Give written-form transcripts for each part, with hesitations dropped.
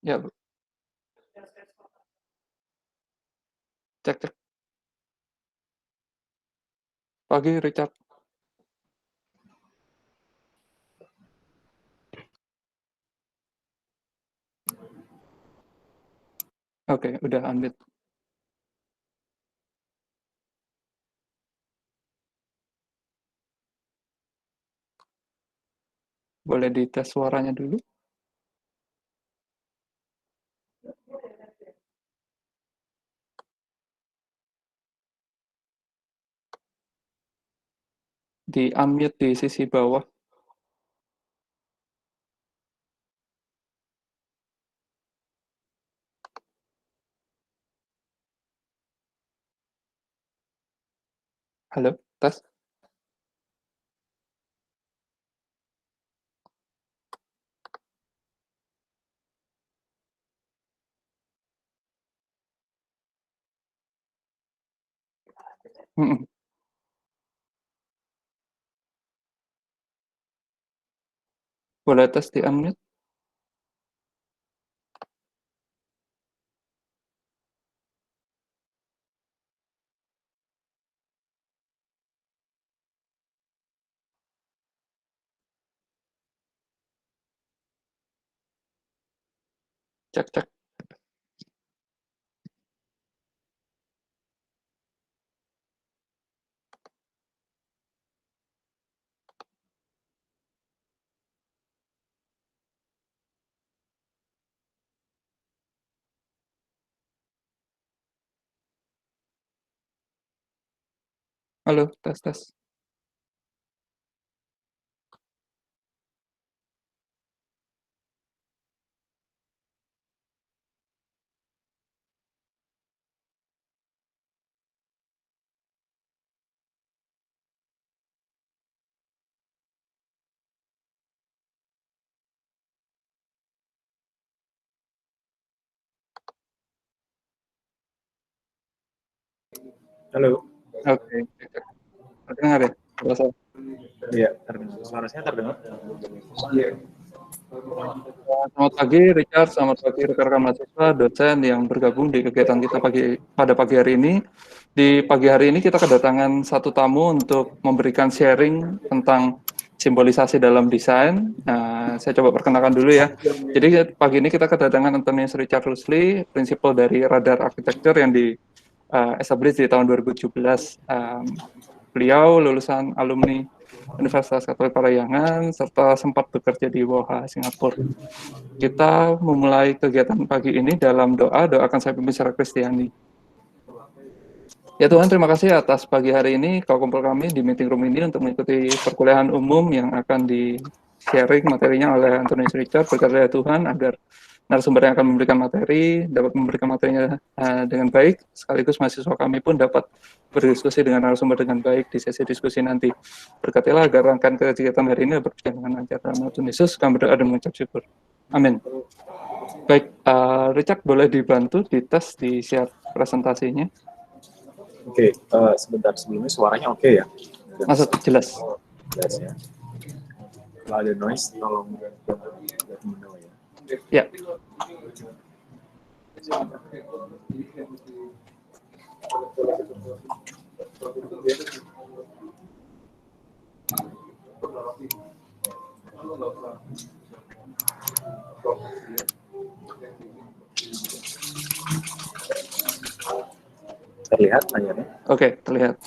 Ya, Bu. Cek cek. Pagi, Richard. Oke, udah unmute. Boleh dites suaranya dulu? Di unmute di sisi bawah. Halo, tes. Mm-mm. Boleh tes di unmute? Cek cek. Halo, tes tes. Halo. Oke, cek cek. Terdengar ya? Terasa. Iya, terdengar. Suara saya terdengar. Iya. Selamat pagi, Richard. Selamat pagi, rekan-rekan mahasiswa, dosen yang bergabung di kegiatan kita pada pagi hari ini. Di pagi hari ini kita kedatangan satu tamu untuk memberikan sharing tentang simbolisasi dalam desain. Nah, saya coba perkenalkan dulu ya. Jadi pagi ini kita kedatangan Antonius Richard Rusli, prinsipal dari Radar Architecture yang di establish di tahun 2017. Beliau lulusan alumni Universitas Katolik Parahyangan serta sempat bekerja di WOHA Singapura. Kita memulai kegiatan pagi ini dalam doa, doakan saya pimpin secara Kristiani. Ya Tuhan, terima kasih atas pagi hari ini kau kumpul kami di meeting room ini untuk mengikuti perkuliahan umum yang akan di-sharing materinya oleh Antonius Richard. Berkati Tuhan agar narasumber yang akan memberikan materi dapat memberikan materinya dengan baik, sekaligus mahasiswa kami pun dapat berdiskusi dengan narasumber dengan baik di sesi diskusi nanti. Berkatilah agar rangkaian kegiatan hari ini berjalan dengan lancar. Dalam nama Tuhan Yesus, kami berdoa dan mengucap syukur. Amin. Baik, Richard boleh dibantu dites di share presentasinya. Oke, sebentar sebelumnya suaranya oke ya? Masuk, jelas. Jelas ya. Kalau ada noise, tolong let me know Ya. ya. Terlihat layarnya? Oke, terlihat.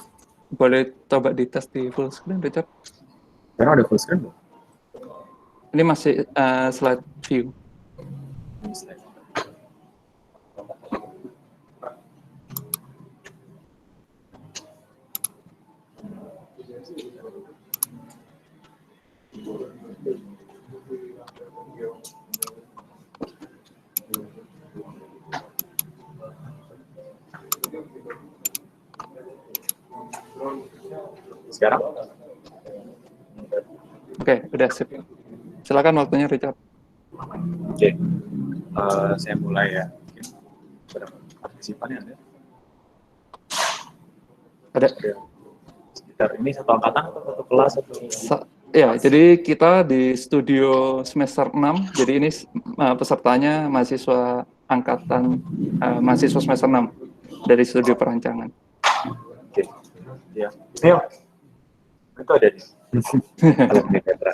Boleh coba dites di full screen, Richard? Sekarang ada full screen belum? Ini masih slide view. Sekarang? Oke, udah sip. Silakan waktunya, Richard. Oke, saya mulai ya. Berapa partisipannya ada? Ada. Sekitar ini satu angkatan atau satu kelas? Ya, jadi kita di studio semester 6. Jadi ini pesertanya mahasiswa angkatan mahasiswa semester 6 dari studio perancangan. Oke. Ya. Neo, itu ada nih. Kalau di Petra.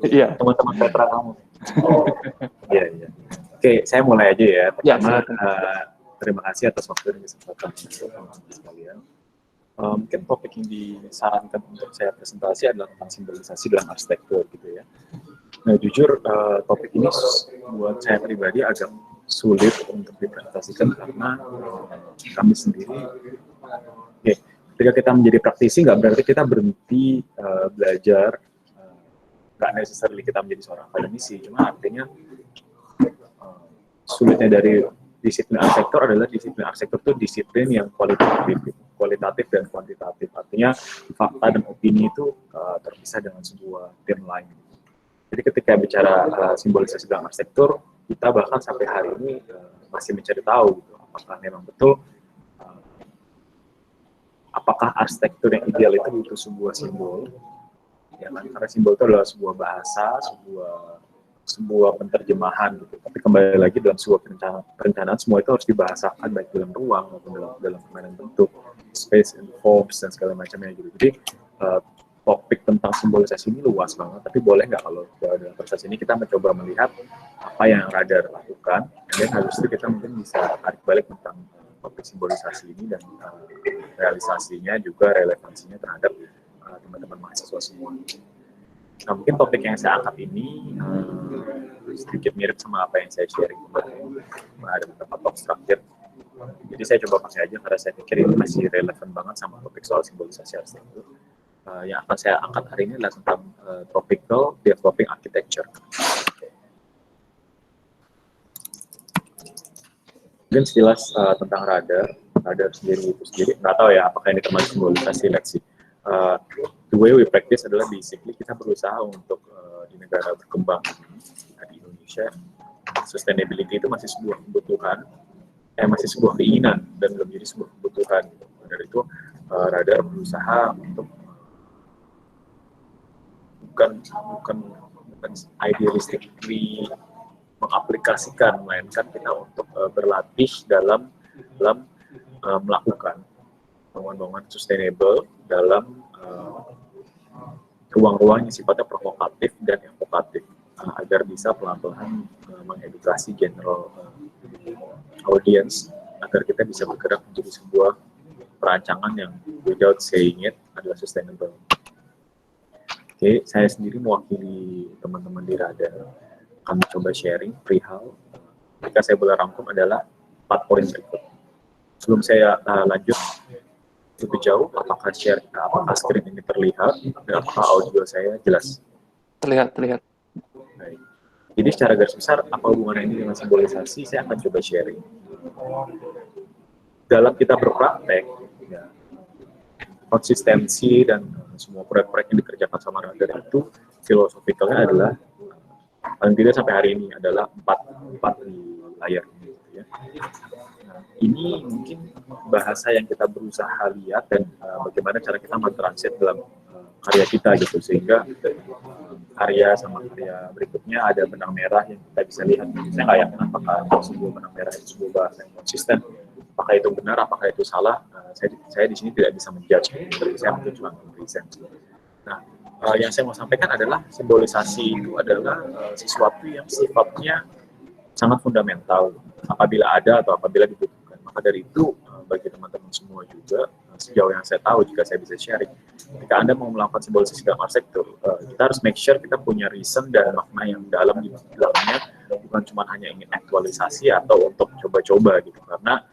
Iya. Teman-teman Petra kamu. Iya, iya. Oke, saya mulai aja ya. Pertama, terima kasih atas waktu dan kesempatan sekalian. Mungkin topik yang disarankan untuk saya presentasi adalah tentang simbolisasi dalam arsitektur gitu ya. Nah, jujur topik ini buat saya pribadi agak sulit untuk dipresentasikan karena kami sendiri, ketika kita menjadi praktisi nggak berarti kita berhenti belajar, nggak necessarily kita menjadi seorang akademisi, cuma artinya sulitnya dari disiplin arsitektur adalah disiplin arsitektur itu disiplin yang kualitatif dan kuantitatif. Artinya fakta dan opini itu terpisah dengan sebuah tim lain. Jadi ketika bicara simbolisasi dalam arsitektur, kita bahkan sampai hari ini masih mencari tahu gitu, apakah memang betul apakah arsitektur yang ideal itu butuh sebuah simbol, ya kan? Karena simbol itu adalah sebuah bahasa, sebuah penerjemahan gitu. Tapi kembali lagi dalam sebuah perencanaan semua itu harus dibahasakan baik dalam ruang maupun dalam permainan bentuk, space and forms dan segala macamnya gitu. Jadi topik tentang simbolisasi ini luas banget. Tapi boleh nggak kalau dalam proses ini kita mencoba melihat apa yang radar lakukan, dan habis itu kita mungkin bisa tarik balik tentang topik simbolisasi ini dan realisasinya juga relevansinya terhadap teman-teman mahasiswa semua. Nah, mungkin topik yang saya angkat ini sedikit mirip sama apa yang saya sharing kemarin. Ada beberapa talk structure. Jadi saya coba pakai aja karena saya pikir ini masih relevan banget sama topik soal simbolisasi arsitektur. Yang akan saya angkat hari ini adalah tentang tropical developing architecture. Mungkin sekilas tentang radar sendiri itu sendiri, nggak tahu ya apakah ini termasuk simbolisasi. Let's see. The way we practice adalah basically kita berusaha untuk di negara berkembang di Indonesia, sustainability itu masih sebuah kebutuhan, masih sebuah keinginan dan belum jadi sebuah kebutuhan. Dari itu radar berusaha untuk bukan idealistically mengaplikasikan, melainkan kita untuk berlatih dalam melakukan bangunan-bangunan sustainable dalam ruang-ruang yang sifatnya provokatif dan evokatif agar bisa pelan-pelan mengedukasi general audience agar kita bisa bergerak menjadi sebuah perancangan yang without saying it adalah sustainable. Oke, saya sendiri mewakili teman-teman di Radar akan coba sharing perihal jika saya boleh rangkum adalah 4 poin berikut. Sebelum saya lanjut lebih jauh, apakah screen ini terlihat dan apakah audio saya jelas? Terlihat. Baik. Jadi secara garis besar apa hubungannya ini dengan simbolisasi? Saya akan coba sharing. Dalam kita berpraktek, ya, konsistensi dan semua proyek-proyek yang dikerjakan sama Radar itu filosofikalnya adalah paling tidak sampai hari ini adalah 4 di layar ini. Ya. Nah, ini mungkin bahasa yang kita berusaha lihat dan bagaimana cara kita mentranslate dalam karya kita gitu, sehingga karya sama karya berikutnya ada benang merah yang kita bisa lihat. Saya nggak yakin apakah sebuah benang merah itu sebuah bahasa yang konsisten, apakah itu benar, apakah itu salah. Saya di sini tidak bisa menjudge, tapi saya mungkin cuma present. Nah, yang saya mau sampaikan adalah simbolisasi itu adalah sesuatu yang sifatnya sangat fundamental apabila ada atau apabila dibutuhkan. Maka dari itu bagi teman-teman semua juga, sejauh yang saya tahu jika saya bisa sharing, ketika Anda mau melakukan simbolisasi dalam arsitektur, kita harus make sure kita punya reason dan makna yang dalam di dalamnya, bukan cuma hanya ingin aktualisasi atau untuk coba-coba gitu. Karena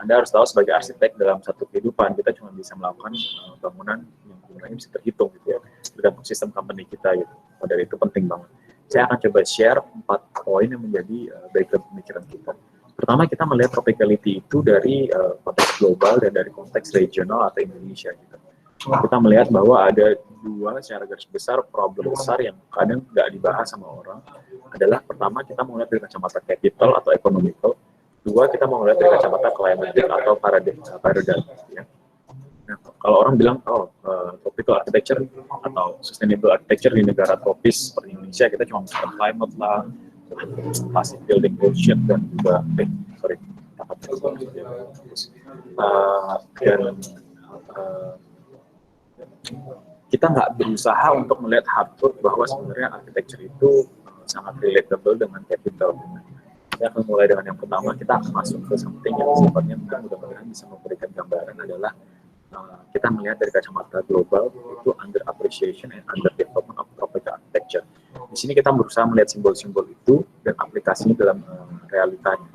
Anda harus tahu sebagai arsitek dalam satu kehidupan kita cuma bisa melakukan bangunan yang jumlahnya bisa terhitung gitu ya, tergantung sistem company kita gitu. Dari itu penting banget. Saya akan coba share 4 poin yang menjadi background pemikiran kita. Pertama, kita melihat tropicality itu dari konteks global dan dari konteks regional atau Indonesia gitu. Kita melihat bahwa ada 2 secara garis besar problem besar yang kadang nggak dibahas sama orang. Adalah pertama, kita mau lihat dari kacamata capital atau economical. 2, kita mau lihat dari kacamata climate atau paradigm ya. Nah, Kalau orang bilang, oh, tropical architecture atau sustainable architecture di negara tropis seperti Indonesia, kita cuma bicara climate lah, passive building bullshit, dan juga, sorry, dan kita nggak berusaha untuk melihat hard truth bahwa sebenarnya architecture itu sangat relatable dengan capital. Kita akan mulai dengan yang pertama, kita akan masuk ke something yang sifatnya mudah-mudahan bisa memberikan gambaran adalah kita melihat dari kacamata global itu under appreciation and under development of tropical architecture. Di sini kita berusaha melihat simbol-simbol itu dan aplikasinya dalam realitanya.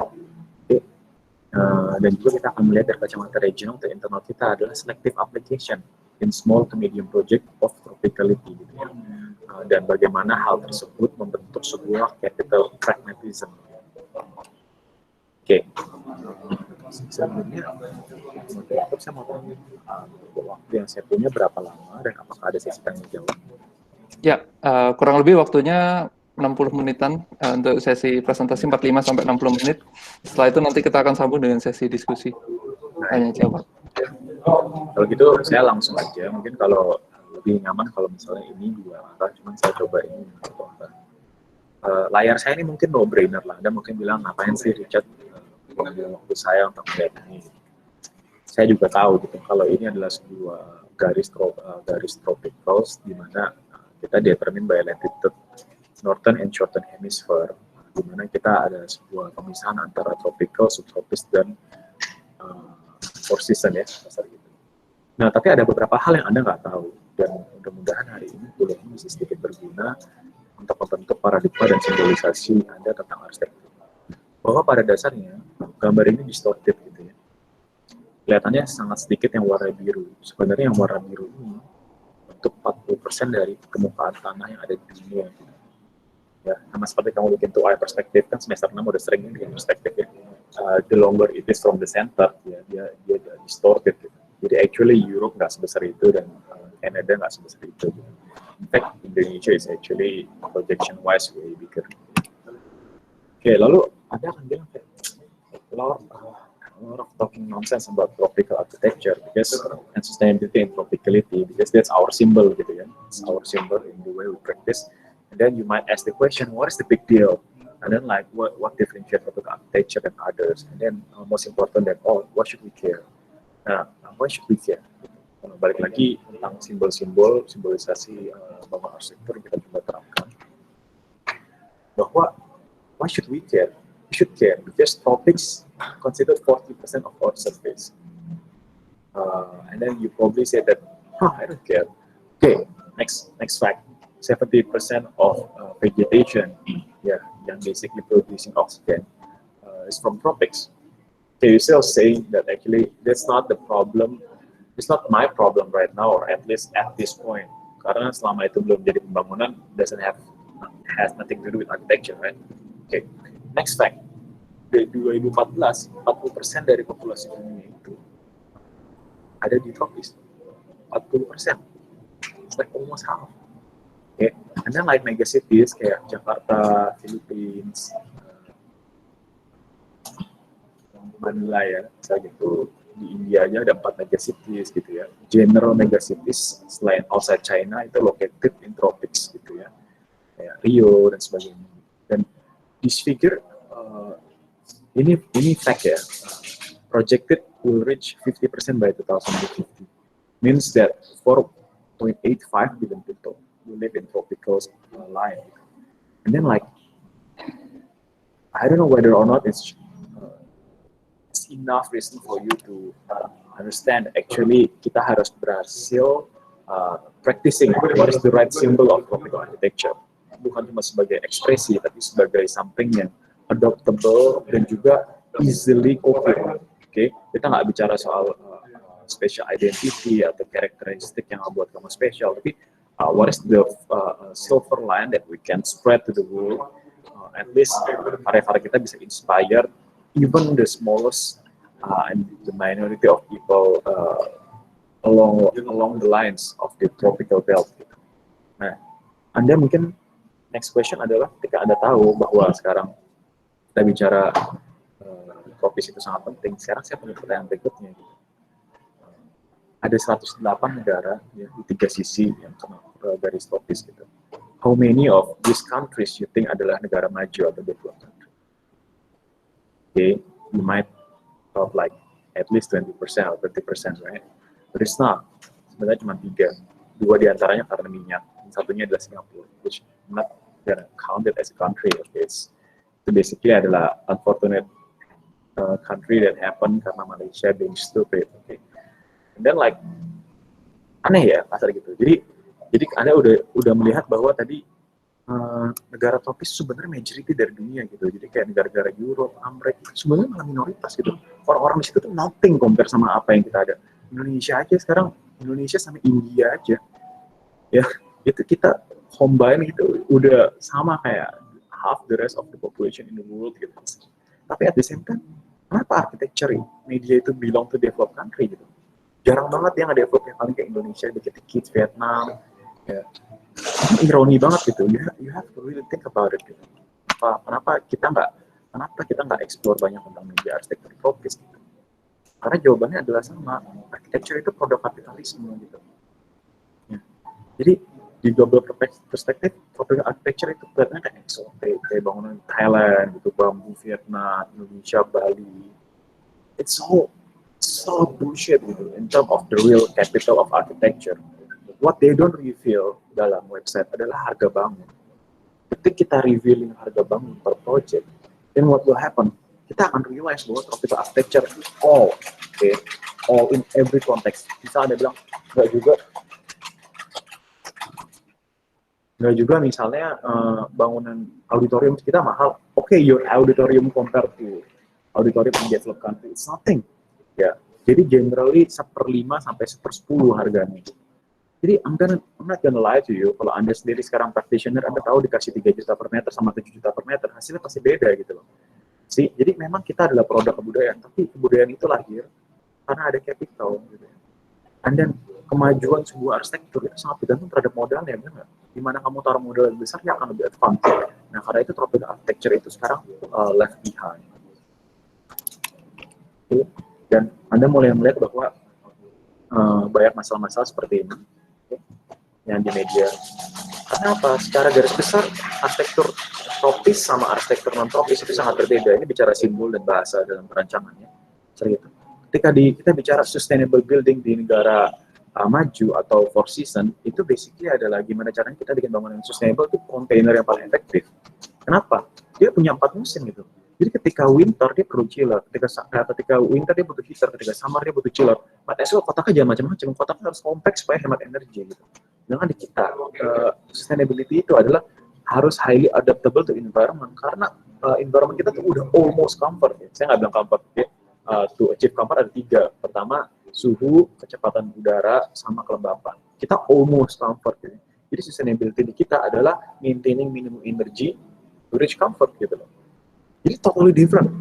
Dan juga kita akan melihat dari kacamata regional atau internal kita adalah selective application in small to medium project of tropicality gitu ya. Dan bagaimana hal tersebut membentuk sebuah capital pragmatism. Oke. Sebenarnya saya mau tanya waktu yang saya punya berapa lama dan apakah ada sesi tanya jawab? Ya, kurang lebih waktunya 60 menitan untuk sesi presentasi 45 sampai 60 menit. Setelah itu nanti kita akan sambung dengan sesi diskusi tanya jawab. Kalau gitu saya langsung aja. Mungkin kalau lebih nyaman kalau misalnya ini dua arah, cuman saya coba ini satu arah. Layar saya ini mungkin no brainer lah. Anda mungkin bilang ngapain sih Richard mengambil waktu saya untuk melihat ini. Saya juga tahu gitu kalau ini adalah sebuah garis tropicals di mana kita determine by latitude northern and southern hemisphere, di mana kita ada sebuah pemisahan antara tropical, subtropis, dan four season ya, dasar gitu. Nah, tapi ada beberapa hal yang Anda nggak tahu, dan mudah-mudahan hari ini kuliah ini bisa sedikit berguna untuk membentuk paradigma dan simbolisasi Anda tentang arsitektur. Bahwa pada dasarnya, gambar ini distorted gitu ya. Kelihatannya sangat sedikit yang warna biru. Sebenarnya yang warna biru ini untuk 40% dari permukaan tanah yang ada di dunia. Ya, sama seperti kamu bikin 2i perspektif kan semester 6 udah sering bikin perspektif ya. The longer it is from the center, ya, dia distorted. Gitu. Jadi actually Europe nggak sebesar itu dan Canada nggak sebesar itu. Gitu. In fact, Indonesia is actually projection wise way bigger. Oke, lalu Anda akan bilang kayak a lot of talking nonsense about tropical architecture because and sustainability and tropicality because that's our symbol gitu ya. It's our symbol in the way we practice. And then you might ask the question, what is the big deal? And then like, what differentiates tropical architecture and others? And then most important than all, what should we care? Nah, why should we care? Balik lagi tentang simbol-simbol, simbolisasi bangunan arsitektur kita coba terapkan. Bahwa why should we care? We should care because tropics consider 40% of our surface. And then you probably say that, I don't care. Okay, next fact. 70% of vegetation, yang basically producing oxygen, is from tropics. Okay, you're still saying that actually that's not the problem. It's not my problem right now, or at least at this point. Karena selama itu belum jadi pembangunan, has nothing to do with architecture, right? Okay, next fact. Di 2014, 40% dari populasi dunia itu ada di tropis. 40%. It's like almost half. Okay. And then like megacities kayak Jakarta, Philippines, Manila ya, misalnya gitu. Di India aja ada 4 megacities gitu ya. General megacities selain outside China itu located in tropics gitu ya. Kayak Rio dan sebagainya. Dan this figure ini fact ya. Projected will reach 50% by 2050. Means that 4.85 billion people will live in tropical line. And then like, I don't know whether or not it's enough reason for you to understand actually kita harus berhasil practicing what is the right symbol of tropical architecture. Bukan cuma sebagai ekspresi, tapi sebagai something yang adoptable dan juga easily copied. Okay? Kita nggak bicara soal special identity atau karakteristik yang membuat kamu spesial, tapi what is the silver line that we can spread to the world, at least karya-karya kita bisa inspire even the smallest and the minority of people along the lines of the tropical belt. Nah, Anda mungkin next question adalah ketika Anda tahu bahwa sekarang kita bicara tropis itu sangat penting, sekarang saya punya pertanyaan berikutnya. ada 108 negara ya, di 3 sisi yang kena garis tropis gitu. How many of these countries you think adalah negara maju atau developed country? Okay, you might thought like at least 20% or 30%, right? But it's not. Sebenarnya cuma 3. 2 diantaranya karena minyak. Satunya adalah Singapura, which not gonna count it as a country. Okay, itu basically adalah unfortunate country that happen karena Malaysia being stupid. Okay. And then like aneh ya kasar gitu. Jadi Anda udah melihat bahwa tadi negara tropis sebenarnya majority dari dunia gitu. Jadi kayak negara-negara Europe, Amerika itu sebenarnya malah minoritas gitu. Orang-orang di situ tuh nothing compare sama apa yang kita ada. Indonesia aja sekarang, Indonesia sama India aja. Ya, itu kita combine gitu udah sama kayak half the rest of the population in the world gitu. Tapi at the same time, kenapa architecture media itu belong to developed country gitu? Jarang banget yang nge-develop yang paling kayak Indonesia, dikit-dikit Vietnam, ya. Ironi banget gitu. You have to really think about it gitu. Kenapa kita nggak explore banyak tentang media arsitektur tropis gitu? Karena jawabannya adalah sama, architecture itu produk kapitalisme gitu. Ya. Jadi di global perspektif, produk architecture itu kelihatannya kayak eksotik, kayak bangunan Thailand gitu, bambu Vietnam, Indonesia, Bali. It's so bullshit gitu in terms of the real capital of architecture. What they don't reveal dalam website adalah harga bangun. Ketika kita revealing harga bangun per project, then what will happen? Kita akan realize bahwa tropical architecture all in every context. Bisa Anda bilang nggak juga misalnya bangunan auditorium kita mahal. Okay, your auditorium compared to auditorium in developed country, it's nothing. Ya, jadi generally 1/5 sampai 1/10 harganya. Jadi I'm not gonna lie to you, kalau Anda sendiri sekarang practitioner, Anda tahu dikasih 3 juta per meter sama 7 juta per meter, hasilnya pasti beda gitu loh. Jadi memang kita adalah produk kebudayaan, tapi kebudayaan itu lahir karena ada capital gitu. And then kemajuan sebuah arsitektur itu sangat bergantung terhadap modalnya, benar nggak? Dimana kamu taruh modal yang besar, ya akan lebih advance. Nah, karena itu tropical architecture itu sekarang left behind. Dan Anda mulai melihat bahwa banyak masalah-masalah seperti ini yang di media. Karena apa? Secara garis besar, arsitektur tropis sama arsitektur non-tropis itu sangat berbeda. Ini bicara simbol dan bahasa dalam perancangannya. Seperti itu. Ketika kita bicara sustainable building di negara maju atau four season, itu basically adalah gimana caranya kita bikin bangunan yang sustainable itu kontainer yang paling efektif. Kenapa? Dia punya 4 musim gitu. Jadi ketika winter dia perlu chiller, ketika winter dia butuh heater, ketika summer dia butuh chiller. But as well, kotaknya jangan macam-macam, kotaknya harus kompleks supaya hemat energi gitu. Dengan di kita, sustainability itu adalah harus highly adaptable to environment, karena environment kita tuh udah almost comfort ya. Saya nggak bilang comfort ya. To achieve comfort ada 3. Pertama, suhu, kecepatan udara, sama kelembapan. Kita almost comfort gitu. Jadi sustainability di kita adalah maintaining minimum energy to reach comfort gitu loh. Jadi totally different.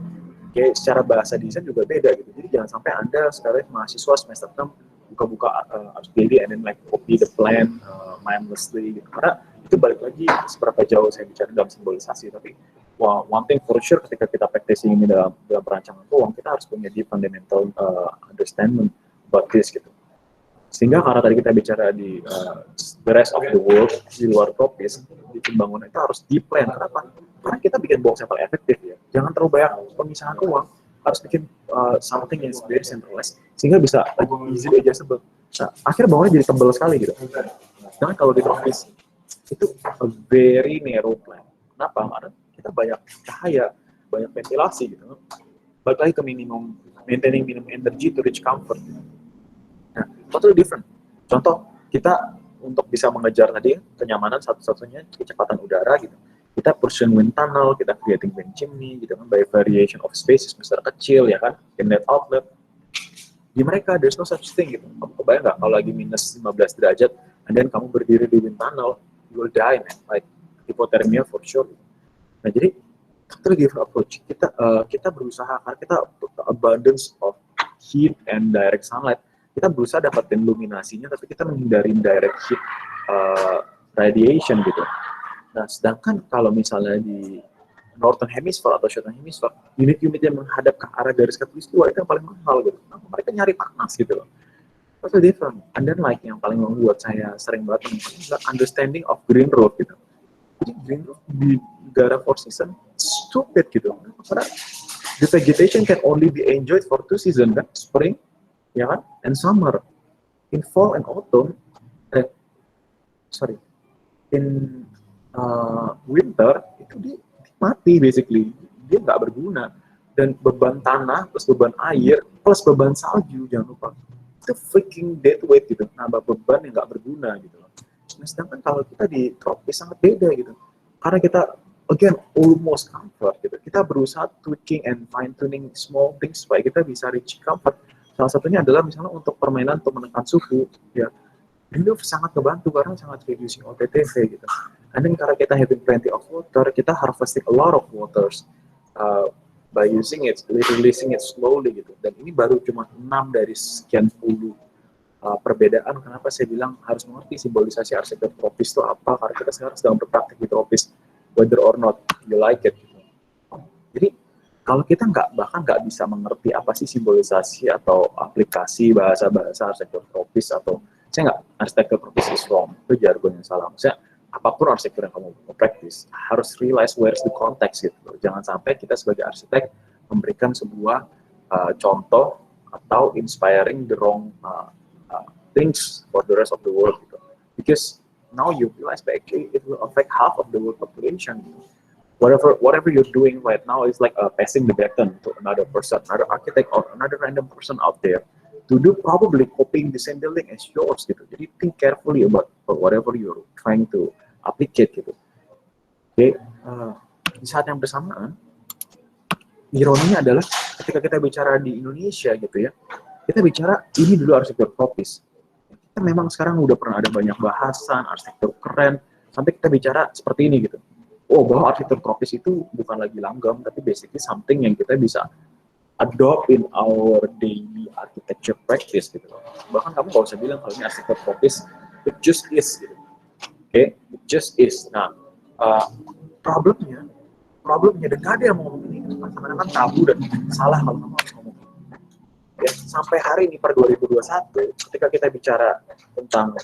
Kayak secara bahasa desain juga beda gitu. Jadi jangan sampai Anda sekarang mahasiswa semester 6 buka-buka daily and then like copy the plan mindlessly gitu. Karena itu balik lagi seberapa jauh saya bicara dalam simbolisasi. Tapi one thing for sure ketika kita practicing ini dalam perancangan ruang, kita harus punya deep fundamental understanding about this gitu. Sehingga karena tadi kita bicara di the rest of the world, di luar tropis, di pembangunan itu harus di plan. Kenapa? Karena kita bikin box yang paling efektif ya. Jangan terlalu banyak pemisahan ruang, harus bikin something yang very centralized, sehingga bisa easily adjustable. Nah, akhirnya bangunnya jadi tebal sekali gitu. Sedangkan kalau di tropis, itu a very narrow plan. Kenapa? Karena kita banyak cahaya, banyak ventilasi gitu. Balik lagi ke maintaining minimum energy to reach comfort. Nah, totally different. Contoh, kita untuk bisa mengejar tadi kenyamanan satu-satunya kecepatan udara gitu. Kita pursue wind tunnel, kita creating wind chimney gitu kan, by variation of spaces besar kecil ya kan, inlet outlet. Di mereka there's no such thing gitu. Kamu kebayang nggak kalau lagi minus 15 derajat, and then kamu berdiri di wind tunnel, you will die man, like hypothermia for sure. Nah jadi totally different approach. Kita berusaha karena kita abundance of heat and direct sunlight. Kita berusaha dapatin luminasinya, tapi kita menghindari direct heat radiation gitu. Nah, sedangkan kalau misalnya di Northern Hemisphere atau Southern Hemisphere, unit-unit yang menghadap ke arah garis khatulistiwa itu yang paling mahal gitu. Nah, mereka nyari panas gitu loh. totally different. And then like yang paling membuat saya sering banget menemukan understanding of green road gitu. Jadi green road di negara four season stupid gitu. Karena the vegetation can only be enjoyed for 2 seasons kan, spring, ya kan, and summer. In fall and autumn, in winter itu dia mati basically, dia nggak berguna. Dan beban tanah plus beban air plus beban salju, jangan lupa, itu freaking dead weight gitu, nambah beban yang nggak berguna gitu loh. Nah, sedangkan kalau kita di tropis sangat beda gitu, karena kita again almost comfort gitu, kita berusaha tweaking and fine tuning small things supaya kita bisa reach comfort. Salah satunya adalah misalnya untuk permainan untuk menekan suhu ya, ini sangat membantu karena sangat reducing OTTV gitu. And then karena kita having plenty of water, kita harvesting a lot of waters by using it, releasing it slowly gitu. Dan ini baru cuma 6 dari sekian puluh perbedaan. Kenapa saya bilang harus mengerti simbolisasi arsitektur tropis itu apa? Karena kita sekarang sedang berpraktik di tropis, whether or not you like it. Gitu. Jadi kalau kita bahkan nggak bisa mengerti apa sih simbolisasi atau aplikasi bahasa-bahasa arsitektur tropis, atau saya nggak arsitektur tropis is wrong, itu jargon yang salah. Maksudnya apapun arsitektur yang kamu mau practice, harus realize where's the context gitu. Jangan sampai kita sebagai arsitek memberikan sebuah contoh atau inspiring the wrong things for the rest of the world gitu. Because now you realize that actually it will affect half of the world population. Whatever you're doing right now is like passing the baton to another person, another architect or another random person out there to do probably copying the same building as yours gitu. Jadi think carefully about whatever you're trying to applicate gitu. Oke, di saat yang bersamaan, ironinya adalah ketika kita bicara di Indonesia gitu ya, kita bicara ini dulu arsitektur tropis. Kita memang sekarang udah pernah ada banyak bahasan arsitektur keren, sampai kita bicara seperti ini gitu. Oh, bahwa arsitektur tropis itu bukan lagi langgam, tapi basically something yang kita bisa adopt in our daily architecture practice gitu. Bahkan kamu nggak usah bilang kalau ini arsitektur tropis, it just is gitu. Oke, it just is. Nah, problemnya dan gak ada yang mau ngomong ini, karena kan tabu dan salah kalau kamu harus ngomong. Ya, sampai hari ini per 2021, ketika kita bicara tentang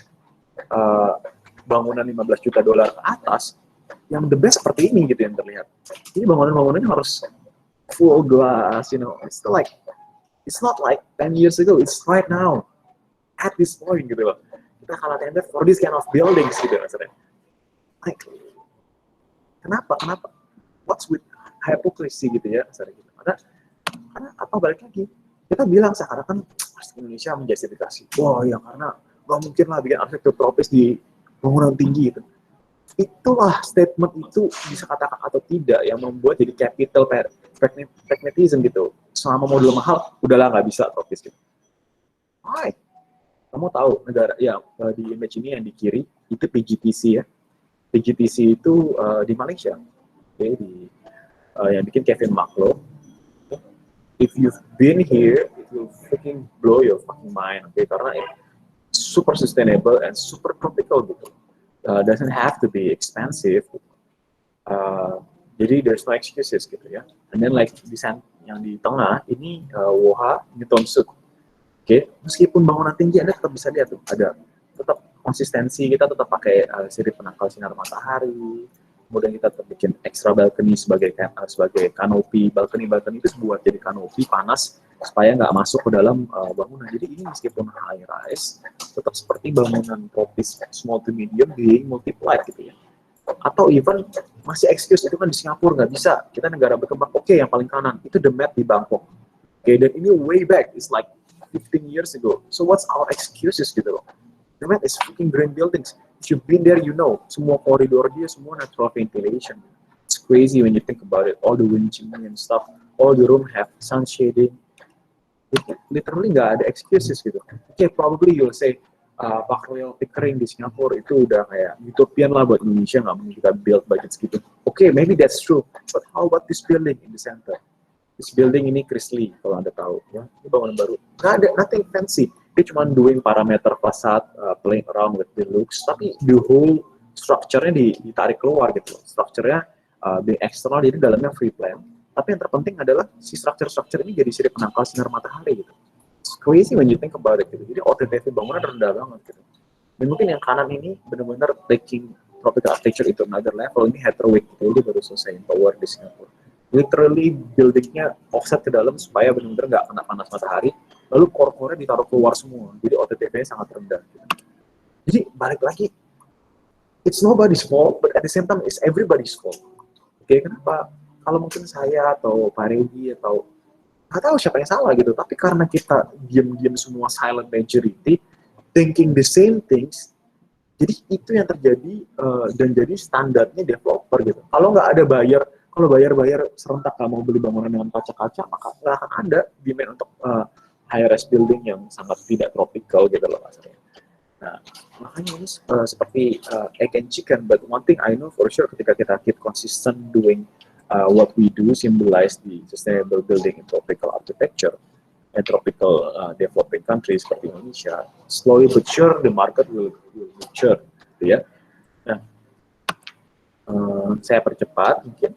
bangunan $15 juta ke atas, yang the best seperti ini gitu yang terlihat. Ini bangunan-bangunannya harus full glass, you know. It's not like 10 years ago, it's right now at this point gitu loh. Kita kalah tender for this kind of buildings gitu maksudnya. Like, kenapa? What's with hypocrisy gitu ya maksudnya gitu. Karena apa, balik lagi, kita bilang sekarang kan Indonesia menjustifikasi, wah ya karena nggak mungkin lah bikin arsitektur tropis di bangunan tinggi gitu. Itulah statement itu bisa katakan atau tidak yang membuat jadi capital pragmatism gitu. Selama modal mahal, udahlah nggak bisa tropis gitu. Why? Kamu tahu negara ya di image ini yang di kiri itu PGTC ya. PGTC itu di Malaysia. Okay, yang bikin Kevin McClough. If you've been here, it will freaking blow your fucking mind. Okay, karena super sustainable and super tropical gitu. Doesn't have to be expensive. Jadi there's no excuses gitu ya. And then like desain yang di tengah ini WOHA Newton Suit. Oke, meskipun bangunan tinggi Anda tetap bisa lihat tuh ada tetap konsistensi, kita tetap pakai sirip penangkal sinar matahari. Kemudian kita tetap bikin extra balcony sebagai kanopi. Balcony itu buat jadi kanopi panas supaya nggak masuk ke dalam bangunan. Jadi ini meskipun high rise, tetap seperti bangunan tropis small to medium being multiplied gitu ya. Atau even masih excuse itu kan di Singapura nggak bisa, kita negara berkembang. Oke, yang paling kanan itu The Met di Bangkok. Oke, dan ini way back, it's like 15 years ago. So what's our excuses gitu loh? The Met is freaking green buildings. If you've been there, you know, semua koridor dia semua natural ventilation. It's crazy when you think about it. All the wind chimney and stuff. All the room have sun shading. Literally nggak ada excuses gitu. Okay, probably you'll say, Park Royal Pickering di Singapura itu udah kayak utopian lah buat Indonesia, nggak mungkin kita build budget segitu. Okay, maybe that's true. But how about this building in the center? This building ini Chrisley, kalau Anda tahu, ya, ini bangunan baru. Nggak ada, nothing fancy. Dia cuma doing parameter fasad, playing around with the looks, tapi the whole structure-nya ditarik keluar gitu. Structure-nya di eksternal, jadi dalamnya free plan. Tapi yang terpenting adalah si structure-structure ini jadi sirip penangkal sinar matahari gitu. It's crazy when you think about it gitu. Jadi OTTV bangunan rendah banget gitu. Dan mungkin yang kanan ini benar-benar taking tropical architecture itu another level. Ini Heatherwick gitu, dia baru selesai tower di Singapura. Literally buildingnya offset ke dalam supaya benar-benar nggak kena panas matahari. Lalu core-core ditaruh keluar semua. Jadi OTTV-nya sangat rendah. Gitu. Jadi balik lagi, it's nobody's fault, but at the same time it's everybody's fault. Oke, kenapa? Kalau mungkin saya atau Pak Regi atau nggak tahu siapa yang salah gitu, tapi karena kita diam-diam semua silent majority, thinking the same things, jadi itu yang terjadi dan jadi standarnya developer gitu. Kalau nggak ada bayar, kalau bayar serentak nggak mau beli bangunan dengan kaca-kaca, maka nggak akan ada demand untuk high-rise building yang sangat tidak tropical gitu loh maksudnya. Nah, makanya ini seperti egg and chicken, but one thing I know for sure ketika kita keep consistent doing what we do, symbolize the sustainable building in tropical architecture, and tropical developing countries seperti Indonesia, slowly but sure the market will mature, gitu ya. Nah, saya percepat mungkin.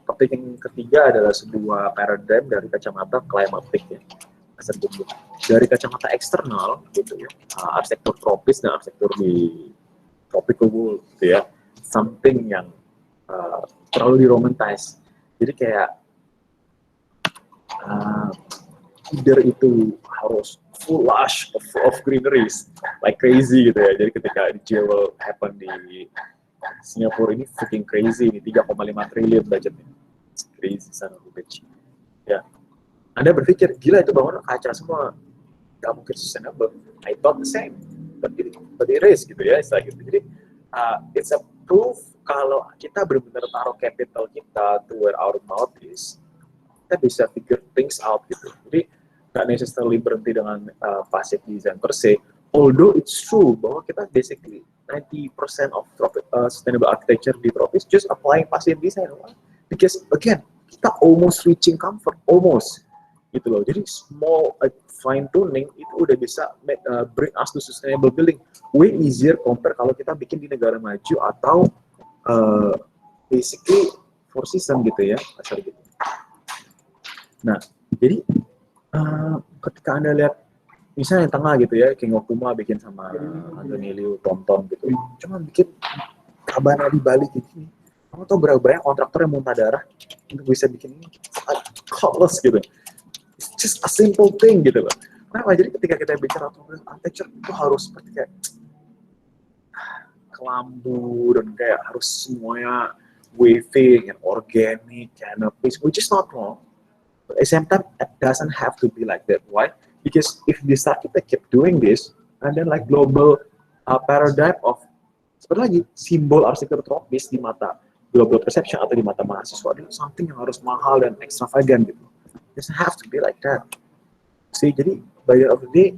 Topik yang ketiga adalah sebuah paradigm dari kacamata climatic ya, dari kacamata eksternal gitu ya, arsitektur tropis dan arsitektur di tropical world gitu ya, something yang terlalu diromantise. Jadi kayak either itu harus full lush of greeneries like crazy gitu ya. Jadi ketika the jewel happen di Singapura ini freaking crazy, ini 3,5 triliun budgetnya. It's crazy son of a bitch. Ya. Anda berpikir gila itu bangunan kaca semua, nggak mungkin sustainable. I thought the same, but it is gitu ya, istilah gitu. Jadi it's a proof kalau kita benar-benar taruh capital kita to where our mouth is, kita bisa figure things out gitu. Jadi nggak necessarily berhenti dengan passive design per se, although it's true bahwa kita basically 90% of sustainable architecture di tropis just applying passive design, because again kita almost reaching comfort, almost gitu loh. Jadi small fine tuning itu udah bisa bring us to sustainable building way easier compare kalau kita bikin di negara maju atau basically four season gitu ya, asal gitu. Nah, jadi ketika Anda lihat misalnya yang tengah gitu ya, King of Kuma bikin sama Anthony Liu, Tom gitu, cuma bikin Cabana di Bali gitu. Kamu tahu berapa banyak kontraktor yang muntah darah untuk bisa bikin ini? Countless gitu. It's just a simple thing gitu loh. Kenapa? Jadi ketika kita bicara architecture itu harus seperti kayak kelambu dan kayak harus semuanya waving and organic, canopies, which is not wrong. But at the same time, it doesn't have to be like that. Why? Because if this architect keep doing this, and then like global paradigm of seperti lagi simbol arsitektur tropis di mata global perception atau di mata mahasiswa adalah something yang harus mahal dan extravagant gitu. It doesn't have to be like that. See, jadi by the end of the day,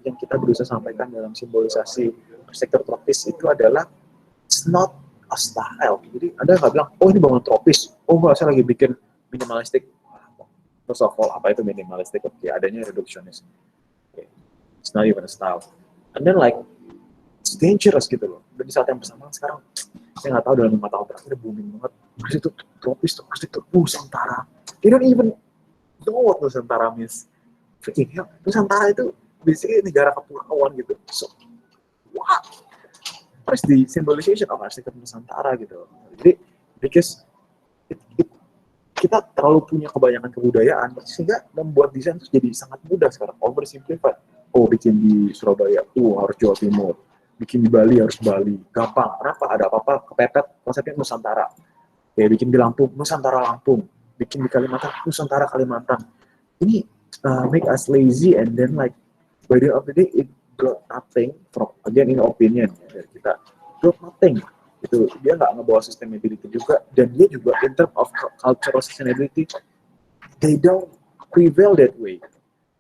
yang kita berusaha sampaikan dalam simbolisasi arsitektur tropis itu adalah it's not a style. Jadi Anda nggak bilang, oh ini bangunan tropis, oh enggak, saya lagi bikin minimalistik. First of all, apa itu minimalistik? Oke, adanya reductionist. Okay. It's not even a style. And then like, it's dangerous gitu loh. Dan di saat yang bersamaan sekarang, saya nggak tahu dalam 5 tahun terakhir booming banget. Arsitektur tropis, arsitektur Nusantara. They don't even know what Nusantara means. Freaking hell, Nusantara itu basically negara kepulauan gitu. So, what? What is the symbolization of arsitektur Nusantara gitu? Jadi, because kita terlalu punya kebanyakan kebudayaan sehingga membuat desain itu jadi sangat mudah sekarang, oversimplified. Oh, bikin di Surabaya, harus Jawa Timur. Bikin di Bali harus Bali. Gampang. Kenapa? Ada apa-apa kepepet konsepnya Nusantara. Kayak bikin di Lampung, Nusantara Lampung. Bikin di Kalimantan, Nusantara Kalimantan. Ini make us lazy, and then like by the end of the day it brought nothing from, again in opinion ya, dari kita, brought nothing. Itu dia nggak ngebawa sustainability juga, dan dia juga in terms of cultural sustainability they don't prevail that way.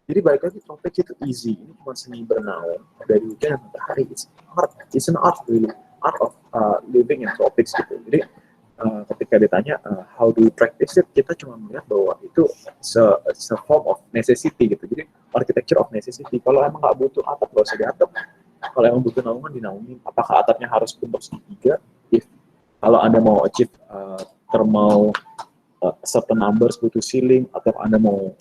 Jadi balik lagi, tropik itu easy, ini cuma seni bernaung dari hujan dan matahari. It's an art really, art of living in tropics gitu. Jadi ketika ditanya how do you practice it, kita cuma melihat bahwa itu a form of necessity gitu. Jadi architecture of necessity. Kalau emang nggak butuh atap, nggak usah diatap. Kalau emang butuh naungan, dinaungin. Apakah atapnya harus bentuk segitiga? Kalau Anda mau achieve thermal certain numbers butuh ceiling, atau Anda mau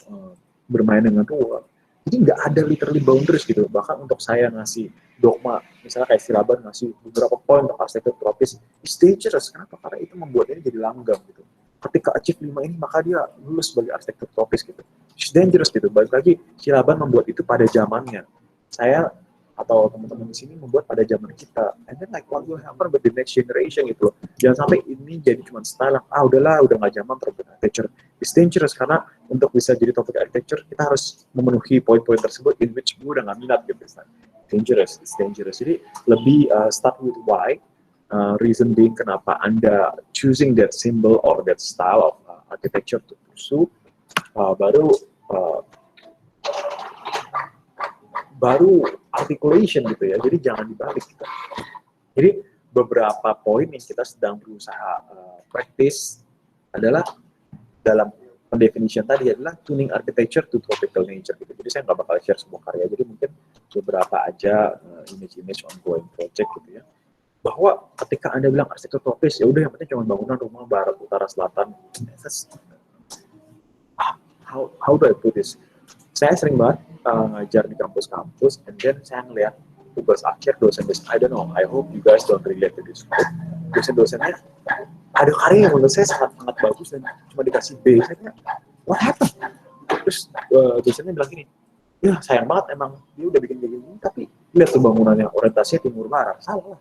bermain dengan ruang, Jadi nggak ada literally boundaries gitu. Bahkan untuk saya ngasih dogma, misalnya kayak Silaban ngasih beberapa poin untuk arsitektur tropis, it's dangerous. Kenapa? Karena itu membuat ini jadi langgam gitu. Ketika achieve 5 ini, maka dia lulus sebagai arsitektur tropis gitu. It's dangerous gitu. Balik lagi, Silaban membuat itu pada zamannya. Saya atau teman-teman di sini membuat pada zaman kita. And then like what will happen with the next generation gitu loh. Jangan sampai ini jadi cuma style, udahlah, udah nggak zaman tropik architecture. It's dangerous karena untuk bisa jadi topik architecture kita harus memenuhi poin-poin tersebut in which gue udah nggak minat gitu. Dangerous, it's dangerous. Jadi lebih start with why, reason being kenapa Anda choosing that symbol or that style of architecture to pursue, baru articulation gitu ya. Jadi jangan dibalik gitu. Jadi beberapa poin yang kita sedang berusaha practice adalah dalam definition tadi adalah tuning architecture to tropical nature gitu. Jadi saya nggak bakal share semua karya. Jadi mungkin beberapa aja image-image ongoing project gitu ya. Bahwa ketika Anda bilang arsitektur tropis, ya udah yang penting cuma bangunan rumah barat, utara, selatan. How do I put this? Saya sering banget ngajar di kampus-kampus, and then saya ngeliat tugas akhir dosen-dosen, I don't know, I hope you guys don't relate to this. Dosen-dosennya ada karya yang menurut saya sangat bagus dan cuma dikasih B. Saya kira, what happened? Terus dosennya bilang gini, ya sayang banget emang dia udah bikin kayak gini, tapi lihat tuh bangunannya orientasinya timur barat, salah lah.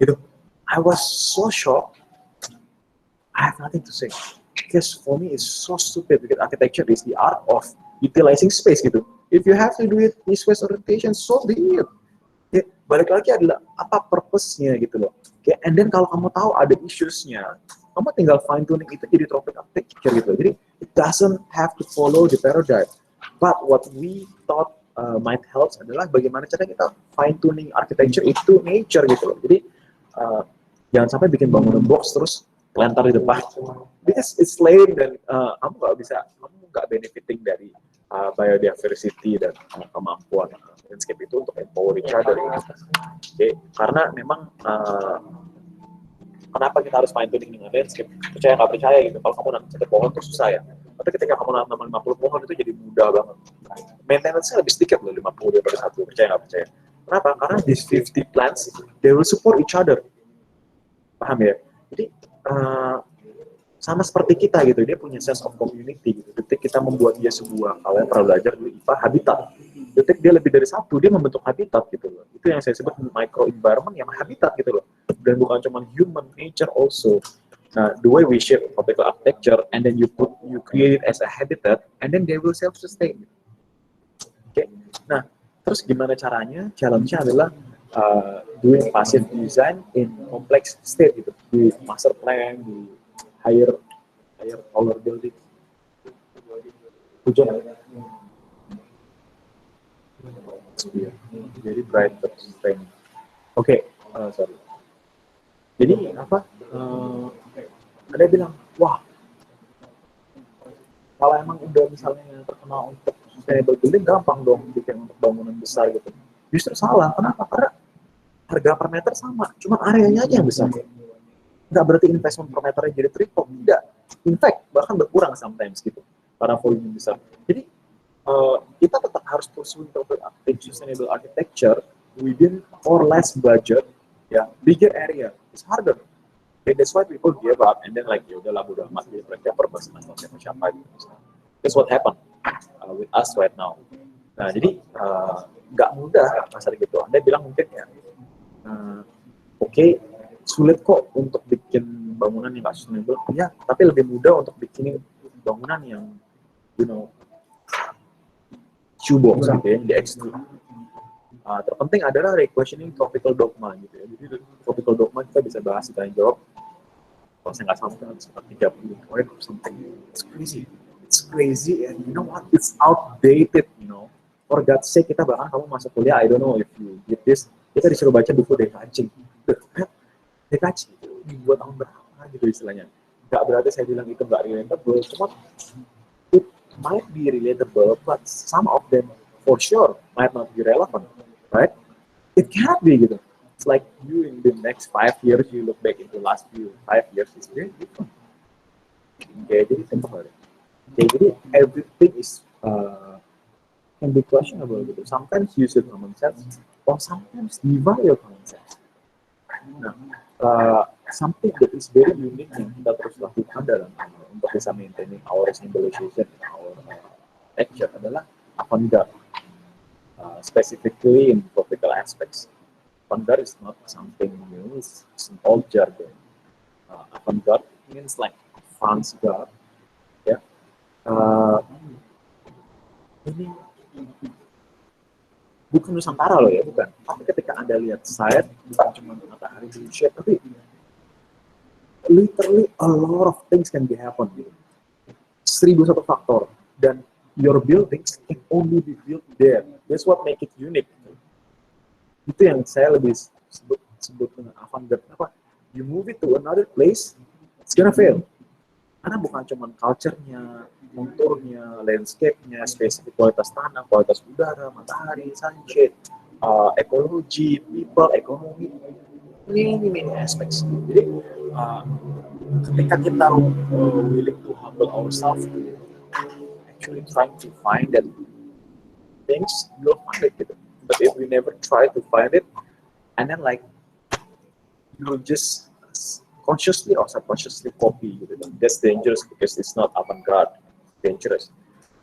Gitu. I was so shocked. I have nothing to say. Because for me it's so stupid because architecture is the art of utilizing space gitu. If you have to do it east-west orientation, so be it. Ya, balik lagi adalah apa purpose-nya gitu loh. Okay? And then kalau kamu tahu ada issues-nya, kamu tinggal fine tuning itu jadi tropic architecture gitu. Jadi it doesn't have to follow the paradigm. But what we thought might help adalah bagaimana cara kita fine tuning architecture itu nature gitu loh. Jadi jangan sampai bikin bangunan box terus lantar di depan. Because it's lame dan kamu nggak benefiting dari biodiversity dan kemampuan landscape itu untuk empower each other. Jadi, karena memang kenapa kita harus fine tuning dengan landscape? Percaya nggak percaya gitu. Kalau kamu nanam 1 pohon itu susah ya. Tapi ketika kamu nanam 50 pohon itu jadi mudah banget. Maintenance-nya lebih sedikit loh 50 daripada 1. Percaya nggak percaya? Kenapa? Karena these 50 plants they will support each other. Paham ya? Jadi sama seperti kita gitu, dia punya sense of community gitu. Detik kita membuat dia sebuah, kalian pernah belajar di IPA, habitat. Detik dia lebih dari 1, dia membentuk habitat gitu loh. Itu yang saya sebut micro environment yang habitat gitu loh. Dan bukan cuma human nature also. Nah, the way we shape tropical architecture and then you create it as a habitat and then they will self-sustain. Oke. Nah, terus gimana caranya? Challenge-nya adalah doing passive design in complex state gitu. Di master plan, di higher taller building. Hujan. Jadi bright but sustain. Oke, sorry. Jadi apa? Ada bilang, wah, kalau emang udah misalnya terkenal untuk sustainable building, gampang dong bikin untuk bangunan besar gitu. Justru salah. Kenapa? Karena harga per meter sama, cuma areanya aja yang besar. Nggak berarti investment per meternya jadi triple, tidak. In fact, bahkan berkurang sometimes gitu, karena volume besar. Jadi, kita tetap harus pursuing sustainable architecture within or less budget, ya, bigger area. It's harder. And that's why people give up, and then like, ya udahlah, bodo amat, jadi mereka berbahasa siapa gitu. That's what happened with us right now. Nah, jadi, nggak mudah pasar gitu. Anda bilang mungkin ya, oke, sulit kok untuk bikin bangunan yang nggak sustainable, ya, tapi lebih mudah untuk bikin bangunan yang, shoebox gitu ya, di ekstrim. Terpenting adalah questioning tropical dogma gitu ya. Jadi tropical dogma kita bisa bahas dan jawab. Kalau saya nggak salah sekitar 30 poin or something. It's crazy, and you know what? It's outdated, For God's sake, kita bahkan kamu masuk kuliah, I don't know if you get this, kita disuruh baca buku DKC. DKC itu dibuat tahun berapa gitu istilahnya. Nggak berarti saya bilang itu nggak relatable, cuma it might be relatable, but some of them for sure might not be relevant, right? It cannot be gitu. It's like you in the next 5 years, you look back into last 5 years, it's very different. Jadi simple. Jadi everything is can be questionable gitu. Sometimes use your common sense, or sometimes divide your common sense. Nah, something that is very unique yang kita terus lakukan dalam untuk bisa maintaining our symbolization, our lecture adalah avant-garde, specifically in tropical aspects. Avant-garde is not something new, it's an old jargon. Avant-garde means like avant-garde, ya. Ini bukan Nusantara loh ya, bukan. Tapi ketika Anda lihat saya, bukan cuma matahari bullshit, tapi literally a lot of things can be happen gitu. 1001 faktor, dan your buildings can only be built there. That's what make it unique. Itu yang saya lebih sebut dengan avant-garde. Apa? You move it to another place, it's gonna fail. Karena bukan cuma culture-nya, konturnya, landscape-nya, spesifik kualitas tanah, kualitas udara, matahari, sunshade, ekologi, people, ekonomi, many aspects. Jadi ketika kita willing to humble ourselves, actually trying to find that things, you'll find it gitu. But if we never try to find it, and then like you'll just consciously or subconsciously copy gitu. That's dangerous because it's not avant-garde. Dangerous.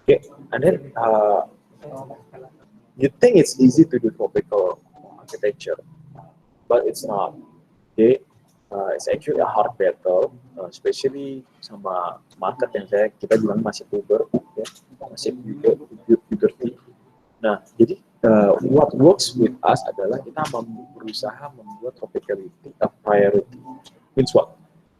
Okay, and then you think it's easy to do tropical architecture, but it's not. Okay, it's actually a hard battle, especially sama market yang kita bilang masih puber, ya, masih puberty. Nah, jadi what works with us adalah kita berusaha membuat tropicality a priority. Means what?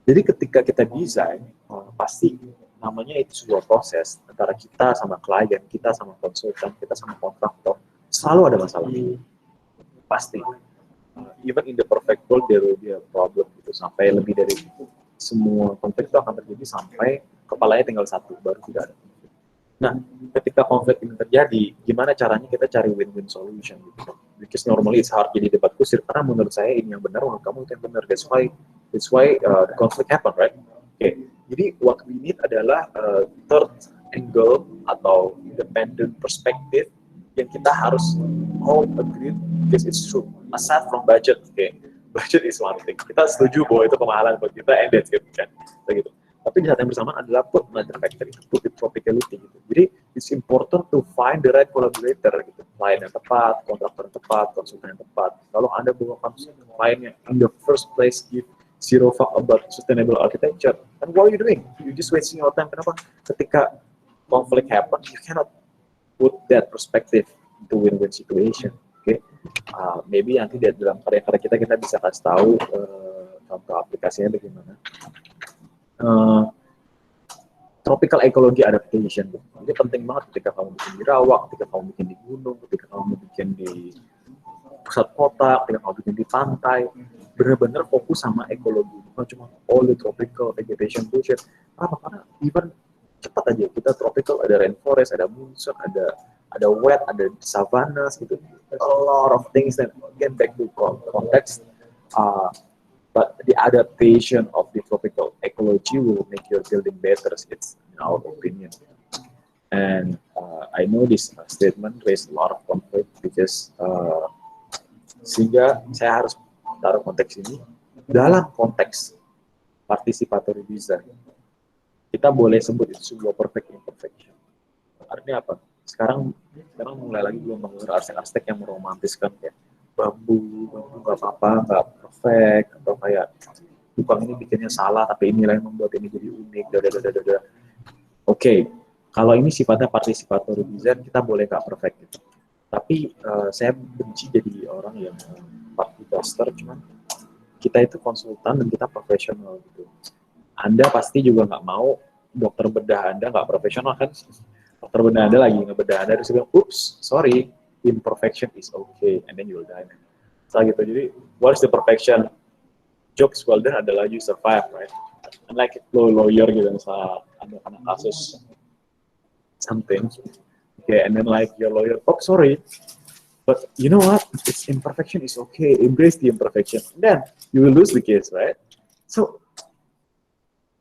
Jadi ketika kita desain, pasti namanya itu sebuah proses antara kita sama klien, kita sama konsultan, kita sama kontraktor. Selalu ada masalah. Pasti. Even in the perfect world, there will be a problem. Gitu. Sampai lebih dari semua konflik itu akan terjadi sampai kepalanya tinggal satu, baru tidak ada. Nah, ketika konflik ini terjadi, gimana caranya kita cari win-win solution? Gitu. Because normally it's hard jadi debat kusir, karena menurut saya ini yang benar, menurut kamu itu yang benar. That's why the conflict happen, right? Okay. Jadi what we need adalah third angle atau independent perspective yang kita harus all agree because it's true. Aside from budget, okay, budget is one thing. Kita setuju bahwa itu kemahalan buat kita, and that's it, kan? Begitu. Tapi di saat yang bersamaan adalah put another factor, put the tropicality gitu. Jadi it's important to find the right collaborator gitu. Klien yang tepat, kontraktor yang tepat, konsultan yang tepat. Kalau Anda bawa klien yang in the first place give zero fuck about sustainable architecture, and what are you doing? You just wasting your time. Kenapa? Ketika conflict happen, you cannot put that perspective into win-win situation. Okay? Maybe nanti dalam karya-karya kita bisa kasih tahu contoh aplikasinya bagaimana. Tropical ecology adaptation. Ini penting banget ketika kamu bikin di rawa, ketika kamu bikin di gunung, ketika kamu bikin di pusat kota, ketika kamu bikin di pantai. Benar-benar fokus sama ekologi, bukan cuma all the tropical vegetation bullshit. Karena even cepat aja kita tropical, ada rainforest, ada moonshot, ada wet, ada savannas gitu. A lot of things that again back to context. But the adaptation of the tropical ecology will make your building better. It's in our opinion. And I know this statement raised a lot of conflict because sehingga saya harus taruh konteks ini dalam konteks participatory design. Kita boleh sebut itu sebuah perfect imperfection. Artinya apa? Sekarang mulai lagi belum mengenal arsitek-arsitek yang meromantiskan kayak bambu nggak apa-apa, nggak perfect, atau kayak tukang ini bikinnya salah, tapi inilah yang membuat ini jadi unik. Oke, kalau ini sifatnya participatory design, kita boleh nggak perfect gitu. Tapi saya benci jadi orang yang buster, cuman kita itu konsultan dan kita profesional gitu. Anda pasti juga nggak mau dokter bedah Anda nggak profesional kan? Dokter bedah Anda lagi ngebedah Anda terus bilang, oops, sorry, imperfection is okay, and then you'll die. So gitu. Jadi, what is the perfection? Jobs well done adalah you survive, right? Unlike lawyer gitu, misalnya ada kena kasus something, okay, and then like your lawyer, oh sorry, but you know what? It's imperfection is okay. Embrace the imperfection. Then you will lose the case, right? So,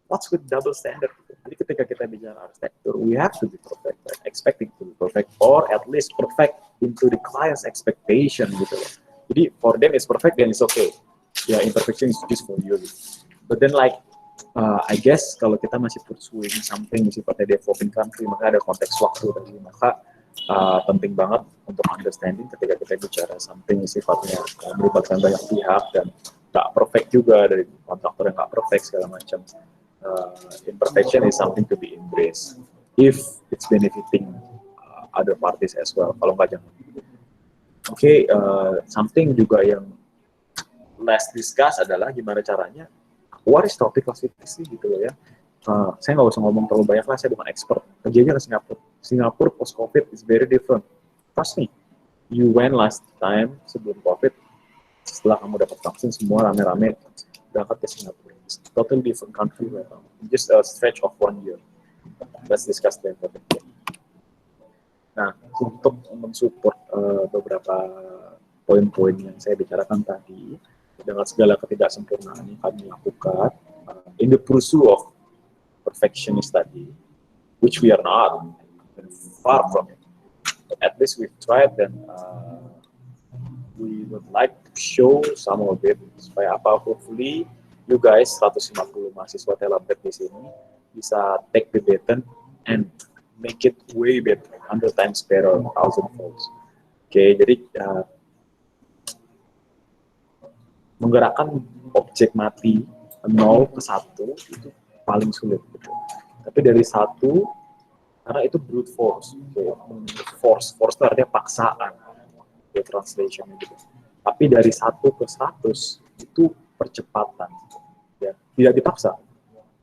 what's with double standard? Jadi ketika kita bicara arsitektur, we have to be perfect, right? Expecting to be perfect. perfect or at least perfect into the client's expectation gitu loh. Jadi for them it's perfect then it's okay. Ya, imperfection is just for you. But then like I guess kalau kita masih pursuing something sifatnya developing country, maka ada konteks waktu tadi, maka penting banget untuk understanding ketika kita bicara something sifatnya melibatkan banyak pihak dan nggak perfect juga, dari kontraktor yang nggak perfect segala macam. Imperfection is something to be embraced if it's benefiting other parties as well. Kalau nggak jangan. Oke, something juga yang less discuss adalah gimana caranya what is topic of sih gitu loh ya. Saya nggak usah ngomong terlalu banyak lah, saya bukan expert. Kerjanya ke Singapura. Singapura post COVID is very different. Trust me. You went last time sebelum COVID, setelah kamu dapat vaksin semua rame-rame berangkat ke Singapura. It's totally different country right now. Just a stretch of 1 year. Let's discuss that. Nah, untuk mensupport beberapa poin-poin yang saya bicarakan tadi, dengan segala ketidaksempurnaan yang kami lakukan, in the pursuit of perfectionist tadi, which we are not, far from it. But at least we've tried and we would like to show some of it supaya apa, hopefully you guys 150 mahasiswa Telabet di sini bisa take the baton and make it way better, 100 times better, 1,000 folds. Oke, jadi menggerakkan objek mati 0 ke 1 itu paling sulit. Gitu. Tapi dari 1, karena itu brute force, force itu artinya paksaan, translation gitu. Tapi dari 1 ke 100 itu percepatan, ya, tidak dipaksa,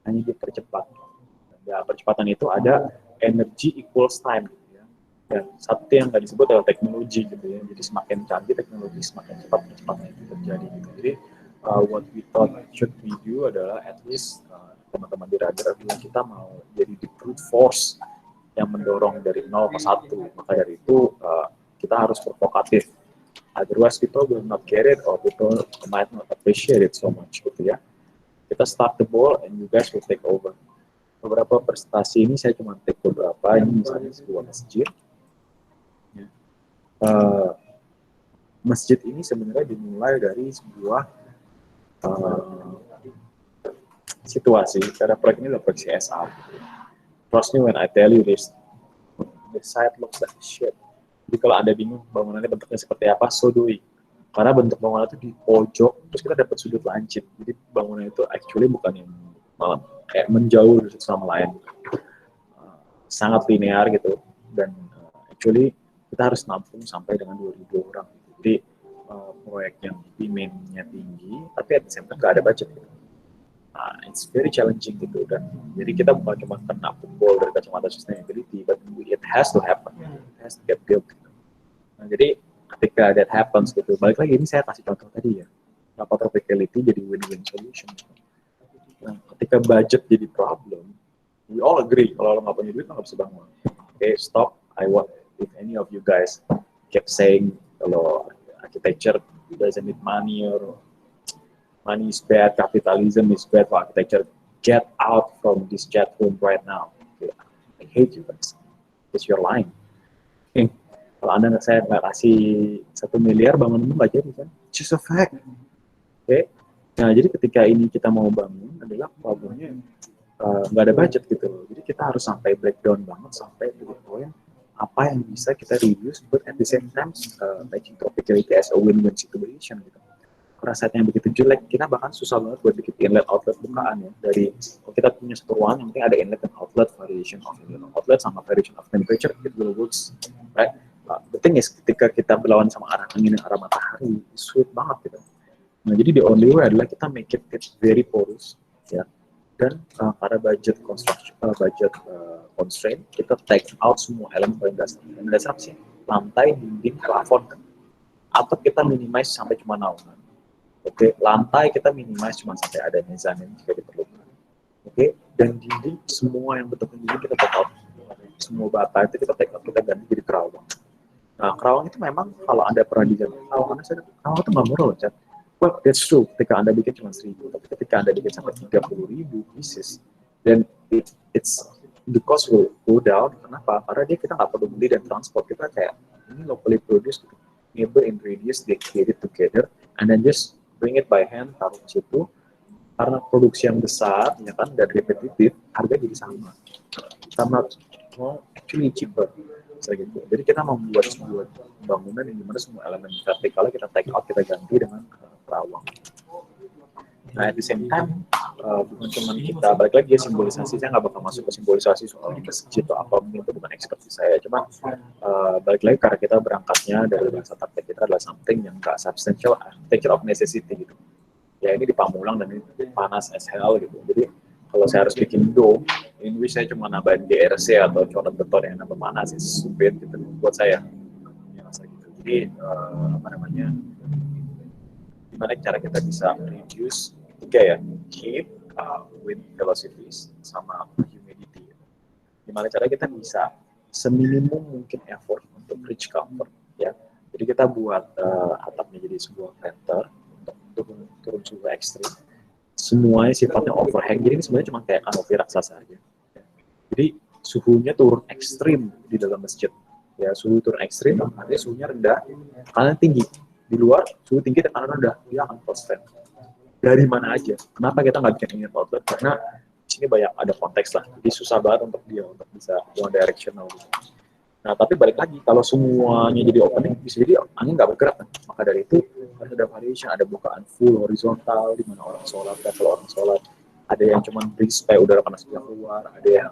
hanya dipercepat. Ya, percepatan itu ada energy equals time, gitu ya. Dan satu yang nggak disebut adalah teknologi, gitu ya. Jadi semakin canggih teknologi, semakin cepat percepatan itu terjadi. Gitu. Jadi what we thought should we do adalah at least teman-teman di radar bilang kita mau jadi the brute force yang mendorong dari 0 ke 1. Maka dari itu kita harus provokatif. Otherwise people will not get it or people might not appreciate it so much gitu ya. Kita start the ball and you guys will take over. Beberapa prestasi ini saya cuma take beberapa. Ini misalnya sebuah masjid. Ya. Masjid ini sebenarnya dimulai dari sebuah situasi. Karena proyek ini adalah proyek CSR. Trust me when I tell you this, the site looks like shit. Jadi kalau Anda bingung bangunannya bentuknya seperti apa, so do it. Karena bentuk bangunan itu di pojok, terus kita dapat sudut lancip. Jadi bangunan itu actually bukan yang malam, kayak menjauh dari satu sama lain. Sangat linear gitu. Dan actually kita harus nampung sampai dengan 2.000 orang. Jadi proyek yang demand-nya tinggi, tapi at the same time nggak ada budget. Gitu. It's very challenging gitu, dan jadi kita bukan cuma kena pukul dari kacamata sustainability, but it has to happen, it has to get built. Nah, jadi ketika that happens gitu, balik lagi ini saya kasih contoh tadi ya, kenapa tropicality jadi win-win solution. Nah, ketika budget jadi problem, we all agree kalau lo nggak punya duit lo nggak bisa bangun. Okay, stop. I want if any of you guys kept saying kalau architecture doesn't need money or money is bad, capitalism is bad for architecture. Get out from this chat room right now. Okay. I hate you guys. Because you're lying. Okay. Kalau Anda saya nggak kasih 1 miliar bangun itu nggak jadi kan? It's just a fact. Oke. Okay. Nah jadi ketika ini kita mau bangun adalah problemnya nggak ada budget gitu. Jadi kita harus sampai breakdown banget sampai to the point apa yang bisa kita reduce, but at the same time making tropicality as a win-win situation gitu. Rasa yang begitu jelek, kita bahkan susah banget buat bikin inlet outlet bukaan ya. Dari kalau kita punya satu ruangan yang penting ada inlet dan outlet, variation of inlet outlet sama variation of temperature, it will works, right? The thing is ketika kita berlawan sama arah angin dan arah matahari, sulit banget gitu. Nah jadi the only way adalah kita make it very porous, ya. Dan karena budget construction, constraint, kita take out semua elemen paling dasar. Elemen dasar apa sih? Lantai, dinding, plafon, kan? Atau kita minimize sampai cuma naungan. Oke, lantai kita minimize cuma sampai ada mezanin jika diperlukan. Oke, dan dinding semua yang bentuk dinding kita take out. Semua bata itu kita take out, kita ganti jadi kerawang. Nah, kerawang itu memang kalau Anda pernah di jalan kerawang itu nggak murah loh, Chat. Well, that's true. Ketika Anda bikin cuma 1.000, tapi ketika Anda bikin sampai 30.000 pieces, then it's the cost will go down. Kenapa? Karena kita nggak perlu beli dan transport, kita kayak ini locally produced, neighbor ingredients they create it together and then just bring it by hand, taruh di situ. Karena produksi yang besar, ya kan, dan repetitif, harga jadi sama actually cheaper. Gitu. Jadi kita membuat sebuah bangunan yang dimana semua elemen vertikalnya kita take out, kita ganti dengan terawang. Nah, at the same time, bukan cuma kita, balik lagi ya simbolisasi, saya nggak bakal masuk ke simbolisasi soal di masjid atau apa, itu bukan ekspertis saya, cuma balik lagi karena kita berangkatnya dari bahasa target kita adalah something yang nggak substantial, take care of necessity gitu. Ya ini di Pamulang dan ini panas as hell gitu, jadi kalau saya harus bikin dome, in which saya cuma nambahin DRC atau coret beton yang nambah panas, itu sulit gitu buat saya. Ya, gitu. Jadi gimana cara kita bisa reduce tiga ya, heat, wind velocities, sama humidity. Gimana cara kita bisa seminimum mungkin effort untuk reach comfort ya. Jadi kita buat atapnya jadi sebuah venter untuk turun suhu ekstrim. Semuanya sifatnya overhang, jadi ini sebenarnya cuma kayak kanopi raksasa aja. Jadi suhunya turun ekstrim di dalam masjid. Ya, suhu turun ekstrim, artinya suhunya rendah, tekanan tinggi. Di luar, suhu tinggi, tekanan rendah, dia akan constant. Dari mana aja? Kenapa kita nggak bikin inlet outlet? Karena di sini banyak ada konteks lah, jadi susah banget untuk bisa one directional. Nah, tapi balik lagi, kalau semuanya jadi opening, bisa jadi angin nggak bergerak kan? Maka dari itu, harus ada variation, ada bukaan full horizontal, di mana orang sholat, kalau orang sholat, ada yang cuma breeze supaya udara panas bisa keluar, ada yang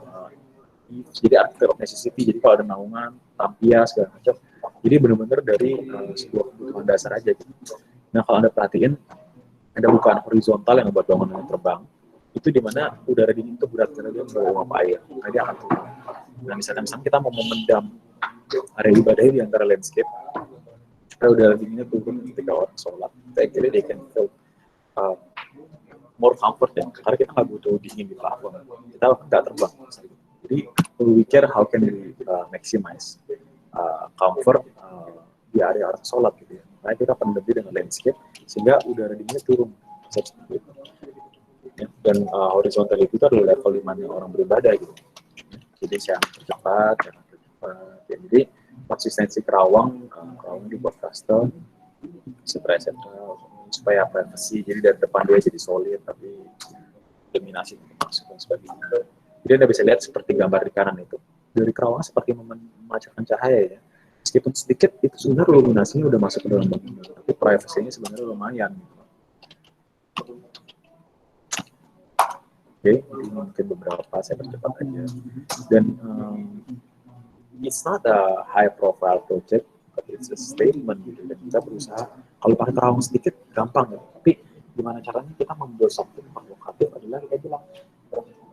jadi artikel of necessity, jadi kalau ada naungan, tampia, segala macam, jadi benar-benar dari sebuah kebutuhan dasar aja gitu. Nah, kalau Anda perhatiin, ada bukaan horizontal yang membuat bangunannya terbang, itu di mana udara dingin itu berat karena dia membawa uap air, nah dia akan turun. Nah, misalnya kita mau memendam area ibadah di antara landscape, supaya udara dinginnya turun ketika orang sholat, actually they can feel more comfort ya, karena kita nggak butuh dingin di plafon, kita nggak terbang. Jadi we care how can we maximize comfort di area orang sholat gitu ya. Nah, kita pendam dengan landscape sehingga udara dinginnya turun. Ya, dan horizontality itu adalah level di mana orang beribadah gitu. Jadi saya cepat. Ya, jadi konsistensi kerawang dibuat custom, etc. supaya privacy. Jadi dari depan dia jadi solid, tapi dominasi masuk dan sebagainya. Jadi Anda bisa lihat seperti gambar di kanan itu. Dari kerawang seperti memancarkan cahaya ya. Meskipun sedikit, itu sebenarnya luminasinya udah masuk ke dalam bangunan, tapi privacy-nya sebenarnya lumayan. Oke, ini mungkin beberapa saya percepat aja. Dan it's not a high profile project, but it's a statement gitu. Dan kita berusaha, kalau pakai terawang sedikit gampang ya, tapi gimana caranya kita membuat something provokatif adalah kita bilang,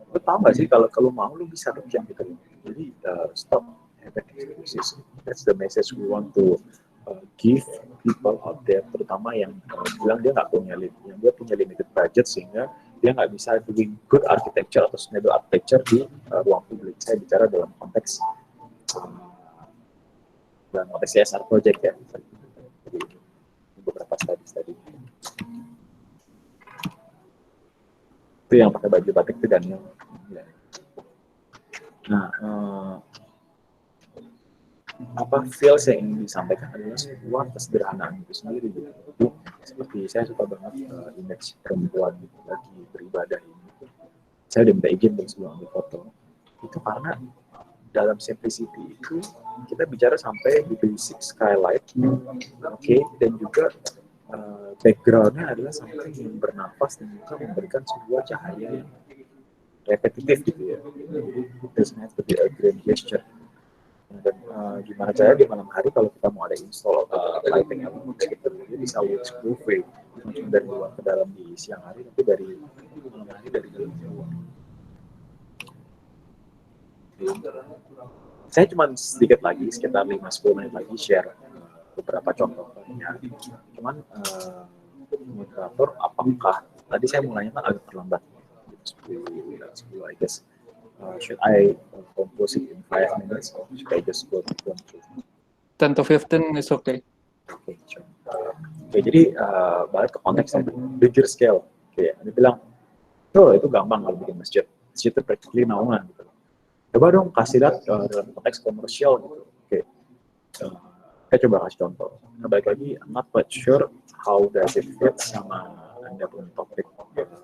lu tahu nggak sih kalau mau lu bisa kerja gitu. Jadi stop having excuses. That's the message we want to give people out there, terutama yang bilang dia nggak punya yang dia punya limited budget sehingga dia nggak bisa doing good architecture atau sustainable architecture di ruang publik. Saya bicara dalam konteks CSR project ya. Jadi beberapa studi. Itu yang pakai baju batik itu Daniel. Nah, feels yang ingin disampaikan adalah sebuah kesederhanaan itu sendiri gitu. Jadi, seperti saya suka banget image perempuan gitu, lagi beribadah ini. Saya udah minta izin sebelum ambil foto. Itu karena dalam simplicity itu kita bicara sampai di basic skylight, okay, dan juga backgroundnya adalah sampai yang bernafas dan juga memberikan sebuah cahaya yang repetitif gitu ya. Itu seperti a grand gesture. Dan gimana cara di malam hari kalau kita mau ada install lighting elements gitu, dia bisa witch buffet, bukan dari luar ke dalam di siang hari, tapi dari malam hari dari dalam ke luar. Saya cuma sedikit lagi, sekitar 5-10 menit lagi share beberapa contohnya. Cuman moderator, apakah tadi saya mulainya kan agak terlambat, 10 I guess. Should I compose it in 5 minutes or should I just go through? 10 to 15 is okay. Okay, sure. Jadi balik ke konteksnya, bigger scale. Anda bilang, itu gampang kalau bikin masjid. Masjid itu practically naungan gitu. coba dong kasih lihat dalam konteks komersial gitu. Oke, saya coba kasih contoh. Nah, balik lagi, I'm not quite sure how does it fit sama Anda punya topik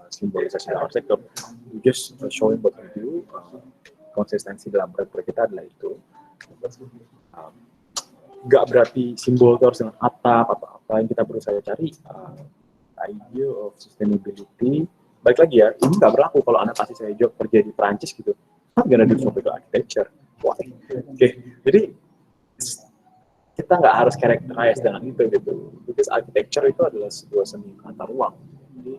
simbolisasi arsitektur. We just showing what we do, konsistensi dalam proyek kita adalah itu. Nggak berarti simbol itu harus dengan atap atau apa yang kita perlu saya cari. Idea of sustainability. Baik lagi ya, ini nggak berlaku kalau Anda kasih saya job kerja di Prancis gitu. I'm gonna do tropical architecture. Why? Oke, jadi kita nggak harus characterize dengan itu gitu. Because architecture itu adalah sebuah seni antar ruang. Jadi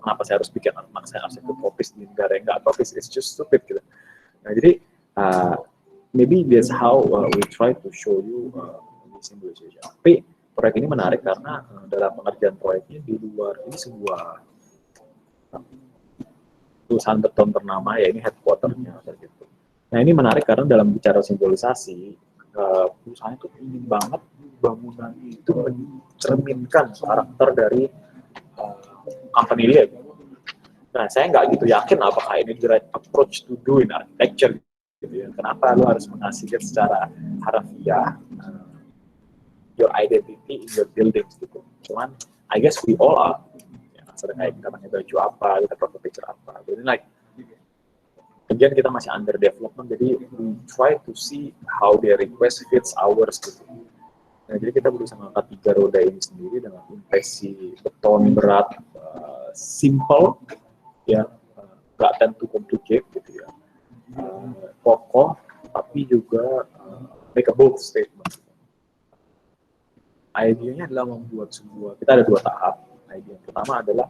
kenapa saya harus bikin anak saya arsitektur tropis di negara yang nggak tropis? It's just stupid gitu. Nah jadi maybe that's how we try to show you this symbolization. Tapi proyek ini menarik karena dalam pengerjaan proyeknya di luar ini sebuah perusahaan beton ternama ya, ini headquarternya gitu. Nah ini menarik karena dalam bicara simbolisasi perusahaan itu ingin banget bangunan itu mencerminkan karakter dari company dia. Nah saya nggak gitu yakin apakah ini the right approach to do in architecture gitu ya. Kenapa lu harus mengasihkan secara harfiah your identity in your buildings gitu. Cuman I guess we all are. Kayak kita pakai baju apa, kita pakai picture apa. Jadi like, again kita masih under development, jadi we try to see how their request fits ours gitu. Nah, jadi kita berusaha mengangkat 3 roda ini sendiri dengan impresi beton berat, simple, ya, nggak tentu complicate gitu ya, kokoh, tapi juga make a bold statement. Idenya adalah membuat sebuah, kita ada 2 tahap. Idea yang pertama adalah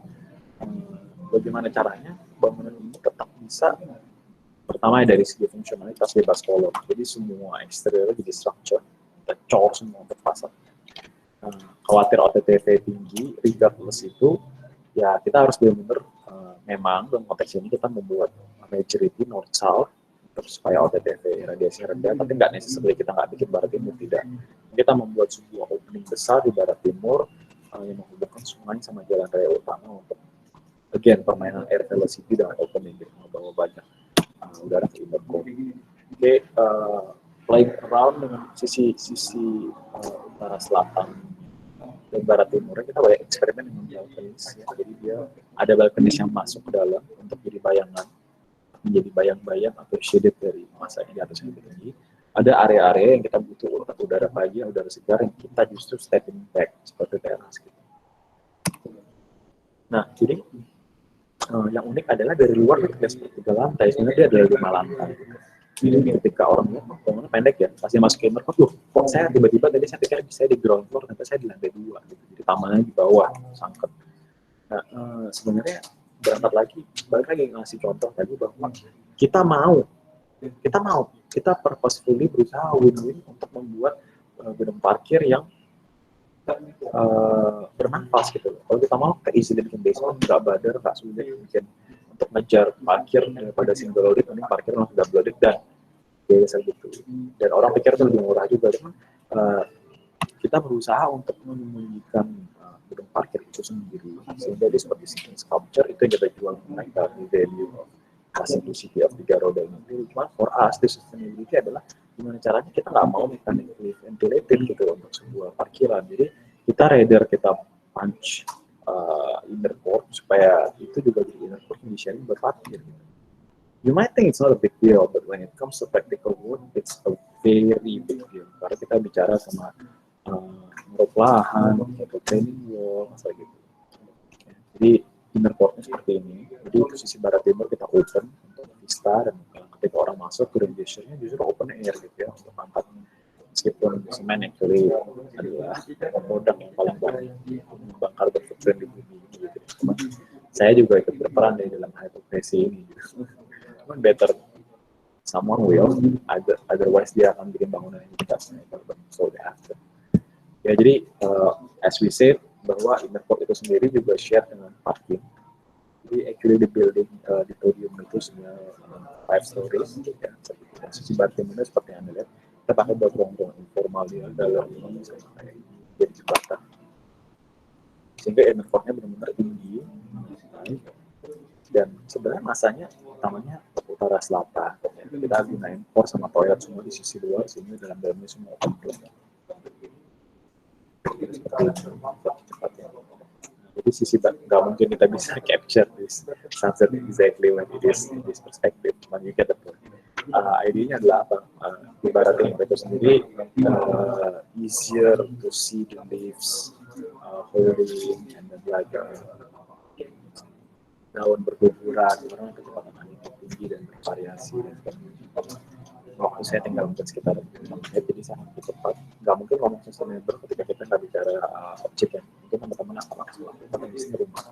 bagaimana caranya bangunan ini tetap bisa, pertama dari segi fungsionalitas bebas kolom, jadi semua eksterior jadi structure, kita cor semua terpasang. Khawatir OTTV tinggi, regardless itu, ya kita harus benar-benar memang dalam konteks ini kita membuat majority north south terus supaya OTTV radiasi rendah, tapi nggak necessarily kita nggak bikin barat timur, tidak. Kita membuat sebuah opening besar di barat timur yang menghubungkan sungai sama jalan raya utama untuk again permainan air velocity dengan opening gitu, membawa banyak udara ke inner core. Oke, playing around dengan sisi utara selatan dan barat timur, kita banyak eksperimen dengan balconies, ya. Jadi dia ada balconies yang masuk ke dalam untuk jadi bayangan, menjadi bayang-bayang atau shaded dari masanya di atas yang lebih tinggi. Ada area-area yang kita butuh udara pagi, udara segar yang kita justru stepping back seperti teras gitu. Nah, jadi yang unik adalah dari luar kita seperti 3 lantai, sebenarnya dia adalah 5 lantai. Jadi ketika orang lihat, bangunnya pendek ya, pasti masuk kamar, kok saya tiba-tiba tadi saya pikir saya di ground floor, ternyata saya di lantai 2 gitu. Jadi tamannya di bawah, sangket. Nah, sebenarnya berangkat lagi, balik lagi ngasih contoh tadi bahwa kita purposefully berusaha win-win untuk membuat gedung parkir yang bermanfaat gitu. Kalau kita mau ke easy living basement, nggak badar, nggak sulit mungkin untuk ngejar parkir daripada single loaded, mending parkir langsung double loaded dan biasa gitu. Dan orang pikir itu lebih murah juga, cuman kita berusaha untuk menyembunyikan gedung parkir itu sendiri, sehingga dia seperti sculpture itu yang kita jual mereka di value of simplicity of 3 roda ini. Cuma for us, the sustainability adalah gimana caranya kita nggak mau mechanically ventilated gitu untuk sebuah parkiran. Jadi kita rather kita punch inner core supaya itu juga jadi inner core yang di-sharing buat parkir. You might think it's not a big deal, but when it comes to practical work, it's a very big deal. Karena kita bicara sama ngeruk lahan, atau training wall, kayak gitu. Jadi inner core-nya seperti ini. Jadi posisi barat timur kita open untuk vista, dan ketika orang masuk ke gesture-nya justru open air gitu ya, untuk angkat. Meskipun semen actually adalah produk yang paling banyak menyumbang carbon footprint di bumi gitu. Cuman saya juga ikut berperan di dalam hypocrisy ini gitu. Cuman better someone will, otherwise dia akan bikin bangunan yang tidak carbon, so they have to. Ya jadi as we said bahwa inner core itu sendiri juga share dengan parking. Jadi actually the building di podium itu sebenarnya 5 stories ya. Sisi barat timurnya seperti yang Anda lihat, kita pakai ruang-ruang informal di dalam jadi jembatan. Sehingga inner core-nya benar-benar tinggi. Dan sebenarnya masanya utamanya utara selatan. Kita gunain port sama toilet semua di sisi luar, sehingga dalamnya semua open plan. Jadi sisi nggak mungkin kita bisa capture this sunset exactly when it is in this perspective, but you get the point. Idenya adalah apa? Ibaratnya itu sendiri easier to see the leaves holding and then like daun berguguran, karena kecepatan angin tinggi dan bervariasi. Waktu saya tinggal mungkin sekitar 5 menit, jadi sangat cepat. Nggak mungkin ngomong sustainable ketika kita nggak bicara objek yang mungkin teman-teman akan langsung lakukan di sini rumah.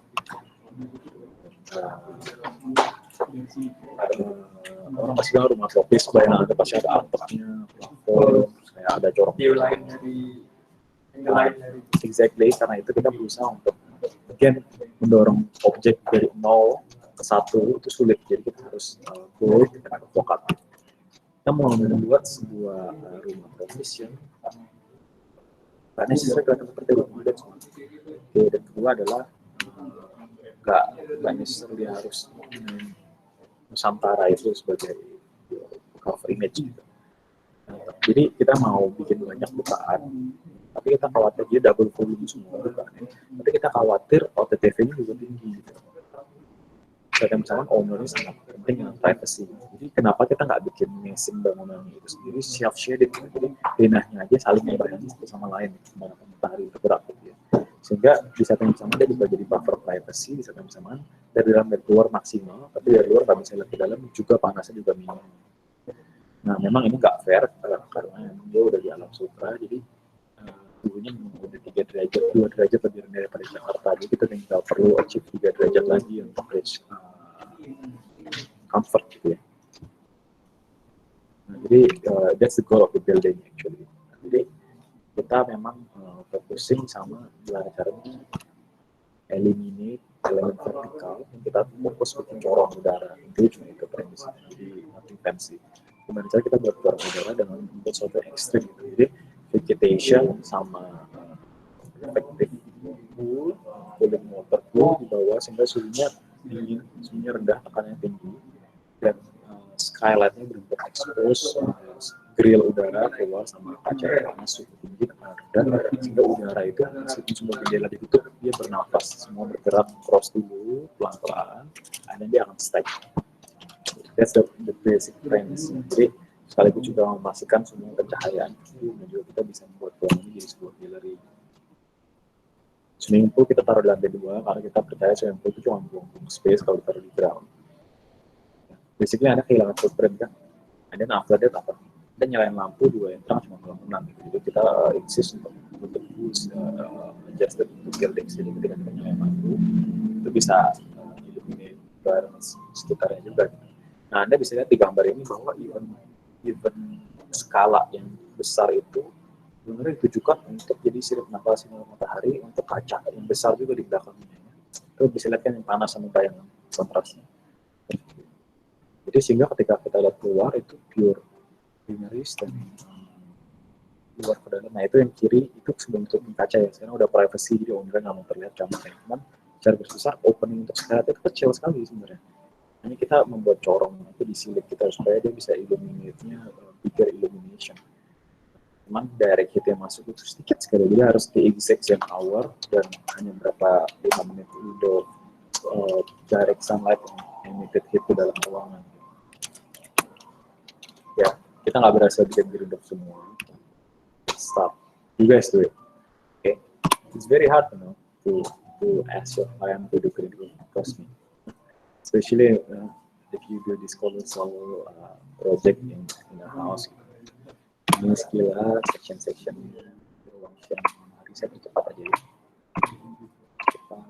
Orang pasti bilang rumah tropis, bayang ada pasti ada atapnya, plafon, terus kayak ada corong. Exactly, karena itu kita berusaha untuk again mendorong objek dari 0 ke 1 itu sulit, jadi kita harus go dengan advokatif. Kita mau membuat sebuah rumah tropis yang nggak necessarily kelihatan seperti rumah adat semua. Oke, dan kedua adalah nggak necessarily harus Nusantara itu sebagai cover image gitu. Jadi kita mau bikin banyak bukaan, tapi kita khawatir dia double volume semua bukaannya. Tapi kita khawatir OTTV-nya juga tinggi gitu. Jadi misalkan owner-nya sangat penting dengan privacy. Jadi kenapa kita nggak bikin mesin bangunan itu sendiri self shaded? Jadi denahnya aja saling membayangi satu sama lain, mana matahari bergerak gitu ya. Sehingga di saat yang sama dia bisa jadi buffer privacy, di saat yang sama dari dalam dan keluar maksimal, tapi dari luar nggak bisa lihat ke dalam juga panasnya juga minim. Nah memang ini nggak fair karena dia udah di alam sutra, jadi suhunya udah 3 derajat, 2 derajat lebih rendah daripada Jakarta. Jadi kita tinggal perlu achieve 3 derajat lagi untuk reach comfort gitu ya. Nah, jadi that's the goal of the building actually. Jadi kita memang focusing sama gimana caranya eliminate elemen vertikal, yang kita fokus bikin corong udara. Itu cuma itu premis, jadi nothing fancy. Gimana cara kita buat corong udara dengan membuat suatu ekstrim gitu. Jadi vegetation sama efektif pool, cooling water pool di bawah sehingga suhunya dingin, suhunya rendah, tekanannya tinggi, dan skylightnya benar-benar expose, grill udara keluar sama kaca yang masuk tinggi, tekanan rendah, sehingga udara itu meskipun semua jendela ditutup dia bernafas, semua bergerak cross dulu pelan-pelan, dan dia akan stack. That's the basic premise. Jadi sekaligus juga memastikan semua pencahayaan itu, dan juga kita bisa membuat ruang ini jadi sebuah gallery. Swimming pool kita taruh di lantai 2 karena kita percaya swimming pool itu cuma buang-buang space kalau ditaruh di ground. Basically Anda kehilangan footprint kan, and then after that apa? Kita nyalain lampu juga yang terang cuma malam-malam gitu. Jadi kita insist untuk use adjusted buildings, jadi ketika kita nyalain lampu itu bisa illuminate environment sekitarnya juga. Nah Anda bisa lihat di gambar ini bahwa even skala yang besar itu sebenarnya ditujukan untuk jadi sirip nafas sinar matahari untuk kaca yang besar juga di belakangnya. Itu bisa lihat kan yang panas sama bayangan kontrasnya. Jadi sehingga ketika kita lihat keluar itu pure greeneries dan luar ke dalam. Nah itu yang kiri itu sebelum tutupin kaca ya. Sekarang udah privacy jadi owner nggak mau terlihat gambarnya. Cuman secara besar opening untuk skylight itu kecil sekali sebenarnya. Hanya kita membuat corong itu di silik kita supaya dia bisa illuminate-nya bigger illumination. Cuman direct hit yang masuk itu sedikit sekali, dia harus di exact same hour dan hanya berapa 5 menit window direct sunlight emitted hit ke dalam ruangan. Ya, kita nggak berhasil bikin green dot semua. Stop. You guys do it. Okay. It's very hard, to ask your client to do green room. Trust me. Especially if you do this colossal project in a house. Ini sekilas section ruang yang riset cepat aja ya. Cepat.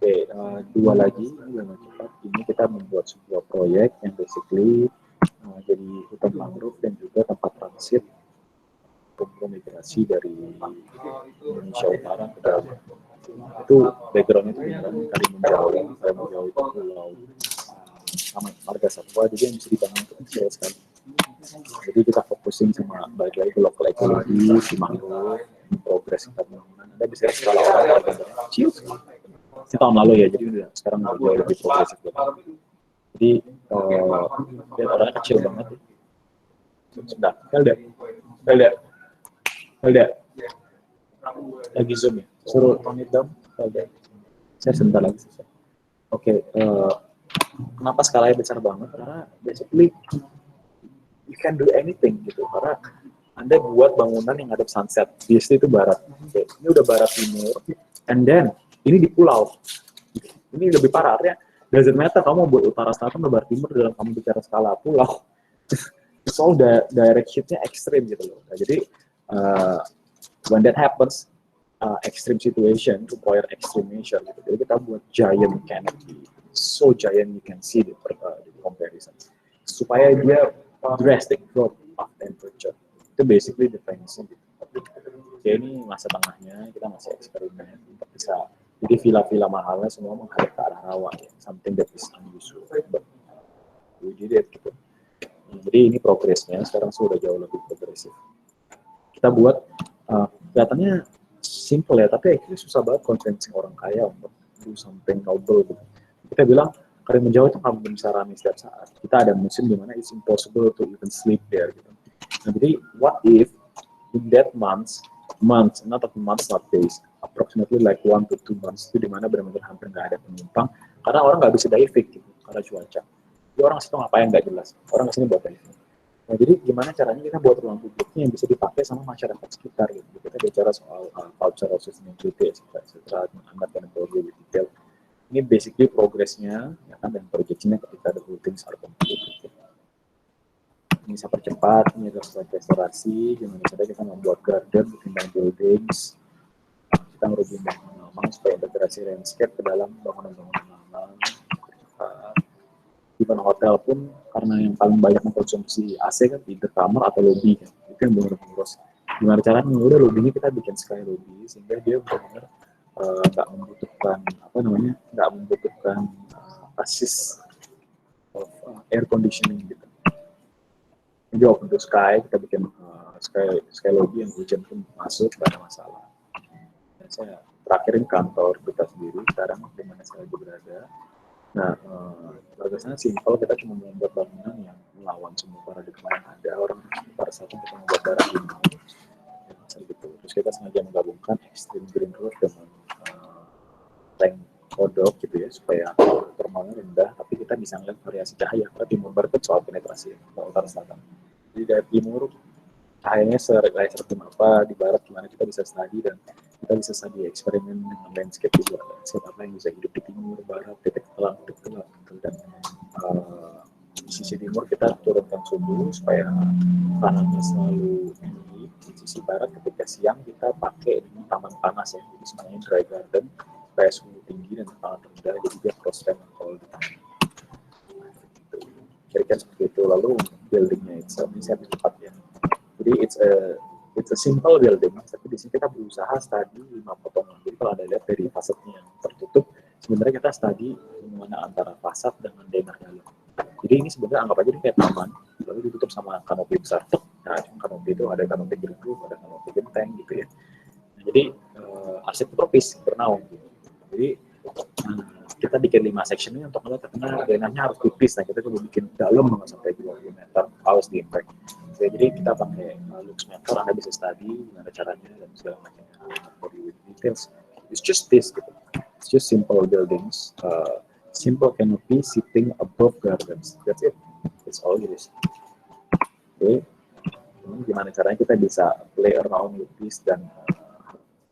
Oke, dua lagi yang cepat. Ini kita membuat sebuah proyek yang basically jadi hutan mangrove dan juga tempat transit untuk migrasi dari Indonesia Utara ke dalam. Itu background itu beneran Karimun Jawa itu pulau sama marga satwa, jadi yang bisa dibangun itu kecil sekali. Jadi kita fokusin sama balik lagi ke local ecology, si mangrove, progres kita bangunan, Anda bisa lihat skala orang gambarnya kecil sekali. Ini tahun lalu ya, jadi udah sekarang udah jauh lebih progresif. Jadi lihat orangnya kecil banget. Sudah, Helda, lagi zoom ya. Suruh tone it down, Helda. Saya sebentar lagi. Oke, kenapa skalanya besar banget? Karena basically you can do anything gitu. Karena Anda buat bangunan yang ada sunset. Biasanya itu barat. Oke, ini udah barat timur. And then ini di pulau. Ini lebih parah. Artinya doesn't matter kamu buat utara selatan atau barat timur dalam kamu bicara skala pulau. It's all the direction-nya ekstrim gitu loh. Nah, jadi when that happens, extreme situation require extreme measure gitu. Jadi kita buat giant canopy, so giant you can see the comparison. Supaya dia drastic drop of temperature. Itu basically definisi gitu. Ya ini masa tengahnya, kita masih eksperimen untuk bisa, jadi villa-villa mahalnya semua menghadap ke arah rawa, ya. Something that is unusual, but we did it gitu. Jadi ini progresnya, sekarang sudah jauh lebih progresif. Kita buat, kelihatannya simple ya, tapi akhirnya susah banget convincing orang kaya untuk do something noble gitu. Kita bilang, Karimun Jawa itu nggak bisa rame setiap saat. Kita ada musim di mana it's impossible to even sleep there gitu. Nah, jadi what if in that months, not days, approximately like 1 to 2 months itu di mana benar-benar hampir nggak ada penumpang karena orang nggak bisa diving gitu karena cuaca. Jadi orang situ ngapain nggak jelas. Orang kesini buat diving. Nah, jadi gimana caranya kita buat ruang publiknya yang bisa dipakai sama masyarakat sekitar gitu. Kita bicara soal cultural sustainability, etc. I'm not gonna go into detail. Ini basically progresnya, ya kan, dan proyeksinya ketika the whole things are complete. Ini bisa percepat, ini adalah sebuah restorasi, gimana cara kita membuat garden, bikin buildings, kita merugi bangunan supaya integrasi landscape ke dalam bangunan-bangunan lama. Di hotel pun, karena yang paling banyak mengkonsumsi AC kan di kamar atau lobby, kan. Itu yang benar-benar boros. Gimana caranya, udah lobbynya kita bikin sky lobby, sehingga dia benar-benar nggak membutuhkan assist of air conditioning gitu. Jadi open to sky, kita bikin sky lobby yang hujan pun masuk, nggak ada masalah. Dan saya terakhirin kantor kita sendiri sekarang di mana saya berada. Nah, bagaimana simpel, kita cuma membuat bangunan yang melawan semua paradigma yang ada. Orang pada saat itu kita membuat daerah rimau, gitu. Terus kita sengaja menggabungkan extreme green roof dengan tank kodok gitu ya, supaya thermalnya rendah, tapi kita bisa melihat variasi cahaya. Karena timur barat itu soal penetrasi, utara selatan. Jadi dari timur cahayanya seperti apa, di barat gimana kita bisa study, dan kita bisa study eksperimen dengan landscape juga. Landscape apa yang bisa hidup di timur, barat, titik terang gitu. Dan di sisi timur kita turunkan suhu supaya tanahnya selalu tinggi. Di sisi barat ketika siang kita pakai taman panas ya, jadi sebenarnya dry garden supaya suhu tinggi dan tanah rendah, jadi dia cross time all the time. Kira-kira seperti itu. Lalu buildingnya itself ini saya cepat ya. Jadi it's a simple building, tapi di sini kita berusaha study 5 potongan. Jadi kalau Anda lihat dari fasadnya yang tertutup, sebenarnya kita study mana antara fasad dengan denah dalam. Jadi ini sebenarnya anggap aja kayak taman, lalu ditutup sama kanopi besar. Nah, kanopi itu ada kanopi jeruk, ada kanopi genteng gitu ya. Nah, jadi arsip tropis bernaung. Gitu. Jadi kita bikin 5 section ini untuk melihat karena denahnya harus tipis. Nah, kita coba bikin dalam sampai 20 meter, harus di impact. Jadi kita pakai lux meter, Anda bisa study gimana caranya dan segala macamnya. For you details, it's just this gitu. It's just simple buildings, simple canopy sitting above gardens. That's it. It's all it is. Oke. Gimana caranya kita bisa play around with this dan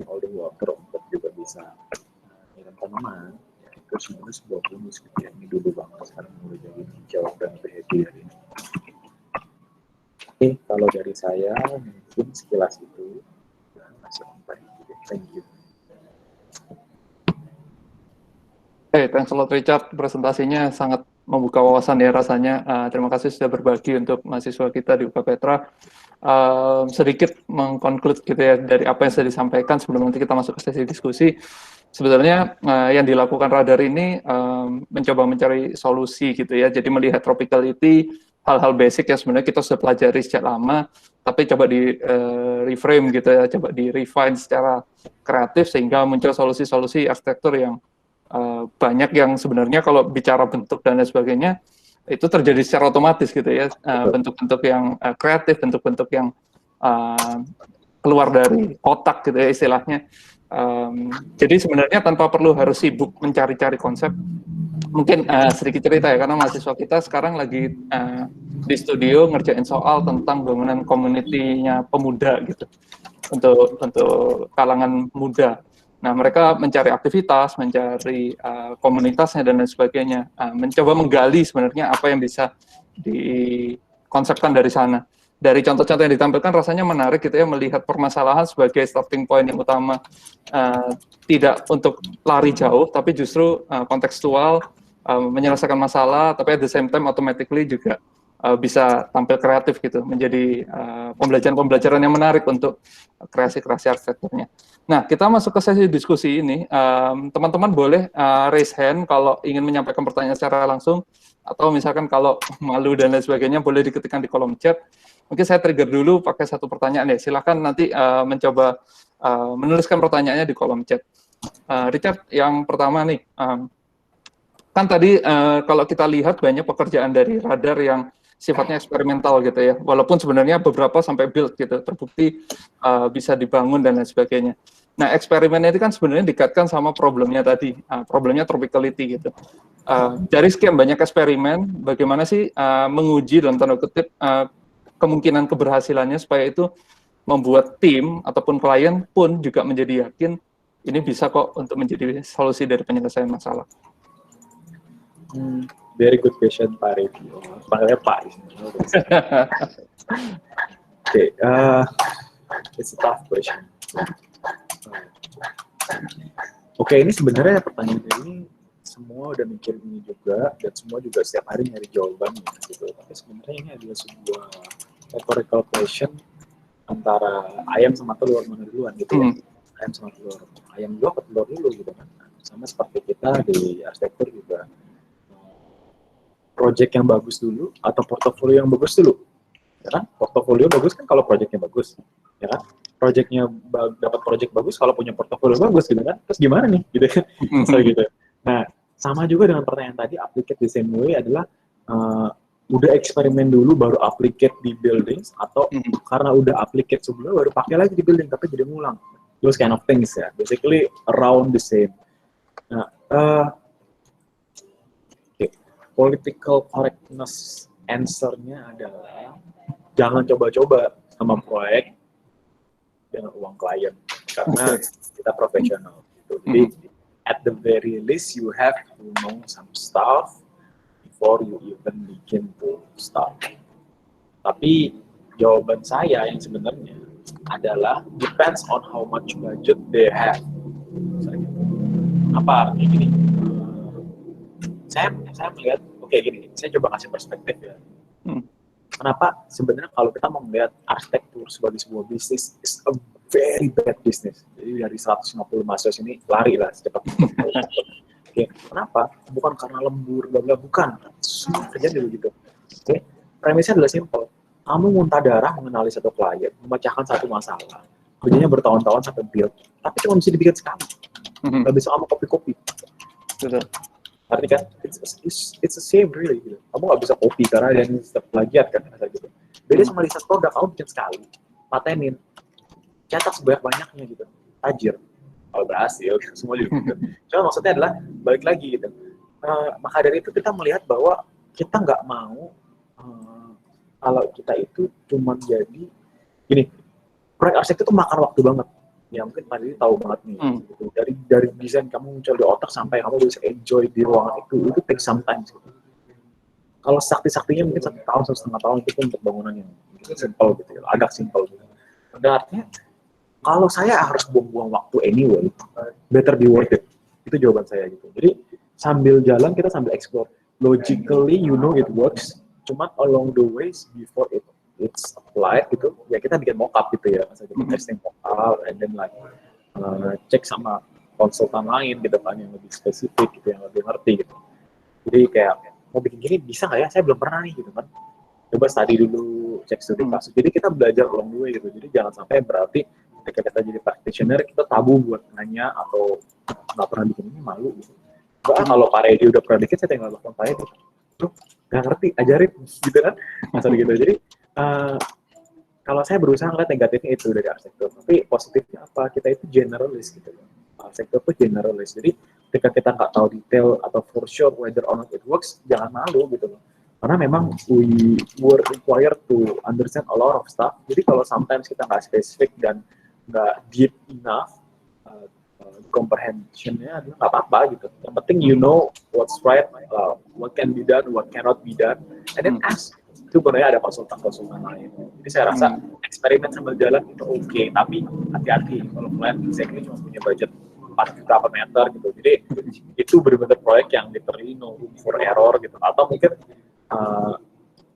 holding water untuk juga bisa nyiram tanaman. Itu sebenarnya sebuah bonus gitu ya. Ini dulu banget, sekarang mulai jadi hijau dan lebih happy hari ini. Oke, kalau dari saya mungkin sekilas itu dan masih sampai. Thank you. Thanks a lot Richard, presentasinya sangat membuka wawasan ya rasanya. Terima kasih sudah berbagi untuk mahasiswa kita di UK Petra. Sedikit mengkonklude gitu ya dari apa yang sudah disampaikan sebelum nanti kita masuk ke sesi diskusi. Sebenarnya yang dilakukan radar ini mencoba mencari solusi gitu ya. Jadi melihat tropicality, hal-hal basic yang sebenarnya kita sudah pelajari sejak lama, tapi coba di reframe gitu ya, coba di refine secara kreatif sehingga muncul solusi-solusi arsitektur yang banyak yang sebenarnya kalau bicara bentuk dan lain sebagainya itu terjadi secara otomatis gitu ya, bentuk-bentuk yang kreatif, bentuk-bentuk yang keluar dari kotak gitu ya istilahnya. Jadi sebenarnya tanpa perlu harus sibuk mencari-cari konsep. Mungkin sedikit cerita ya, karena mahasiswa kita sekarang lagi di studio ngerjain soal tentang bangunan community-nya pemuda gitu, untuk kalangan muda. Nah, mereka mencari aktivitas, mencari komunitasnya dan lain sebagainya, mencoba menggali sebenarnya apa yang bisa dikonsepkan dari sana. Dari contoh-contoh yang ditampilkan rasanya menarik gitu ya, melihat permasalahan sebagai starting point yang utama, tidak untuk lari jauh, tapi justru kontekstual, menyelesaikan masalah, tapi at the same time automatically juga bisa tampil kreatif gitu, menjadi pembelajaran-pembelajaran yang menarik untuk kreasi-kreasi arsitekturnya. Nah, kita masuk ke sesi diskusi ini. Teman-teman boleh raise hand kalau ingin menyampaikan pertanyaan secara langsung, atau misalkan kalau malu dan lain sebagainya boleh diketikkan di kolom chat. Mungkin saya trigger dulu pakai satu pertanyaan ya. Silakan nanti mencoba menuliskan pertanyaannya di kolom chat. Richard, yang pertama nih, kan tadi kalau kita lihat banyak pekerjaan dari radar yang sifatnya eksperimental gitu ya, walaupun sebenarnya beberapa sampai build gitu, terbukti bisa dibangun dan lain sebagainya. Nah, eksperimennya itu kan sebenarnya dikaitkan sama problemnya tadi, problemnya tropicality gitu. Dari sekian banyak eksperimen, bagaimana sih menguji dalam tanda kutip kemungkinan keberhasilannya supaya itu membuat tim ataupun klien pun juga menjadi yakin ini bisa kok untuk menjadi solusi dari penyelesaian masalah. Very good question, Pak Revi. Panggilnya Pak. Okay, it's a tough question. Oke, ini sebenarnya pertanyaan ini semua udah mikir ini juga, dan semua juga setiap hari nyari jawabannya gitu. Tapi sebenarnya ini adalah sebuah rhetorical question antara ayam sama telur, mana duluan gitu ya. Ayam sama telur. Ayam dulu apa telur dulu gitu kan. Sama seperti kita di arsitektur juga. Project yang bagus dulu atau portofolio yang bagus dulu. Ya kan? Portofolio bagus kan kalau projectnya bagus. Ya kan? Projectnya dapat project bagus kalau punya portofolio bagus gitu kan. Terus gimana nih gitu kan. So, gitu. Nah, sama juga dengan pertanyaan tadi, applicate the same way adalah udah eksperimen dulu baru applicate di buildings, atau karena udah applicate sebelumnya baru pakai lagi di building tapi jadi ngulang. Those kind of things ya. Basically around the same. Nah, political correctness answer-nya adalah jangan coba-coba sama proyek dengan uang klien karena kita profesional gitu. Jadi at the very least you have to know some stuff before you even begin to start. Tapi jawaban saya yang sebenarnya adalah depends on how much budget they have. Apa artinya gini? Saya melihat, oke, gini, saya coba kasih perspektif ya. Kenapa sebenarnya kalau kita mau melihat arsitektur sebagai sebuah bisnis is a very bad business. Jadi dari 150 mahasiswa ini lari lah secepat mungkin. Oke, kenapa? Bukan karena lembur, bla bukan. Semua kerjanya begitu. Oke, premisnya adalah simple. Kamu muntah darah mengenali satu klien, memecahkan satu masalah. Kerjanya bertahun-tahun sampai build, tapi cuma bisa dibikin sekali. Nggak bisa kamu copy-copy. Betul. Artinya kan, it's the same really gitu. Kamu nggak bisa copy karena ada yang plagiat kan, gitu. Beda sama riset produk, kamu bikin sekali, patenin, cetak sebanyak-banyaknya gitu, tajir. Kalau berhasil, semua juga gitu. Cuma maksudnya adalah, balik lagi gitu. Maka dari itu kita melihat bahwa kita nggak mau kalau kita itu cuma jadi, gini, proyek arsitektur itu makan waktu banget. Ya mungkin Pak Didi tahu banget nih, gitu. Dari desain kamu muncul di otak sampai kamu bisa enjoy di ruangan itu take some time. Gitu. Kalau sakti-saktinya mungkin 1 tahun, 1,5 tahun itu untuk bangunan yang simple gitu, agak simple. Gitu. Dan artinya kalau saya harus buang-buang waktu anyway, better be worth it. Itu jawaban saya gitu. Jadi sambil jalan kita sambil explore. Logically you know it works, cuma along the ways before it's applied gitu, ya kita bikin mock-up gitu ya, misalnya kita testing mock-up, and then like cek sama konsultan lain gitu kan, yang lebih spesifik gitu, yang lebih ngerti gitu. Jadi kayak, mau bikin gini bisa nggak ya, saya belum pernah nih gitu kan. coba study dulu, cek studi kasus. Jadi kita belajar along the way gitu. Jadi jangan sampai berarti ketika kita jadi practitioner kita tabu buat nanya atau nggak pernah bikin ini, malu gitu. Kalau Pak Reddy udah pernah bikin, saya tinggal telepon Pak Reddy. Tuh nggak ngerti, ajarin gitu kan. Asal gitu. Jadi kalau saya berusaha ngeliat negatifnya itu dari arsitektur, tapi positifnya apa? Kita itu generalis gitu. Arsitektur itu generalis. Jadi ketika kita nggak tahu detail atau for sure whether or not it works, jangan malu gitu loh. Karena memang we were required to understand a lot of stuff. Jadi kalau sometimes kita nggak spesifik dan nggak deep enough, comprehension-nya adalah nggak apa-apa gitu. Yang penting you know what's right, what can be done, what cannot be done, and then ask. Itu sebenarnya ada konsultan-konsultan lain. Jadi saya rasa eksperimen sambil jalan itu oke, tapi hati-hati kalau kalian exactly cuma punya budget 4 juta per meter gitu. Jadi itu benar-benar proyek yang literally no room for error gitu. Atau mungkin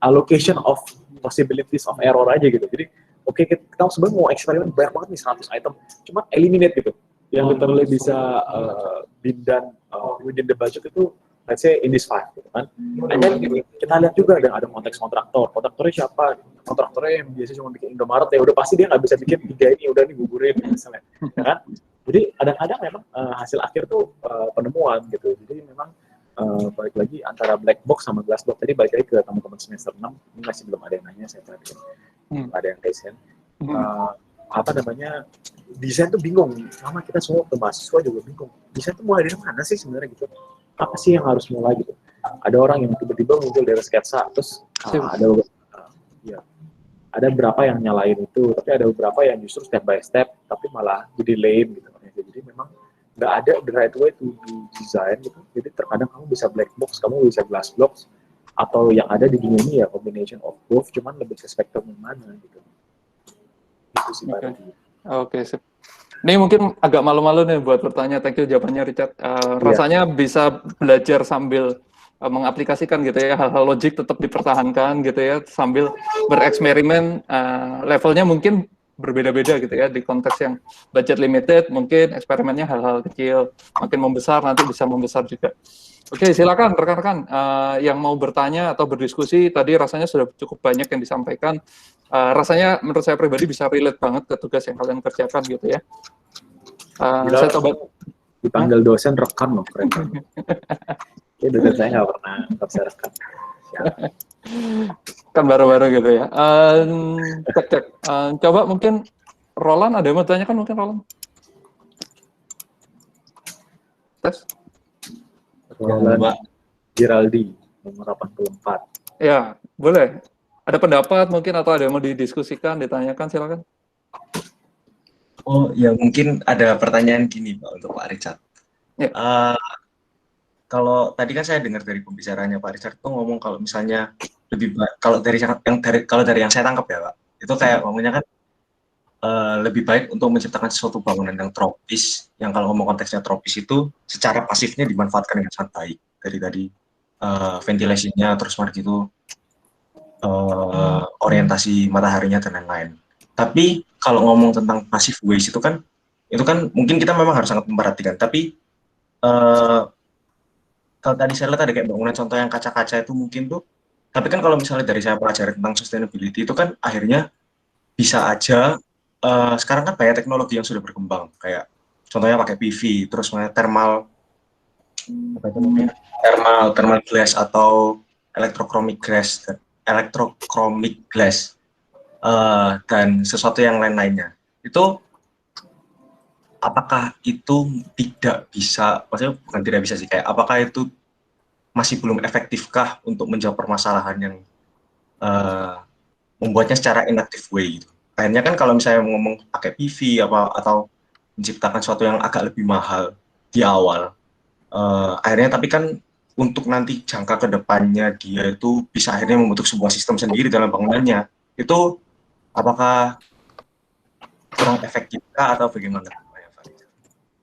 allocation of possibilities of error aja gitu. Jadi kita sebenarnya mau eksperimen banyak banget nih 100 item, cuma eliminate gitu. Yang literally bisa been done within the budget itu, let's say in this 5 gitu kan. And then kita lihat juga ada konteks kontraktornya siapa, kontraktornya yang biasanya cuma bikin Indomaret ya udah pasti dia nggak bisa bikin 3 ini, udah nih gugurin misalnya, ya kan. Jadi kadang-kadang memang hasil akhir tuh penemuan gitu. Jadi memang balik lagi antara black box sama glass box. Tadi balik lagi ke teman-teman semester 6, ini masih belum ada yang nanya, saya perhatikan ada yang desain. Desain tuh bingung, sama kita semua ke mahasiswa juga bingung. Desain tuh mulai dari mana sih sebenarnya gitu? Apa sih yang harus mulai gitu? Ada orang yang tiba-tiba muncul dari sketsa, terus ada beberapa yang nyalain itu, tapi ada beberapa yang justru step by step, tapi malah jadi lame gitu. Jadi memang nggak ada the right way to design gitu. Jadi terkadang kamu bisa black box, kamu bisa glass box, atau yang ada di dunia ini ya combination of both, cuman lebih ke spektrum yang mana gitu. Itu sih Oke, sip. Ini mungkin agak malu-malu nih buat bertanya. Thank you jawabannya, Richard. Rasanya bisa belajar sambil mengaplikasikan gitu ya, hal-hal logik tetap dipertahankan gitu ya, sambil bereksperimen. Levelnya mungkin berbeda-beda gitu ya, di konteks yang budget limited, mungkin eksperimennya hal-hal kecil, makin membesar nanti bisa membesar juga. Oke, silakan rekan-rekan yang mau bertanya atau berdiskusi. Tadi rasanya sudah cukup banyak yang disampaikan. Rasanya menurut saya pribadi bisa relate banget ke tugas yang kalian kerjakan gitu ya. Saya coba dipanggil dosen rekam loh, keren. Ya dosen saya nggak pernah saya rekam. Kan baru-baru gitu ya. Cek. Coba mungkin Roland ada yang mau tanyakan mungkin Roland? Tes? Roland Giraldi nomor 84. Ya, boleh. Ada pendapat mungkin atau ada yang mau didiskusikan, ditanyakan, silakan. Oh ya, mungkin ada pertanyaan gini Pak untuk Pak Richard. Ya. Kalau tadi kan saya dengar dari pembicaranya Pak Richard tuh ngomong kalau misalnya lebih baik, kalau dari yang saya tangkap ya Pak, itu kayak ngomongnya kan lebih baik untuk menciptakan sesuatu bangunan yang tropis, yang kalau ngomong konteksnya tropis itu secara pasifnya dimanfaatkan dengan sangat baik dari tadi ventilasinya, terus gitu orientasi mataharinya dan lain-lain. Tapi kalau ngomong tentang passive waste itu kan mungkin kita memang harus sangat memperhatikan. Tapi kalau tadi saya lihat ada kayak bangunan contoh yang kaca-kaca itu mungkin tuh. Tapi kan kalau misalnya dari saya pelajari tentang sustainability itu kan akhirnya bisa aja sekarang kan banyak teknologi yang sudah berkembang, kayak contohnya pakai PV, terus thermal glass atau electrochromic glass dan sesuatu yang lain-lainnya. Itu apakah itu tidak bisa, maksudnya bukan tidak bisa sih, kayak apakah itu masih belum efektifkah untuk menjawab permasalahan yang membuatnya secara inactive way gitu. Akhirnya kan kalau misalnya ngomong pakai PV atau menciptakan sesuatu yang agak lebih mahal di awal, akhirnya tapi kan untuk nanti jangka ke depannya dia itu bisa akhirnya membentuk sebuah sistem sendiri dalam bangunannya. Itu apakah kurang efektifkah atau bagaimana?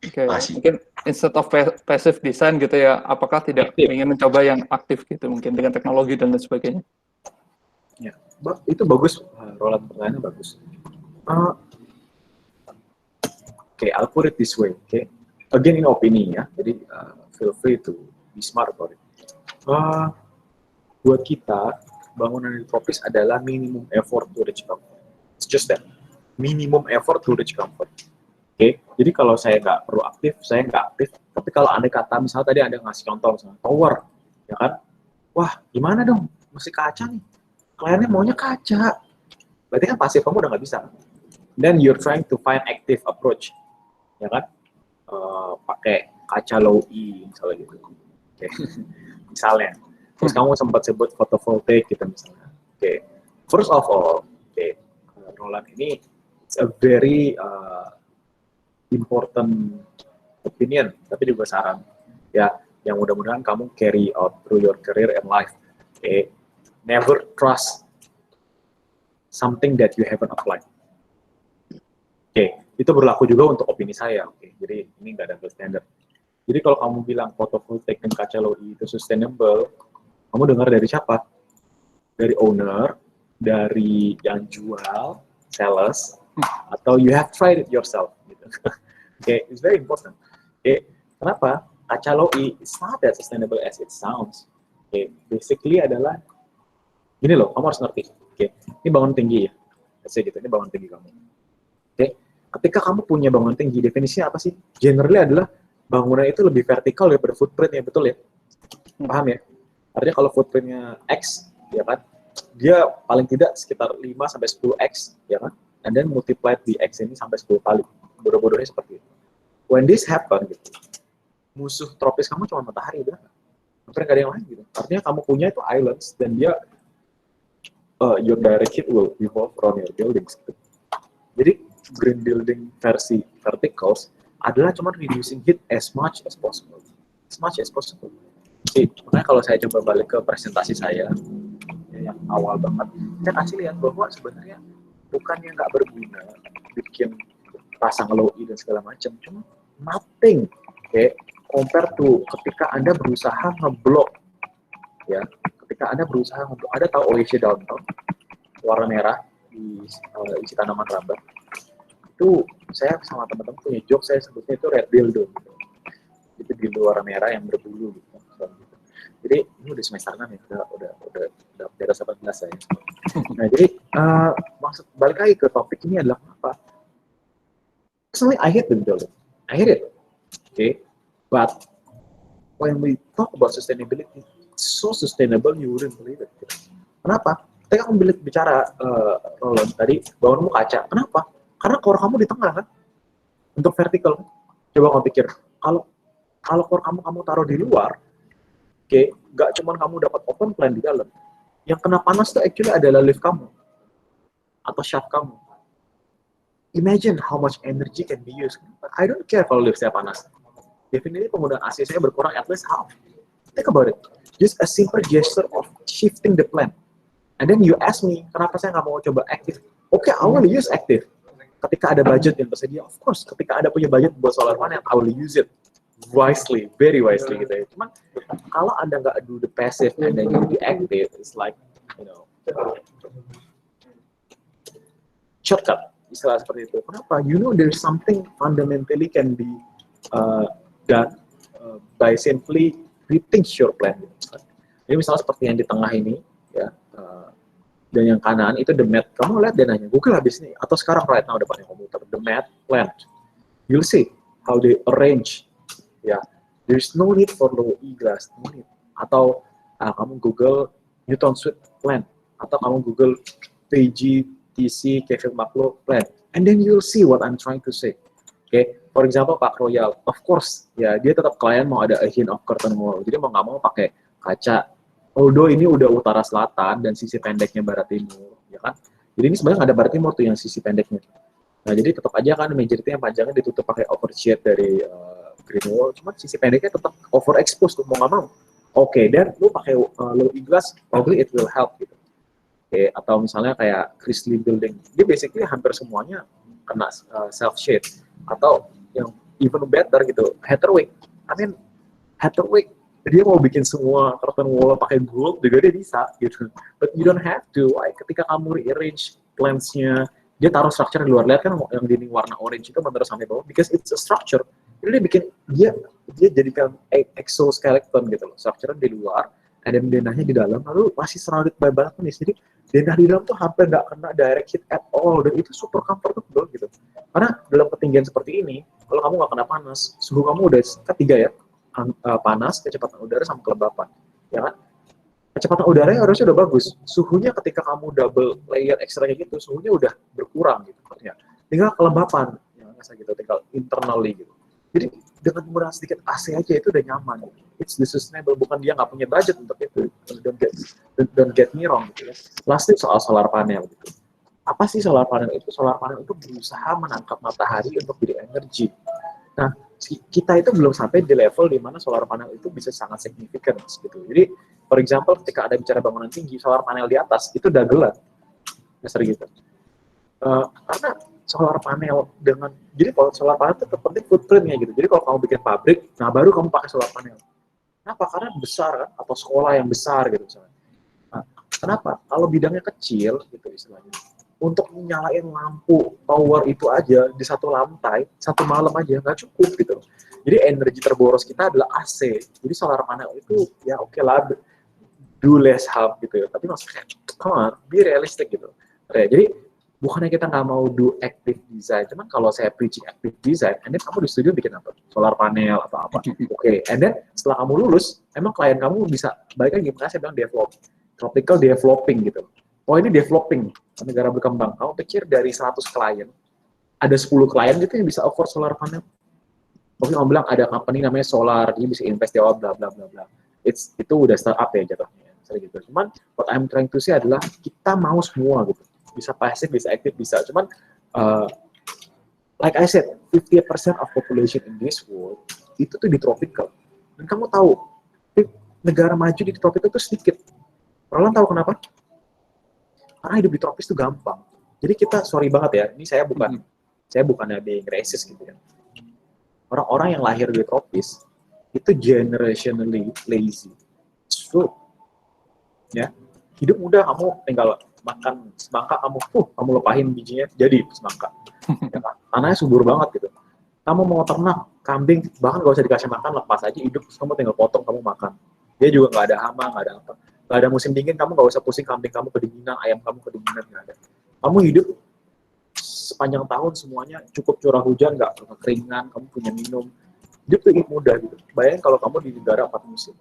Oke, mungkin instead of passive design gitu ya, apakah tidak ingin mencoba yang aktif gitu mungkin dengan teknologi dan lain sebagainya? Ya, itu bagus, Roland, pertanyaannya bagus. I'll put it this way, again in opini ya, jadi feel free to be smart about it. Buat kita bangunan di tropis adalah minimum effort to reach comfort. It's just that, minimum effort to reach comfort. Oke, jadi kalau saya nggak perlu aktif, saya nggak aktif. Tapi kalau andai kata, misalnya tadi Anda ngasih contoh, misalnya tower, ya kan? Wah, gimana dong? Masih kaca nih. Kliennya maunya kaca. Berarti kan pasif kamu udah nggak bisa. Then you're trying to find active approach, ya kan? Pakai kaca low E misalnya gitu. Oke. Misalnya. Terus kamu sempat sebut photovoltaic gitu misalnya. Oke. First of all, Roland ini it's a very important opinion, tapi juga saran. Ya, yang mudah-mudahan kamu carry out through your career and life. Okay. Never trust something that you haven't applied. Itu berlaku juga untuk opini saya. Jadi ini nggak ada gold standard. Jadi kalau kamu bilang photovoltaic dan kaca low E itu sustainable, kamu dengar dari siapa? Dari owner, dari yang jual, sales, atau you have tried it yourself. Gitu. It's very important. Kenapa? Kaca low E is not that sustainable as it sounds. Basically adalah gini loh, kamu harus ngerti. Ini bangunan tinggi ya. Let's say gitu, ini bangunan tinggi kamu. Ketika kamu punya bangunan tinggi, definisinya apa sih? Generally adalah bangunan itu lebih vertikal daripada footprintnya, betul ya? Paham ya? Artinya kalau footprintnya X, ya kan? Dia paling tidak sekitar 5-10X, ya kan? And then multiply di X ini sampai 10 kali. Bodoh-bodohnya seperti itu. When this happen, gitu, musuh tropis kamu cuma matahari, udah. Hampir nggak ada yang lain gitu. Artinya kamu punya itu islands, dan dia your direct hit will revolve around your buildings. Gitu. Jadi green building versi verticals adalah cuma reducing heat as much as possible. As much as possible. Jadi, makanya kalau saya coba balik ke presentasi saya, yang awal banget, saya kasih lihat bahwa sebenarnya bukannya nggak berguna bikin pasang low E dan segala macam, cuma nothing, compare to ketika Anda berusaha ngeblok, ya, ketika Anda berusaha ngeblok, Anda tahu OEC downtown, warna merah di isi tanaman rambut, itu saya sama teman-teman punya joke, saya sebutnya itu red dildo gitu. Itu dildo warna merah yang berbulu gitu. Jadi ini udah semester 6 ya, udah di atas 18 saya. Nah, jadi maksud balik lagi ke topik ini adalah apa? Personally, I hate the dildo. I hate it. But when we talk about sustainability, it's so sustainable you wouldn't believe it. Kenapa? Ketika kamu bicara Roland tadi, bangunmu kaca. Kenapa? Karena core kamu di tengah kan, untuk vertical. Coba kamu pikir, kalau core kamu taruh di luar, nggak cuma kamu dapat open plan di dalam, yang kena panas itu actually adalah lift kamu atau shaft kamu. Imagine how much energy can be used. I don't care kalau lift saya panas. Definitely penggunaan AC saya berkurang at least half. Think about it. Just a simple gesture of shifting the plan. And then you ask me, kenapa saya nggak mau coba active? Okay, I will use active. Ketika ada budget yang tersedia, of course. Ketika ada punya budget buat solar panel, I will use it wisely, very wisely gitu ya. Cuman kalau Anda nggak do the passive and then you do the active, it's like, shortcut, istilah seperti itu. Kenapa? There's something fundamentally can be done by simply rethink your plan. Jadi misalnya seperti yang di tengah ini, ya. Dan yang kanan itu the mat. Kamu lihat dananya, Google habis nih, atau sekarang right now depannya komputer, the mat plan. You'll see how they arrange. Ya, there's no need for low E glass, no need. Atau kamu Google Newton Suite plan, atau kamu Google PGTC Kevin Maklo plan, and then you'll see what I'm trying to say. For example Pak Royal, of course, ya dia tetap klien mau ada a hint of curtain wall, jadi mau nggak mau pakai kaca. Although ini udah utara selatan dan sisi pendeknya barat timur, ya kan? Jadi ini sebenarnya nggak ada barat timur tuh yang sisi pendeknya. Nah jadi tetap aja kan majority yang panjangnya ditutup pakai overshed dari green wall, cuma sisi pendeknya tetap overexposed tuh mau nggak mau. Dan lu pakai low E glass, probably it will help gitu. Atau misalnya kayak Chrisley Building, dia basically hampir semuanya kena self shade, atau yang even better gitu, Heatherwick. Heatherwick dia mau bikin semua curtain wall pakai gold juga dia bisa gitu. But you don't have to. Ketika kamu rearrange plans-nya, dia taruh structure di luar. Lihat kan yang dinding warna orange itu menurut sampai bawah, because it's a structure. Jadi dia bikin dia jadikan exoskeleton gitu loh, structure di luar, dan denahnya di dalam, lalu masih surrounded by balconies. Jadi denah di dalam tuh hampir nggak kena direct hit at all, dan itu super comfortable gitu. Karena dalam ketinggian seperti ini, kalau kamu nggak kena panas, suhu kamu udah ketiga ya, panas, kecepatan udara, sama kelembapan, ya kan? Kecepatan udaranya harusnya udah bagus. Suhunya ketika kamu double layer extra kayak gitu, suhunya udah berkurang gitu. Ya. Tinggal kelembapan, ya, gitu, tinggal internally gitu. Jadi dengan menggunakan sedikit AC aja itu udah nyaman. It's sustainable, bukan dia nggak punya budget untuk itu. Don't get me wrong gitu ya. Lastly soal solar panel gitu. Apa sih solar panel itu? Solar panel itu berusaha menangkap matahari untuk jadi energi. Nah, kita itu belum sampai di level di mana solar panel itu bisa sangat signifikan gitu. Jadi, for example, ketika ada bicara bangunan tinggi, solar panel di atas itu dagelan, dasar gitu. Karena solar panel dengan, jadi kalau solar panel itu terpenting footprintnya gitu. Jadi kalau kamu bikin pabrik, nah baru kamu pakai solar panel. Kenapa? Karena besar kan, atau sekolah yang besar gitu misalnya. Nah, kenapa? Kalau bidangnya kecil gitu istilahnya, untuk nyalain lampu tower itu aja di satu lantai, satu malam aja nggak cukup gitu. Jadi energi terboros kita adalah AC. Jadi solar panel itu ya oke lah, do less help gitu ya. Tapi maksudnya, come on, be realistic gitu. Jadi bukannya kita nggak mau do active design, cuman kalau saya preaching active design, and then kamu di studio bikin apa? Solar panel atau apa? Oke, and then setelah kamu lulus, emang klien kamu bisa, baik lagi, makanya saya bilang develop, tropical developing gitu. Oh ini developing, negara berkembang. Kamu pikir dari 100 klien, ada 10 klien gitu yang bisa afford solar panel? Mungkin kamu bilang ada company namanya solar, dia bisa invest di awal, bla bla bla bla. Itu udah startup ya jatuhnya. Gitu. Cuman what I'm trying to say adalah kita mau semua gitu. Bisa passive, bisa aktif, bisa. Cuman like I said, 50% of population in this world itu tuh di tropical. Dan kamu tahu, negara maju di tropical itu sedikit. Roland tahu kenapa? Karena hidup di tropis itu gampang. Jadi kita, sorry banget ya, ini saya bukannya being racist gitu ya. Orang-orang yang lahir di tropis itu generationally lazy. So, ya, hidup mudah, kamu tinggal makan semangka, kamu lepahin bijinya jadi semangka. Ya, tanahnya subur banget gitu. Kamu mau ternak kambing, bahkan gak usah dikasih makan, lepas aja hidup, kamu tinggal potong, kamu makan. Dia juga nggak ada hama, nggak ada apa. Gak ada musim dingin, kamu gak usah pusing kambing kamu kedinginan, ayam kamu kedinginan, gak ada. Kamu hidup sepanjang tahun semuanya cukup curah hujan, gak kekeringan, kamu punya minum. Hidup tuh mudah gitu. Bayangin kalau kamu di negara 4 musim.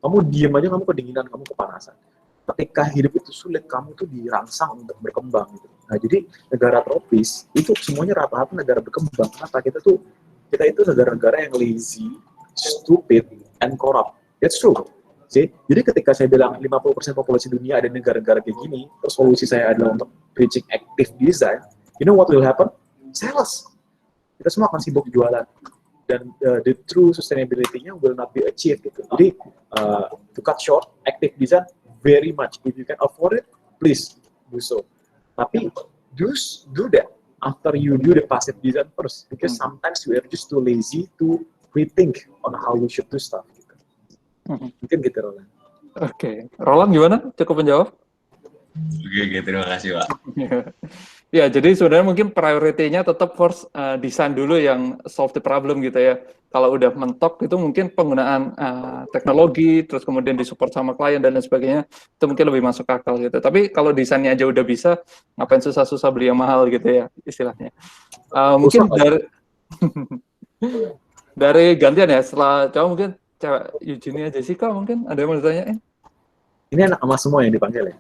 Kamu diem aja, kamu kedinginan, kamu kepanasan. Ketika hidup itu sulit, kamu tuh dirangsang untuk berkembang gitu. Nah jadi negara tropis, itu semuanya rata-rata negara berkembang. Kenapa? Kita itu negara-negara yang lazy, stupid, and corrupt. That's true. Jadi ketika saya bilang 50% populasi dunia ada negara-negara kayak gini, terus solusi saya adalah untuk preaching active design, you know what will happen? Sales. Kita semua akan sibuk jualan. Dan the true sustainability-nya will not be achieved gitu. Jadi to cut short, active design very much. If you can afford it, please do so. Tapi do that after you do the passive design first, because sometimes we are just too lazy to rethink on how we should do stuff. Mungkin gitu, Roland. Oke. Roland gimana? Cukup menjawab? Oke, terima kasih, Pak. Ya, jadi sebenarnya mungkin priority-nya tetap first desain dulu yang solve the problem gitu ya. Kalau udah mentok itu mungkin penggunaan teknologi, terus kemudian disupport sama klien dan lain sebagainya, itu mungkin lebih masuk akal gitu. Tapi kalau desainnya aja udah bisa, ngapain susah-susah beli yang mahal gitu ya istilahnya. Mungkin dari gantian ya, setelah cowok mungkin cewek Eugenia Jessica mungkin ada yang mau ditanyain? Ini anak emas semua yang dipanggil ya?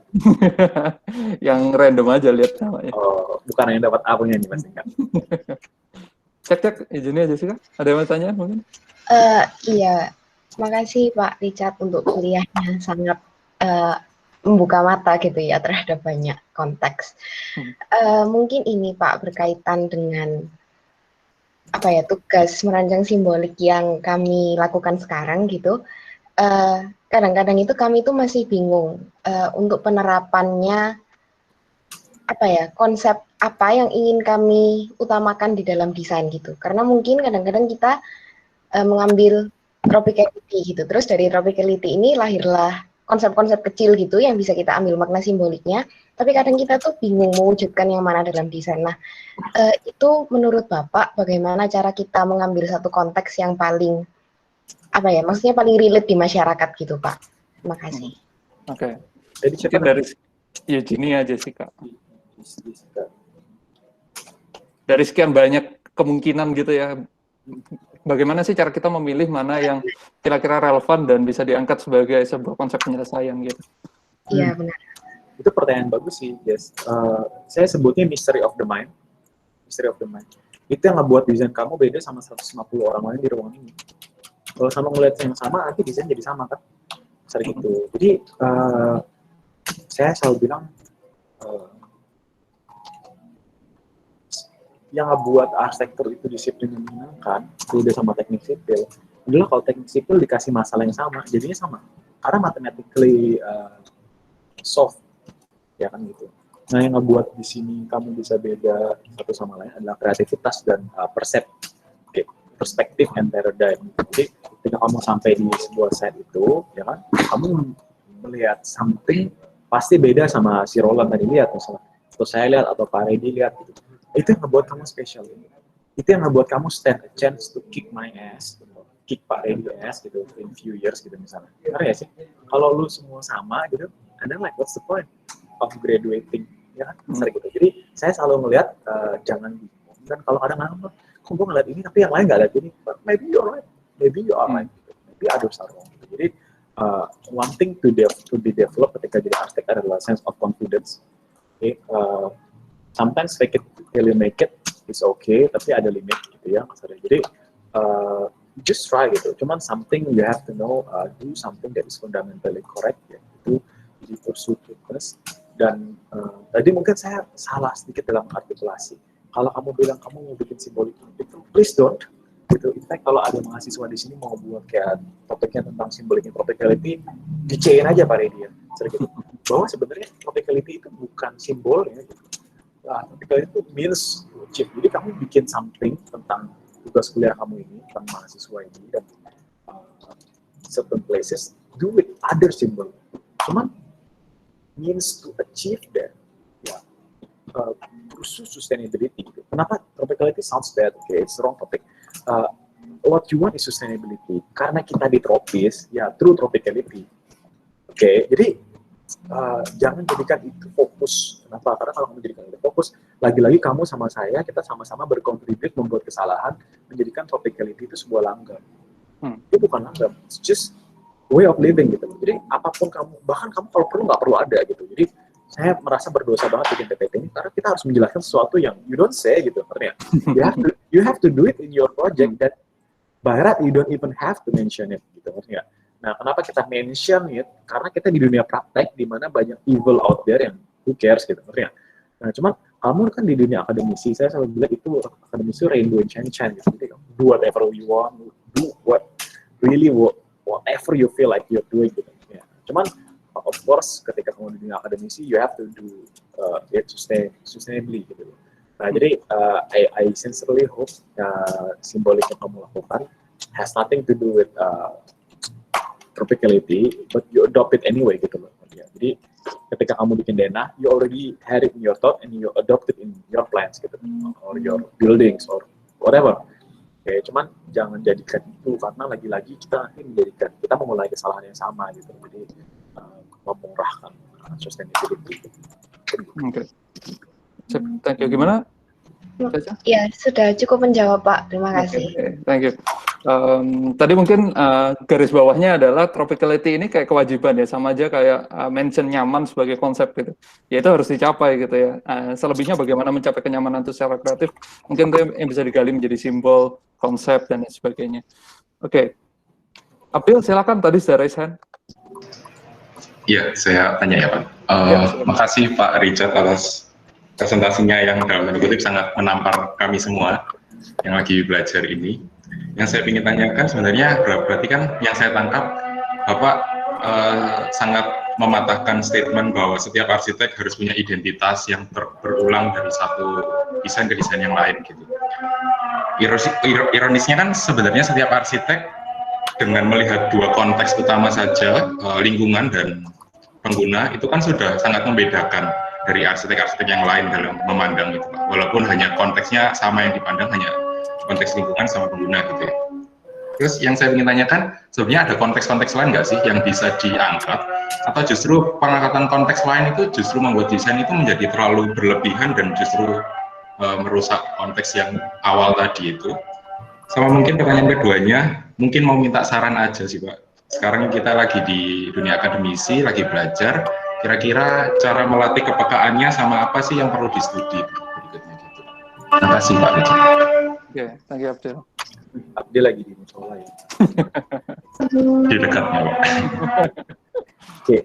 Yang random aja lihat namanya. Oh, bukan yang dapat A-nya nih Mas Nika. Cek Eugenia Jessica, ada yang mau tanya mungkin? Iya, terima kasih Pak Richard untuk kuliahnya, sangat membuka mata gitu ya terhadap banyak konteks. Mungkin ini Pak berkaitan dengan tugas merancang simbolik yang kami lakukan sekarang gitu. Kadang-kadang itu kami itu masih bingung untuk penerapannya, konsep apa yang ingin kami utamakan di dalam desain gitu. Karena mungkin kadang-kadang kita mengambil tropicality gitu, terus dari tropicality ini lahirlah konsep-konsep kecil gitu yang bisa kita ambil makna simboliknya, tapi kadang kita tuh bingung mewujudkan yang mana dalam desain. Nah, itu menurut Bapak bagaimana cara kita mengambil satu konteks yang paling maksudnya paling relate di masyarakat gitu Pak? Terima kasih. Oke. Jadi Mungkin dari Eugenia, Jessica. Dari sekian banyak kemungkinan gitu ya, bagaimana sih cara kita memilih mana yang kira-kira relevan dan bisa diangkat sebagai sebuah konsep penyelesaian gitu? Iya, benar. Itu pertanyaan bagus sih, Jess. Saya sebutnya mystery of the mind. Mystery of the mind. Itu yang ngebuat desain kamu beda sama 150 orang lain di ruangan ini. Kalau sama ngeliat yang sama, nanti desain jadi sama kan? Sering gitu. Jadi, saya selalu bilang, yang ngebuat arsitektur itu disiplin yang menyenangkan, beda sama teknik sipil, adalah kalau teknik sipil dikasih masalah yang sama, jadinya sama. Karena mathematically soft, ya kan gitu. Nah, yang ngebuat di sini kamu bisa beda satu sama lain adalah kreativitas dan perspektif and paradigm. Jadi, ketika kamu sampai di sebuah set itu, ya kan, kamu melihat something pasti beda sama si Roland tadi lihat misalnya, atau saya lihat atau Pak Reddy lihat gitu. Itu yang ngebuat kamu spesial. Itu yang ngebuat kamu stand a chance to kick my ass, kick Pak Reddy ass gitu in few years gitu misalnya. Benar ya sih? Kalau lu semua sama gitu, and then like what's the point of graduating? Ya kan? Gitu. Jadi saya selalu ngelihat jangan bingung. Dan kalau kadang-kadang kok gue ngeliat ini tapi yang lain nggak lihat ini, but maybe you're right, maybe you are right, maybe others are wrong. Jadi one thing to be developed ketika jadi arsitek adalah sense of confidence. Okay? Sometimes fake it till you make it is okay, tapi ada limit gitu ya maksudnya. Jadi just try gitu. Cuman something you have to know, do something that is fundamentally correct ya. Itu jadi pursuit fitness. Dan tadi mungkin saya salah sedikit dalam artikulasi. Kalau kamu bilang kamu mau bikin simbolik itu, please don't. Gitu. In fact, kalau ada mahasiswa di sini mau buat kayak topiknya tentang symbolic tropicality, dicein aja Pak Reddy ya. Gitu. Bahwa sebenarnya tropicality itu bukan simbol ya. Gitu. Tropicality itu means to achieve. Jadi kamu bikin something tentang tugas kuliah kamu ini, tentang mahasiswa ini, dan certain places, do with other symbol. Cuman, means to achieve that, ya, khusus sustainability. Gitu. Kenapa tropicality sounds bad? Okay, it's wrong topic. What you want is sustainability. Karena kita di tropis, ya, true tropicality. Okay, jadi jangan jadikan itu fokus. Kenapa? Karena kalau kamu jadikan itu fokus, lagi-lagi kamu sama saya, kita sama-sama berkontribut membuat kesalahan, menjadikan tropicality itu sebuah langgam. Itu bukan langgam, it's just way of living gitu. Jadi apapun kamu, bahkan kamu kalau perlu nggak perlu ada gitu. Jadi saya merasa berdosa banget bikin PPT ini karena kita harus menjelaskan sesuatu yang you don't say gitu. Artinya you have to do it in your project that by right you don't even have to mention it gitu. Artinya. Nah, kenapa kita mention it? Karena kita di dunia praktek di mana banyak evil out there yang who cares gitu. Artinya. Nah, cuman kamu kan di dunia akademisi, saya selalu bilang itu akademisi rainbow and shine gitu. Jadi do whatever you want, do whatever you feel like you're doing gitu. Ya. Cuman of course ketika kamu di dunia akademisi you have to do it sustainably gitu. Nah, jadi I sincerely hope simbolik yang kamu lakukan has nothing to do with tropicality, but you adopt it anyway gitu loh. Ya. Jadi ketika kamu bikin denah, you already had it in your thought and you adopt it in your plans gitu, or your buildings or whatever. Oke, cuman jangan jadikan itu karena lagi-lagi kita nanti kita memulai kesalahan yang sama gitu. Jadi memurahkan sustainability. Oke. Thank you. Gimana? Ya, sudah cukup menjawab Pak. Terima kasih. Okay. Thank you. Tadi mungkin garis bawahnya adalah tropicality ini kayak kewajiban ya, sama aja kayak mention nyaman sebagai konsep gitu. Ya itu harus dicapai gitu ya. Selebihnya bagaimana mencapai kenyamanan itu secara kreatif, mungkin itu yang bisa digali menjadi simbol, konsep, dan sebagainya. Oke. April, silakan tadi sudah raise hand. Iya, saya tanya ya Pak. Makasih Pak Richard atas presentasinya yang dalam tanda kutip sangat menampar kami semua yang lagi belajar ini. Yang saya ingin tanyakan sebenarnya berarti kan yang saya tangkap Bapak sangat mematahkan statement bahwa setiap arsitek harus punya identitas yang berulang dari satu desain ke desain yang lain gitu. Ironisnya kan sebenarnya setiap arsitek dengan melihat dua konteks utama saja, lingkungan dan pengguna, itu kan sudah sangat membedakan dari arsitek-arsitek yang lain dalam memandang itu Pak. Walaupun hanya konteksnya sama yang dipandang, hanya konteks lingkungan sama pengguna gitu ya. Terus yang saya ingin tanyakan, sebenarnya ada konteks-konteks lain nggak sih yang bisa diangkat? Atau justru pengangkatan konteks lain itu justru membuat desain itu menjadi terlalu berlebihan dan justru merusak konteks yang awal tadi itu? Sama mungkin pertanyaan keduanya, mungkin mau minta saran aja sih Pak. Sekarang kita lagi di dunia akademisi, lagi belajar, kira-kira cara melatih kepekaannya sama apa sih yang perlu di-studi berikutnya gitu. Terima kasih Pak Richard. Oke, thank you Abdul. Abdi lagi di musola ya. Di dekatnya Pak. Oke,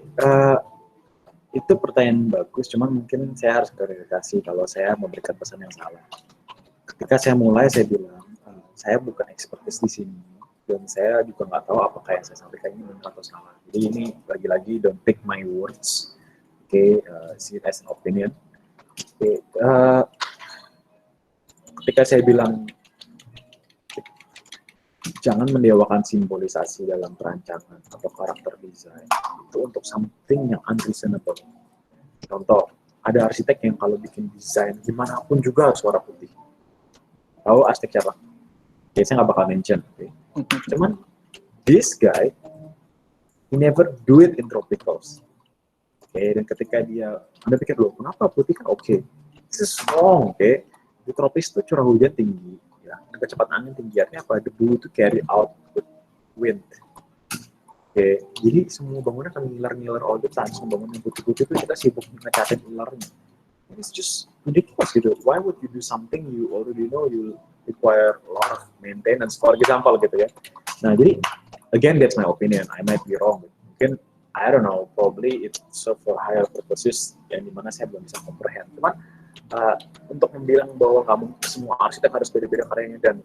itu pertanyaan bagus, cuman mungkin saya harus klarifikasi kalau saya memberikan pesan yang salah. Ketika saya mulai, saya bilang, saya bukan expertise di sini, dan saya juga nggak tahu apakah yang saya sampaikan ini benar atau salah. Jadi ini lagi-lagi don't take my words, see it as an opinion. Ketika saya bilang jangan mendewakan simbolisasi dalam perancangan atau karakter desain itu untuk something yang unreasonable. Contoh, ada arsitek yang kalau bikin desain gimana pun juga harus warna putih. Tahu arsitek siapa? Ya, saya nggak bakal mention. Cuman this guy, he never do it in tropicals. Dan ketika Anda pikir loh, kenapa putih kan oke? This is wrong, Di tropis itu curah hujan tinggi. Kecepatan angin tinggi, artinya apa? Debu itu carry out with wind. Jadi semua bangunan akan ngiler-ngiler all the time. Semua bangunan putih-putih itu kita sibuk ngecatin ularnya. It's just ridiculous gitu. Why would you do something you already know you require a lot of maintenance, for example gitu ya. Nah jadi, again that's my opinion. I might be wrong. Mungkin, I don't know, probably it's for higher purposes yang dimana saya belum bisa comprehend. Cuman, untuk membilang bahwa kamu semua arsitek harus beda-beda karyanya dan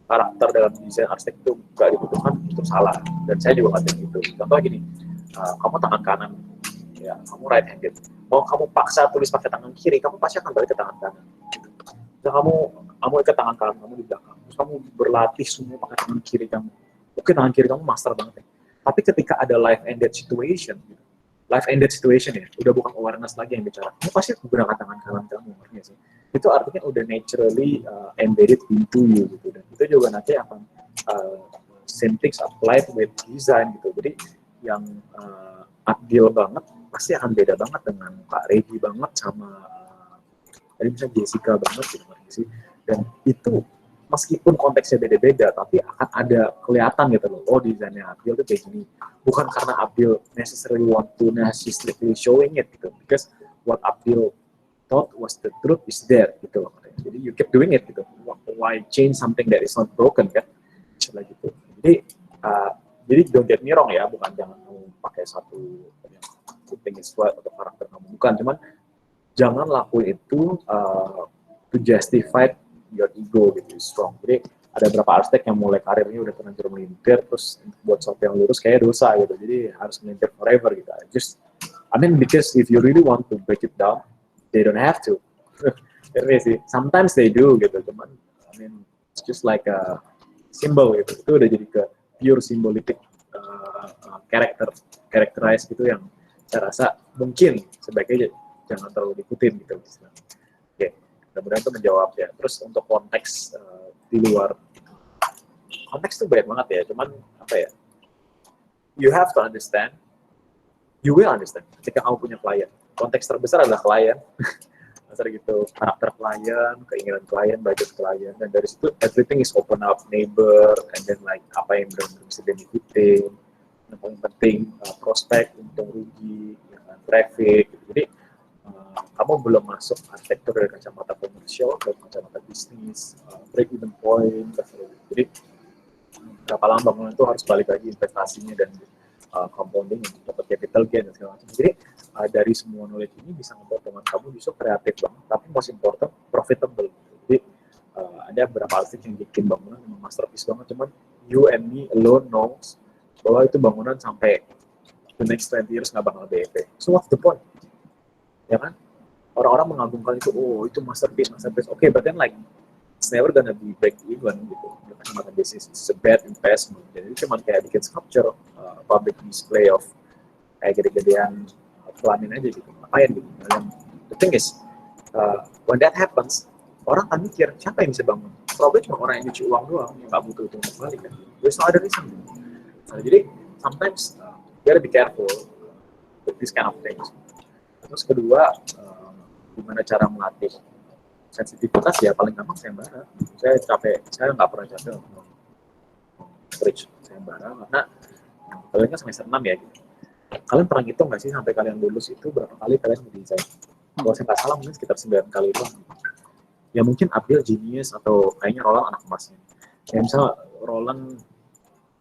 karakter dalam desain arsitek itu nggak dibutuhkan, itu salah. Dan saya juga nggak gitu. Contohnya gini, kamu tangan kanan, ya kamu right handed. Mau kamu paksa tulis pakai tangan kiri, kamu pasti akan balik ke tangan kanan. Nah, kamu ikat tangan kanan kamu di belakang, terus kamu berlatih semua pakai tangan kiri kamu. Oke, tangan kiri kamu master banget ya. Tapi ketika ada life and death situation, ya, udah bukan awareness lagi yang bicara. Kamu pasti menggunakan tangan kanan kamu, artinya sih. Itu artinya udah naturally embedded into you gitu. Dan itu juga nanti akan same things applied with design gitu. Jadi yang Abdil banget pasti akan beda banget dengan Pak Regi banget sama tadi misalnya Jessica banget gitu sih. Dan itu meskipun konteksnya beda-beda, tapi akan ada kelihatan gitu loh, oh desainnya Abdil tuh kayak gini. Bukan karena Abdil necessarily want to narcissistically showing it gitu, because what Abdil thought was the truth is there gitu loh. Jadi you keep doing it gitu. Why change something that is not broken kan? Like gitu. Jadi don't get me wrong ya, bukan jangan kamu pakai satu yang penting is right atau karakter kamu, bukan, cuman jangan lakuin itu to justify your ego gitu, strong. Jadi ada beberapa arsitek yang mulai karirnya udah terlanjur melintir, terus buat sesuatu yang lurus kayak dosa gitu, jadi harus melintir forever gitu. Because if you really want to break it down, they don't have to. Sometimes they do gitu, cuman it's just like a symbol gitu, itu udah jadi ke pure symbolic characterize gitu yang saya rasa mungkin sebaiknya jangan terlalu diikutin gitu. Mudah-mudahan itu menjawab ya. Terus untuk konteks di luar konteks itu banyak banget ya. Cuman apa ya? You have to understand. You will understand ketika kamu punya klien. Konteks terbesar adalah klien. Dasar gitu, karakter klien, keinginan klien, budget klien, dan dari situ everything is open up, neighbor, and then like apa yang benar-benar bisa benefiting, yang paling penting prospek, untung rugi, ya kan, traffic. Gitu. Jadi kamu belum masuk arsitektur dari kacamata komersial, dari kacamata bisnis, break even point, jadi berapa lama bangunan itu harus balik lagi investasinya dan compounding untuk dapat capital gain dan segala macam. Jadi dari semua knowledge ini bisa membuat teman kamu justru kreatif banget, tapi most important profitable. Jadi ada beberapa arsitek yang bikin bangunan memang masterpiece banget, cuman you and me alone knows bahwa itu bangunan sampai the next 20 years nggak bakal BEP. So what's the point? Ya kan? Orang-orang mengagungkan itu, oh itu masterpiece. Okay, but then like it's never gonna be break even gitu. Karena bisnis it's a bad investment. Jadi cuma kayak bikin sculpture, public display of kayak gede-gedean kelamin aja gitu. Ngapain gitu? Dan the thing is, when that happens, orang kan mikir siapa yang bisa bangun? problem cuma orang yang nyuci uang doang, yang nggak butuh itu untuk balik kan. There's no other reason. Nah, jadi sometimes you gotta be careful with this kind of things. Terus kedua, gimana cara melatih sensitivitas ya paling gampang sayembara. Saya nggak pernah capek untuk preach sayembara karena kalian kan semester 6 ya gitu. Kalian pernah ngitung nggak sih sampai kalian lulus itu berapa kali kalian mendesain? Kalau saya nggak salah mungkin sekitar 9 kali itu. Ya mungkin Abdul genius atau kayaknya Roland anak emasnya. Kayak misalnya Roland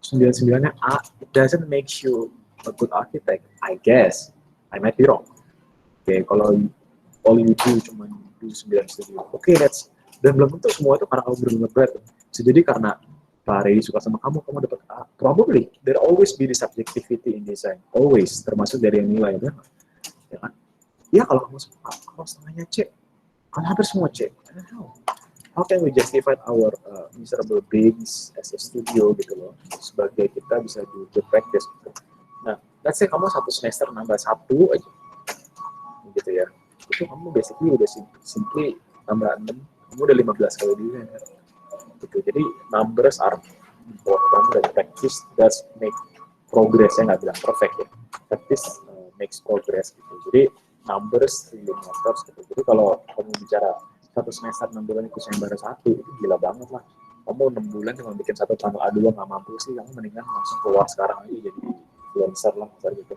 99-nya A, it doesn't make you a good architect, I guess. I might be wrong. Oke, kalau all you do cuma do 9 studio. Oke, dan belum tentu semua itu karena kamu benar-benar berat. Bisa jadi karena Pak Ray suka sama kamu dapat A. Probably, there always be the subjectivity in design. Always, termasuk dari yang nilai. Ya kan? Ya kalau kamu suka A, kalau setengahnya C, kalau hampir semua C. I don't know. How can we justify our miserable beings as a studio gitu loh, sebagai kita bisa do the practice gitu. Nah, let's say kamu satu semester nambah 1 aja, gitu ya. Itu kamu basically udah simply tambah 6, kamu udah 15 kali desain kan. Gitu. Jadi numbers are important dan practice does make progress. Saya nggak bilang perfect ya. Practice makes progress gitu. Jadi numbers really matters gitu. Jadi kalau kamu bicara satu semester 6 bulan ikut sayembara 1 itu gila banget lah. Kamu 6 bulan cuma bikin satu panel A2 nggak mampu sih, kamu mendingan langsung keluar sekarang aja jadi influencer lah gitu.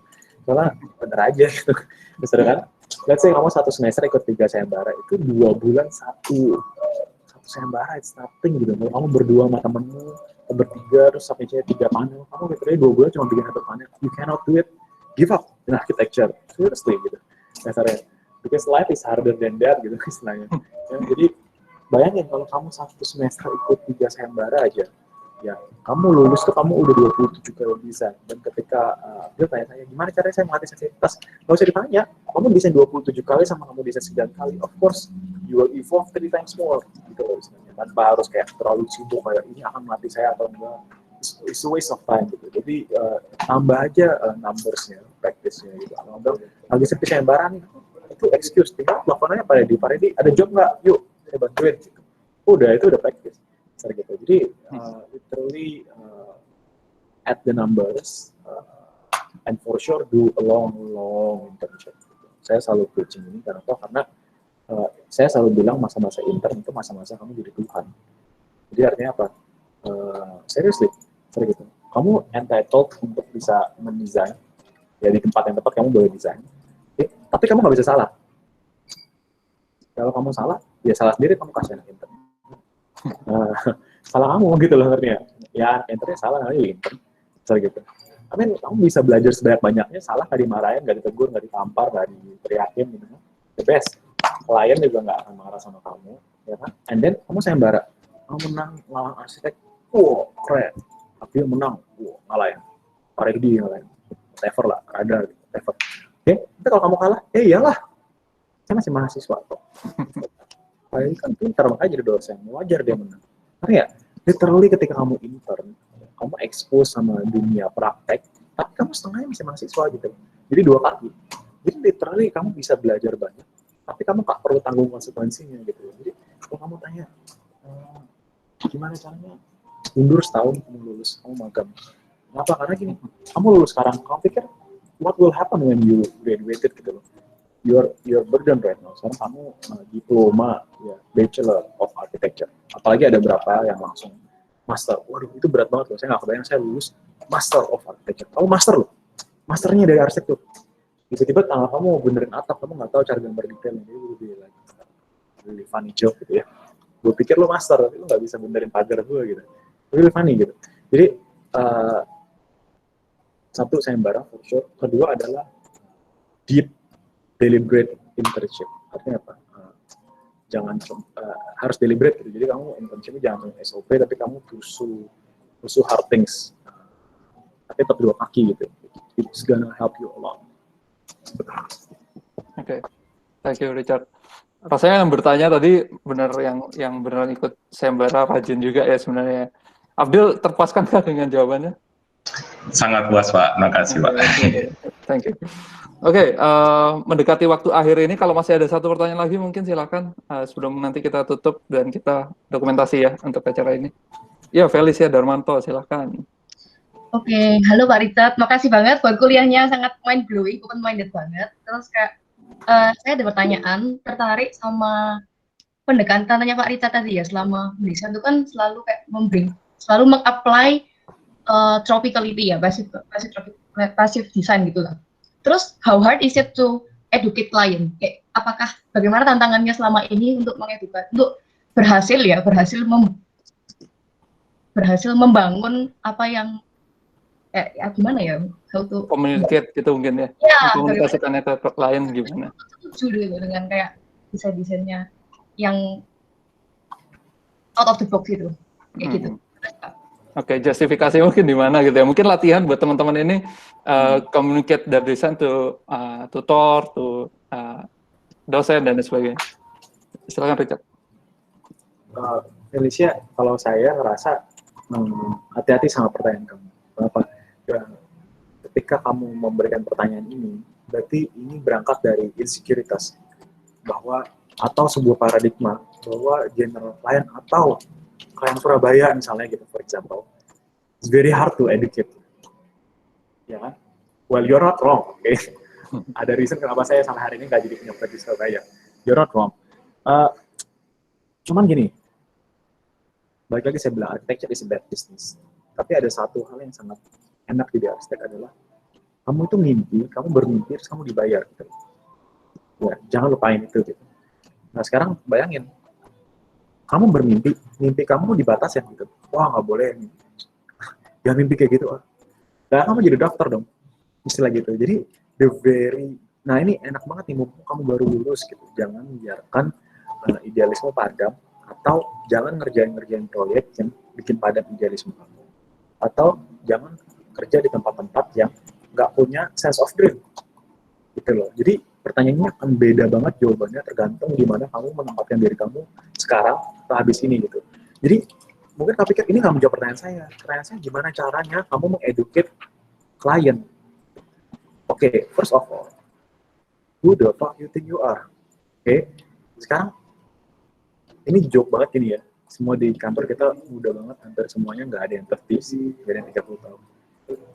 Soalnya bener aja gitu. Besar kan? Let's say kamu satu semester ikut 3 sayembara itu 2 bulan satu sayembara, it's nothing gitu. Kalau kamu berdua sama temenmu, bertiga terus sampai 3 panel, kamu literally 2 bulan cuma bikin satu panel. You cannot do it. Give up in architecture. Seriously gitu. Dasarnya. Because life is harder than that gitu istilahnya. Ya, jadi bayangin kalau kamu satu semester ikut 3 sayembara aja, ya kamu lulus tuh kamu udah 27 kali desain. Dan ketika dia tanya-tanya gimana caranya saya melatih sensitivitas, nggak usah ditanya, kamu desain 27 kali sama kamu desain 9 kali, of course you will evolve 3 times more gitu loh istilahnya. Tanpa harus kayak terlalu sibuk kayak ini akan melatih saya atau enggak. It's a waste of time gitu. Jadi tambah aja numbers-nya, practice-nya gitu. Kalau lagi seperti sayembara nih, itu excuse, tinggal teleponnya pada di Paredi, ada job nggak? Yuk, saya bantuin gitu. Udah, itu udah practice. Gitu. Jadi, literally add the numbers and for sure do a long internship. Gitu. Saya selalu preaching ini karena saya selalu bilang masa-masa intern itu masa-masa kamu jadi Tuhan. Jadi artinya apa? Seriously, gitu. Kamu entitled untuk bisa mendesain, ya di tempat yang tepat kamu boleh desain. Tapi kamu nggak bisa salah. Kalau kamu salah, ya salah sendiri, kamu kasih anak intern. Salah kamu gitu loh artinya. Ya internnya salah, namanya intern. Gitu. Kamu bisa belajar sebanyak-banyaknya, salah nggak dimarahin, nggak ditegur, nggak ditampar, nggak diteriakin gitu. The best. Klien juga nggak akan marah sama kamu, ya kan? And then kamu sayembara, kamu menang lawan arsitek, wow keren. Tapi menang, wow ngalahin. Paredi ngalahin. Whatever lah, ada whatever. Oke, tapi kalau kamu kalah, iyalah, saya masih mahasiswa kok. Kalian kan pintar, makanya jadi dosen, wajar dia menang. Karena ya, literally ketika kamu intern, kamu expose sama dunia praktek, tapi kamu setengahnya masih mahasiswa gitu. Jadi 2 kaki. Jadi literally kamu bisa belajar banyak, tapi kamu gak perlu tanggung konsekuensinya gitu. Jadi kalau kamu tanya, gimana caranya mundur setahun kamu lulus, kamu magang. Kenapa? Karena gini, kamu lulus sekarang, kamu pikir what will happen when you graduated gitu loh. Your burden right now. Sekarang kamu diploma, ya, Bachelor of Architecture. Apalagi ada berapa yang langsung master. Waduh, itu berat banget loh. Saya nggak kebayang saya lulus Master of Architecture. Kamu master loh. Masternya dari arsitektur. Tiba-tiba tangan kamu benerin atap, kamu nggak tahu cara gambar detail. Jadi lebih lagi funny joke gitu ya. Gue pikir lo master, tapi lo nggak bisa benerin pagar gue gitu. Lebih funny gitu. Jadi satu sayembara for sure. Kedua adalah deep deliberate internship. Artinya apa? Jangan harus deliberate gitu. Jadi kamu internshipnya jangan cuma SOP, tapi kamu pursue hard things. Tapi tetap 2 kaki gitu. It's gonna help you a lot. Oke. Thank you Richard. Rasanya yang bertanya tadi benar yang benar ikut sayembara rajin juga ya sebenarnya. Abdul, terpuaskankah dengan jawabannya? Sangat puas Pak, makasih Pak. Thank you. Oke, mendekati waktu akhir ini, kalau masih ada satu pertanyaan lagi mungkin silakan sebelum nanti kita tutup dan kita dokumentasi ya untuk acara ini. Ya, Felicia Darmanto, silakan. Oke, halo Pak Richard, makasih banget buat kuliahnya, sangat mind blowing, open minded banget. Terus kayak saya ada pertanyaan, tertarik sama pendekatannya Pak Richard tadi ya, selama mendesain itu kan selalu kayak selalu meng-apply tropicality ya, passive design gitu lah. Terus how hard is it to educate client? Kayak apakah bagaimana tantangannya selama ini untuk mengedukasi, untuk berhasil membangun apa yang gimana ya, how to Communicate gitu mungkin ya, komunikasikannya ke klien gimana? Setuju gitu dengan kayak desain-desainnya yang out of the box gitu, kayak gitu. Oke, justifikasi mungkin di mana gitu ya? Mungkin latihan buat teman-teman ini communicate dari desain to tutor, to dosen dan sebagainya. Silakan Richard. Felicia, kalau saya ngerasa hati-hati sama pertanyaan kamu. Kenapa? Ya, ketika kamu memberikan pertanyaan ini, berarti ini berangkat dari insekuritas bahwa atau sebuah paradigma bahwa general client atau klien Surabaya misalnya gitu, for example, it's very hard to educate. Ya kan? Well, you're not wrong, okay? Ada reason kenapa saya sampai hari ini nggak jadi punya di Surabaya. You're not wrong. Cuman gini, balik lagi saya bilang, architecture is a bad business. Tapi ada satu hal yang sangat enak di arsitek adalah, kamu itu mimpi, kamu bermimpi, terus kamu dibayar. Gitu. Ya, jangan lupain itu. Gitu. Nah sekarang bayangin, kamu bermimpi, mimpi kamu dibatasin gitu. Wah nggak boleh, jangan mimpi kayak gitu. Nah kamu jadi dokter dong, istilah gitu. Jadi nah ini enak banget nih, mumpung kamu baru lulus gitu. Jangan biarkan idealisme padam, atau jangan ngerjain proyek yang bikin padam idealisme kamu. Atau jangan kerja di tempat-tempat yang nggak punya sense of dream. Gitu loh. Jadi pertanyaannya akan beda banget jawabannya tergantung gimana kamu menempatkan diri kamu sekarang atau habis ini gitu. Jadi mungkin kamu pikir ini nggak menjawab pertanyaan saya. Pertanyaan saya gimana caranya kamu mengeducate klien. Oke, first of all, who the fuck you think you are? Oke, sekarang ini joke banget gini ya. Semua di kantor kita muda banget, hampir semuanya nggak ada yang 30, nggak ada yang 30 tahun.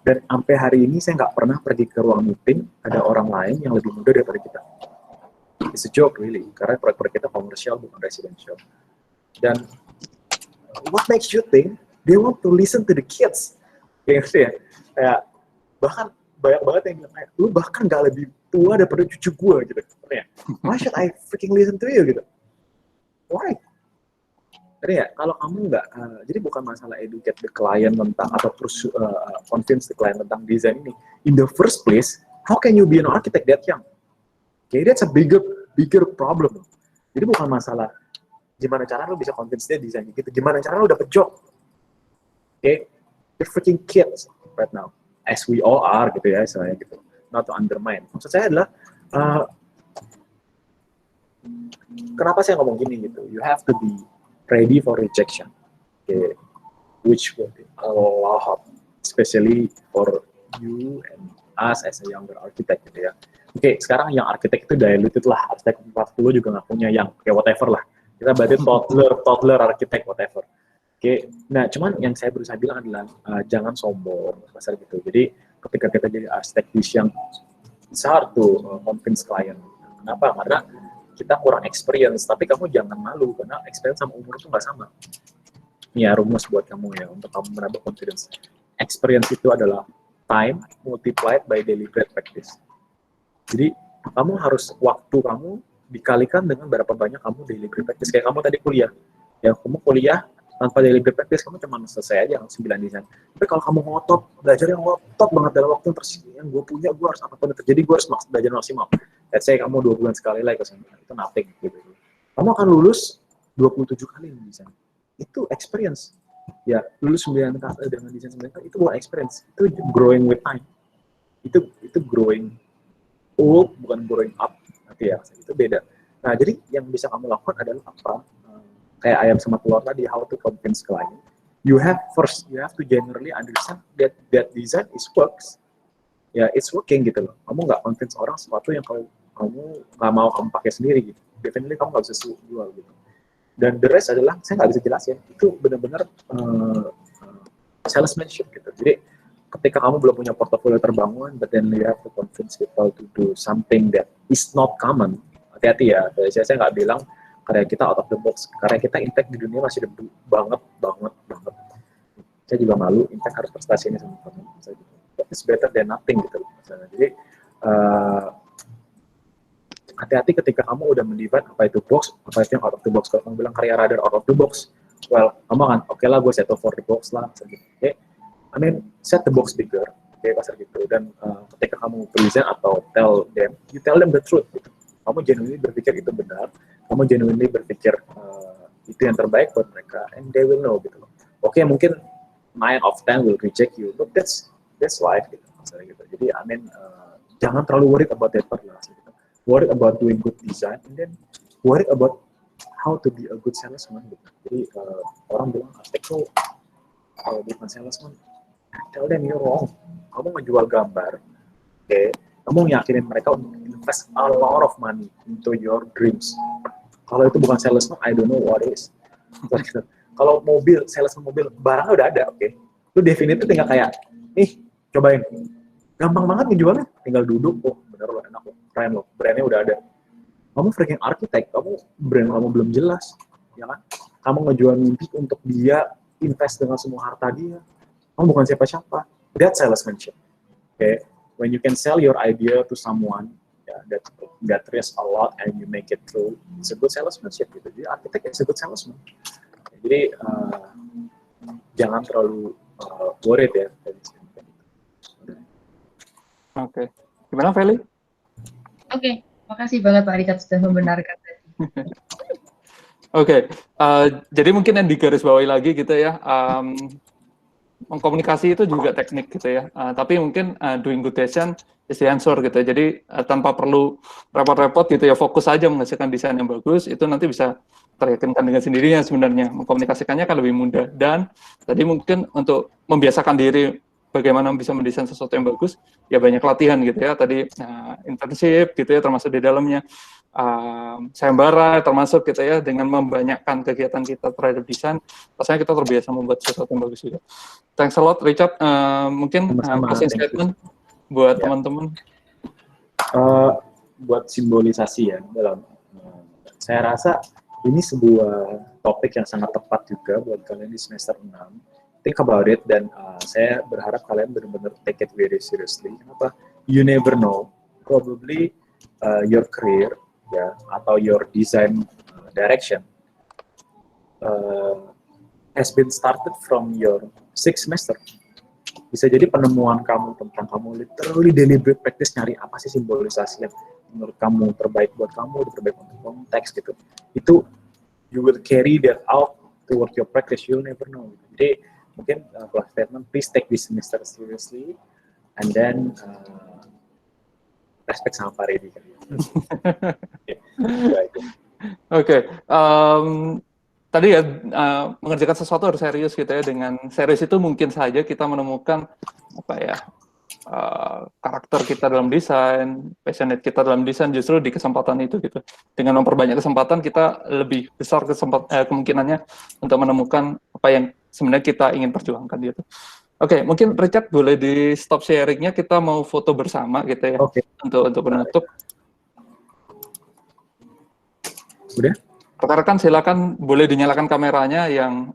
Dan sampai hari ini saya nggak pernah pergi ke ruang meeting, ada orang lain yang lebih muda daripada kita. It's a joke really, karena proyek-proyek kita komersial bukan residential. Dan what makes you think they want to listen to the kids? Kayak gitu ya, kayak bahkan banyak banget yang bilang, lu bahkan nggak lebih tua daripada cucu gue gitu. Why should I freaking listen to you gitu? Why? Jadi ya, kalau kamu nggak, jadi bukan masalah educate the client tentang atau convince the client tentang desain ini. In the first place, how can you be an architect that young? Okay, that's a bigger problem. Jadi bukan masalah gimana cara lo bisa convince dia desain gitu, gimana cara lo dapet job. Okay, you're freaking kids right now, as we all are gitu ya, saya gitu. Not to undermine. Maksud saya adalah kenapa saya ngomong gini gitu? You have to be ready for rejection, okay, which will be a lot, especially for you and us as a younger architect gitu ya. Oke, sekarang yang arsitek itu diluted lah, arsitek 40 juga nggak punya yang kayak whatever lah. Kita berarti toddler arsitek whatever. Oke, nah cuman yang saya berusaha bilang adalah jangan sombong pasal gitu. Jadi ketika kita jadi arsitek yang besar tuh convince klien. Kenapa? Karena kita kurang experience, tapi kamu jangan malu karena experience sama umur itu nggak sama. Ini ya rumus buat kamu ya untuk kamu menambah confidence. Experience itu adalah time multiplied by deliberate practice. Jadi kamu harus waktu kamu dikalikan dengan berapa banyak kamu deliberate practice. Kayak kamu tadi kuliah, ya kamu kuliah tanpa deliberate practice kamu cuma selesai aja 9 desain. Tapi kalau kamu ngotot, belajar yang ngotot banget dalam waktu yang gue punya, gue harus apapun yang terjadi, gue harus belajar maksimal. Let's say kamu 2 bulan sekali lah ke sana, itu nothing gitu. Kamu akan lulus 27 kali di desain. Itu experience. Ya, lulus 9 kali dengan desain 9 kali itu bukan experience. Itu growing with time. Itu growing old, bukan growing up. Nanti ya, itu beda. Nah, jadi yang bisa kamu lakukan adalah apa? Kayak ayam sama telur tadi, how to convince client. You have to generally understand that design is works. ya it's working gitu loh. Kamu nggak convince orang sesuatu yang kamu nggak mau kamu pakai sendiri gitu. Definitely kamu nggak bisa jual gitu. Dan the rest adalah saya nggak bisa jelasin. Itu benar-benar salesmanship gitu. Jadi ketika kamu belum punya portofolio terbangun, but then you have to convince people to do something that is not common. Hati-hati ya. Saya nggak bilang karya kita out of the box. Karya kita impact di dunia masih debu banget. Saya juga malu, impact harus prestasi ini sama kamu. It's better than nothing gitu. Jadi hati-hati ketika kamu udah mendivide apa itu box, apa itu yang out of the box. Kalau kamu bilang karya radar out of the box, well, kamu akan oke lah gue settle for the box lah. Oke, I mean set the box bigger, oke, pasar gitu. Dan ketika kamu present atau tell them, you tell them the truth. Gitu. Kamu genuinely berpikir itu benar, kamu genuinely berpikir itu yang terbaik buat mereka, and they will know gitu. Oke, mungkin 9 of 10 will reject you, but that's life gitu. Gitu. Jadi I mean jangan terlalu worried about that part lah. Gitu. Worried about doing good design, and then worried about how to be a good salesman. Gitu. Jadi orang bilang arsitek tuh bukan salesman, tell them you're wrong. Kamu ngejual gambar, oke? Kamu yakinin mereka untuk invest a lot of money into your dreams. Kalau itu bukan salesman, I don't know what is. Kalau mobil, salesman mobil, barangnya udah ada, oke? Lu definitif tinggal kayak, nih, cobain. Gampang banget ngejualnya, tinggal duduk, oh bener loh, enak loh, keren loh, brandnya udah ada. Kamu freaking arsitek, brand kamu belum jelas, ya kan? Kamu ngejual mimpi untuk dia invest dengan semua harta dia. Kamu bukan siapa-siapa. That's salesmanship. Okay? When you can sell your idea to someone that risks a lot and you make it through, it's a good salesmanship. Gitu. Jadi arsitek is a good salesman. Jadi jangan terlalu worried ya. Oke. Gimana Feli? Oke, makasih banget Pak Richard sudah membenarkan tadi. Oke, jadi mungkin yang digarisbawahi lagi gitu ya, mengkomunikasi itu juga teknik gitu ya, tapi mungkin doing good design is the answer gitu ya. Jadi tanpa perlu repot-repot gitu ya, fokus aja menghasilkan desain yang bagus, itu nanti bisa teryakinkan dengan sendirinya sebenarnya. Mengkomunikasikannya kan lebih mudah. Dan tadi mungkin untuk membiasakan diri bagaimana bisa mendesain sesuatu yang bagus, ya banyak latihan gitu ya. Tadi internship gitu ya, termasuk di dalamnya. Sayembara termasuk gitu ya, dengan membanyakkan kegiatan kita terhadap desain, rasanya kita terbiasa membuat sesuatu yang bagus juga. Thanks a lot Richard. Mungkin closing statement buat teman-teman. Buat simbolisasi ya, dalam saya rasa ini sebuah topik yang sangat tepat juga buat kalian di semester 6. Think about it, dan saya berharap kalian benar-benar take it very seriously. Kenapa? You never know, probably your career ya, atau your design direction has been started from your 6th semester. Bisa jadi penemuan kamu tentang kamu literally deliberate practice nyari apa sih simbolisasi yang menurut kamu terbaik buat kamu, terbaik untuk konteks gitu. Itu you will carry that out toward your practice, you'll never know. Jadi mungkin closing statement, please take this semester seriously, and then respect sama Pak Reddy. Oke, tadi ya mengerjakan sesuatu harus serius gitu ya. Dengan serius itu mungkin saja kita menemukan apa ya, karakter kita dalam desain, passionate kita dalam desain justru di kesempatan itu gitu. Dengan memperbanyak kesempatan kita lebih besar kemungkinannya untuk menemukan apa yang sebenarnya kita ingin perjuangkan gitu. Oke, mungkin Richard boleh di stop sharingnya, kita mau foto bersama gitu ya. Oke. Untuk penutup. Udah? Rekan-rekan silakan boleh dinyalakan kameranya yang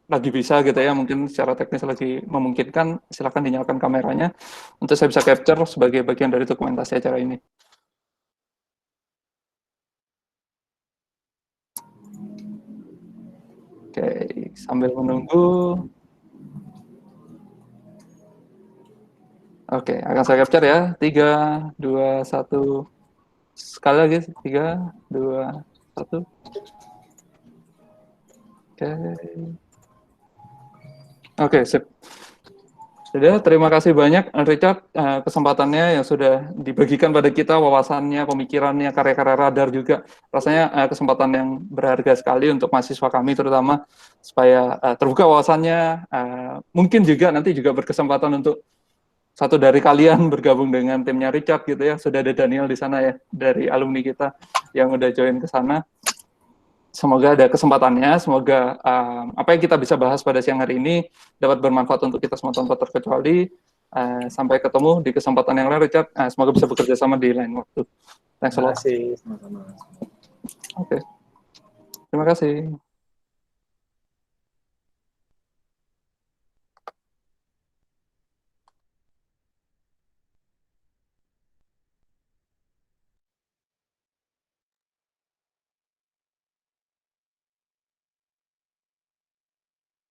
lagi bisa gitu ya, mungkin secara teknis lagi memungkinkan, silakan dinyalakan kameranya untuk saya bisa capture sebagai bagian dari dokumentasi acara ini. Oke, sambil menunggu. Oke, akan saya capture ya. 3, 2, 1. Sekali lagi, 3, 2, 1. Oke, sip. Sudah, terima kasih banyak Richard kesempatannya yang sudah dibagikan pada kita, wawasannya, pemikirannya, karya-karya radar juga. Rasanya kesempatan yang berharga sekali untuk mahasiswa kami terutama, supaya terbuka wawasannya, mungkin juga nanti juga berkesempatan untuk satu dari kalian bergabung dengan timnya Richard gitu ya. Sudah ada Daniel di sana ya, dari alumni kita yang udah join ke sana. Semoga ada kesempatannya, semoga apa yang kita bisa bahas pada siang hari ini dapat bermanfaat untuk kita semua tanpa terkecuali. Sampai ketemu di kesempatan yang lain, Richard. Semoga bisa bekerja sama di lain waktu. Thanks a lot. Terima kasih, sama-sama. Oke. Terima kasih.